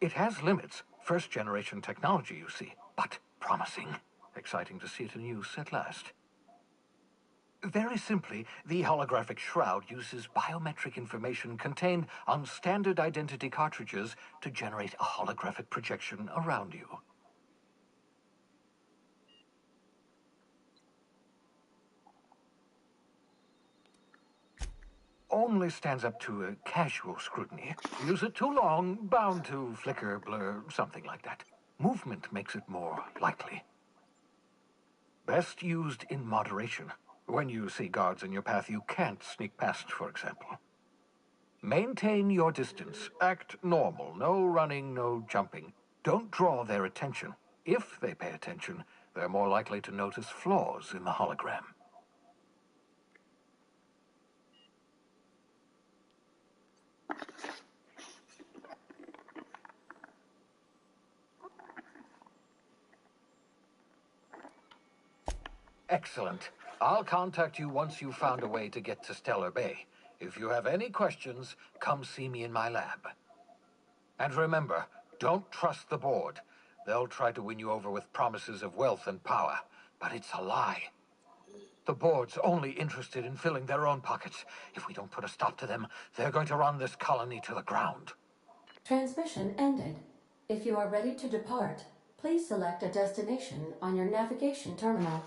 [SPEAKER 3] It has limits. First-generation technology, you see, but promising. Exciting to see it in use at last. Very simply, the holographic shroud uses biometric information contained on standard identity cartridges to generate a holographic projection around you. Only stands up to a casual scrutiny. Use it too long, bound to flicker, blur, something like that. Movement makes it more likely. Best used in moderation. When you see guards in your path you can't sneak past, for example. Maintain your distance. Act normal. No running, no jumping. Don't draw their attention. If they pay attention, they're more likely to notice flaws in the hologram. Excellent. I'll contact you once you've found a way to get to Stellar Bay. If you have any questions, come see me in my lab. And remember, don't trust the board. They'll try to win you over with promises of wealth and power, but it's a lie. The board's only interested in filling their own pockets. If we don't put a stop to them, they're going to run this colony to the ground.
[SPEAKER 9] Transmission ended. If you are ready to depart, please select a destination on your navigation terminal.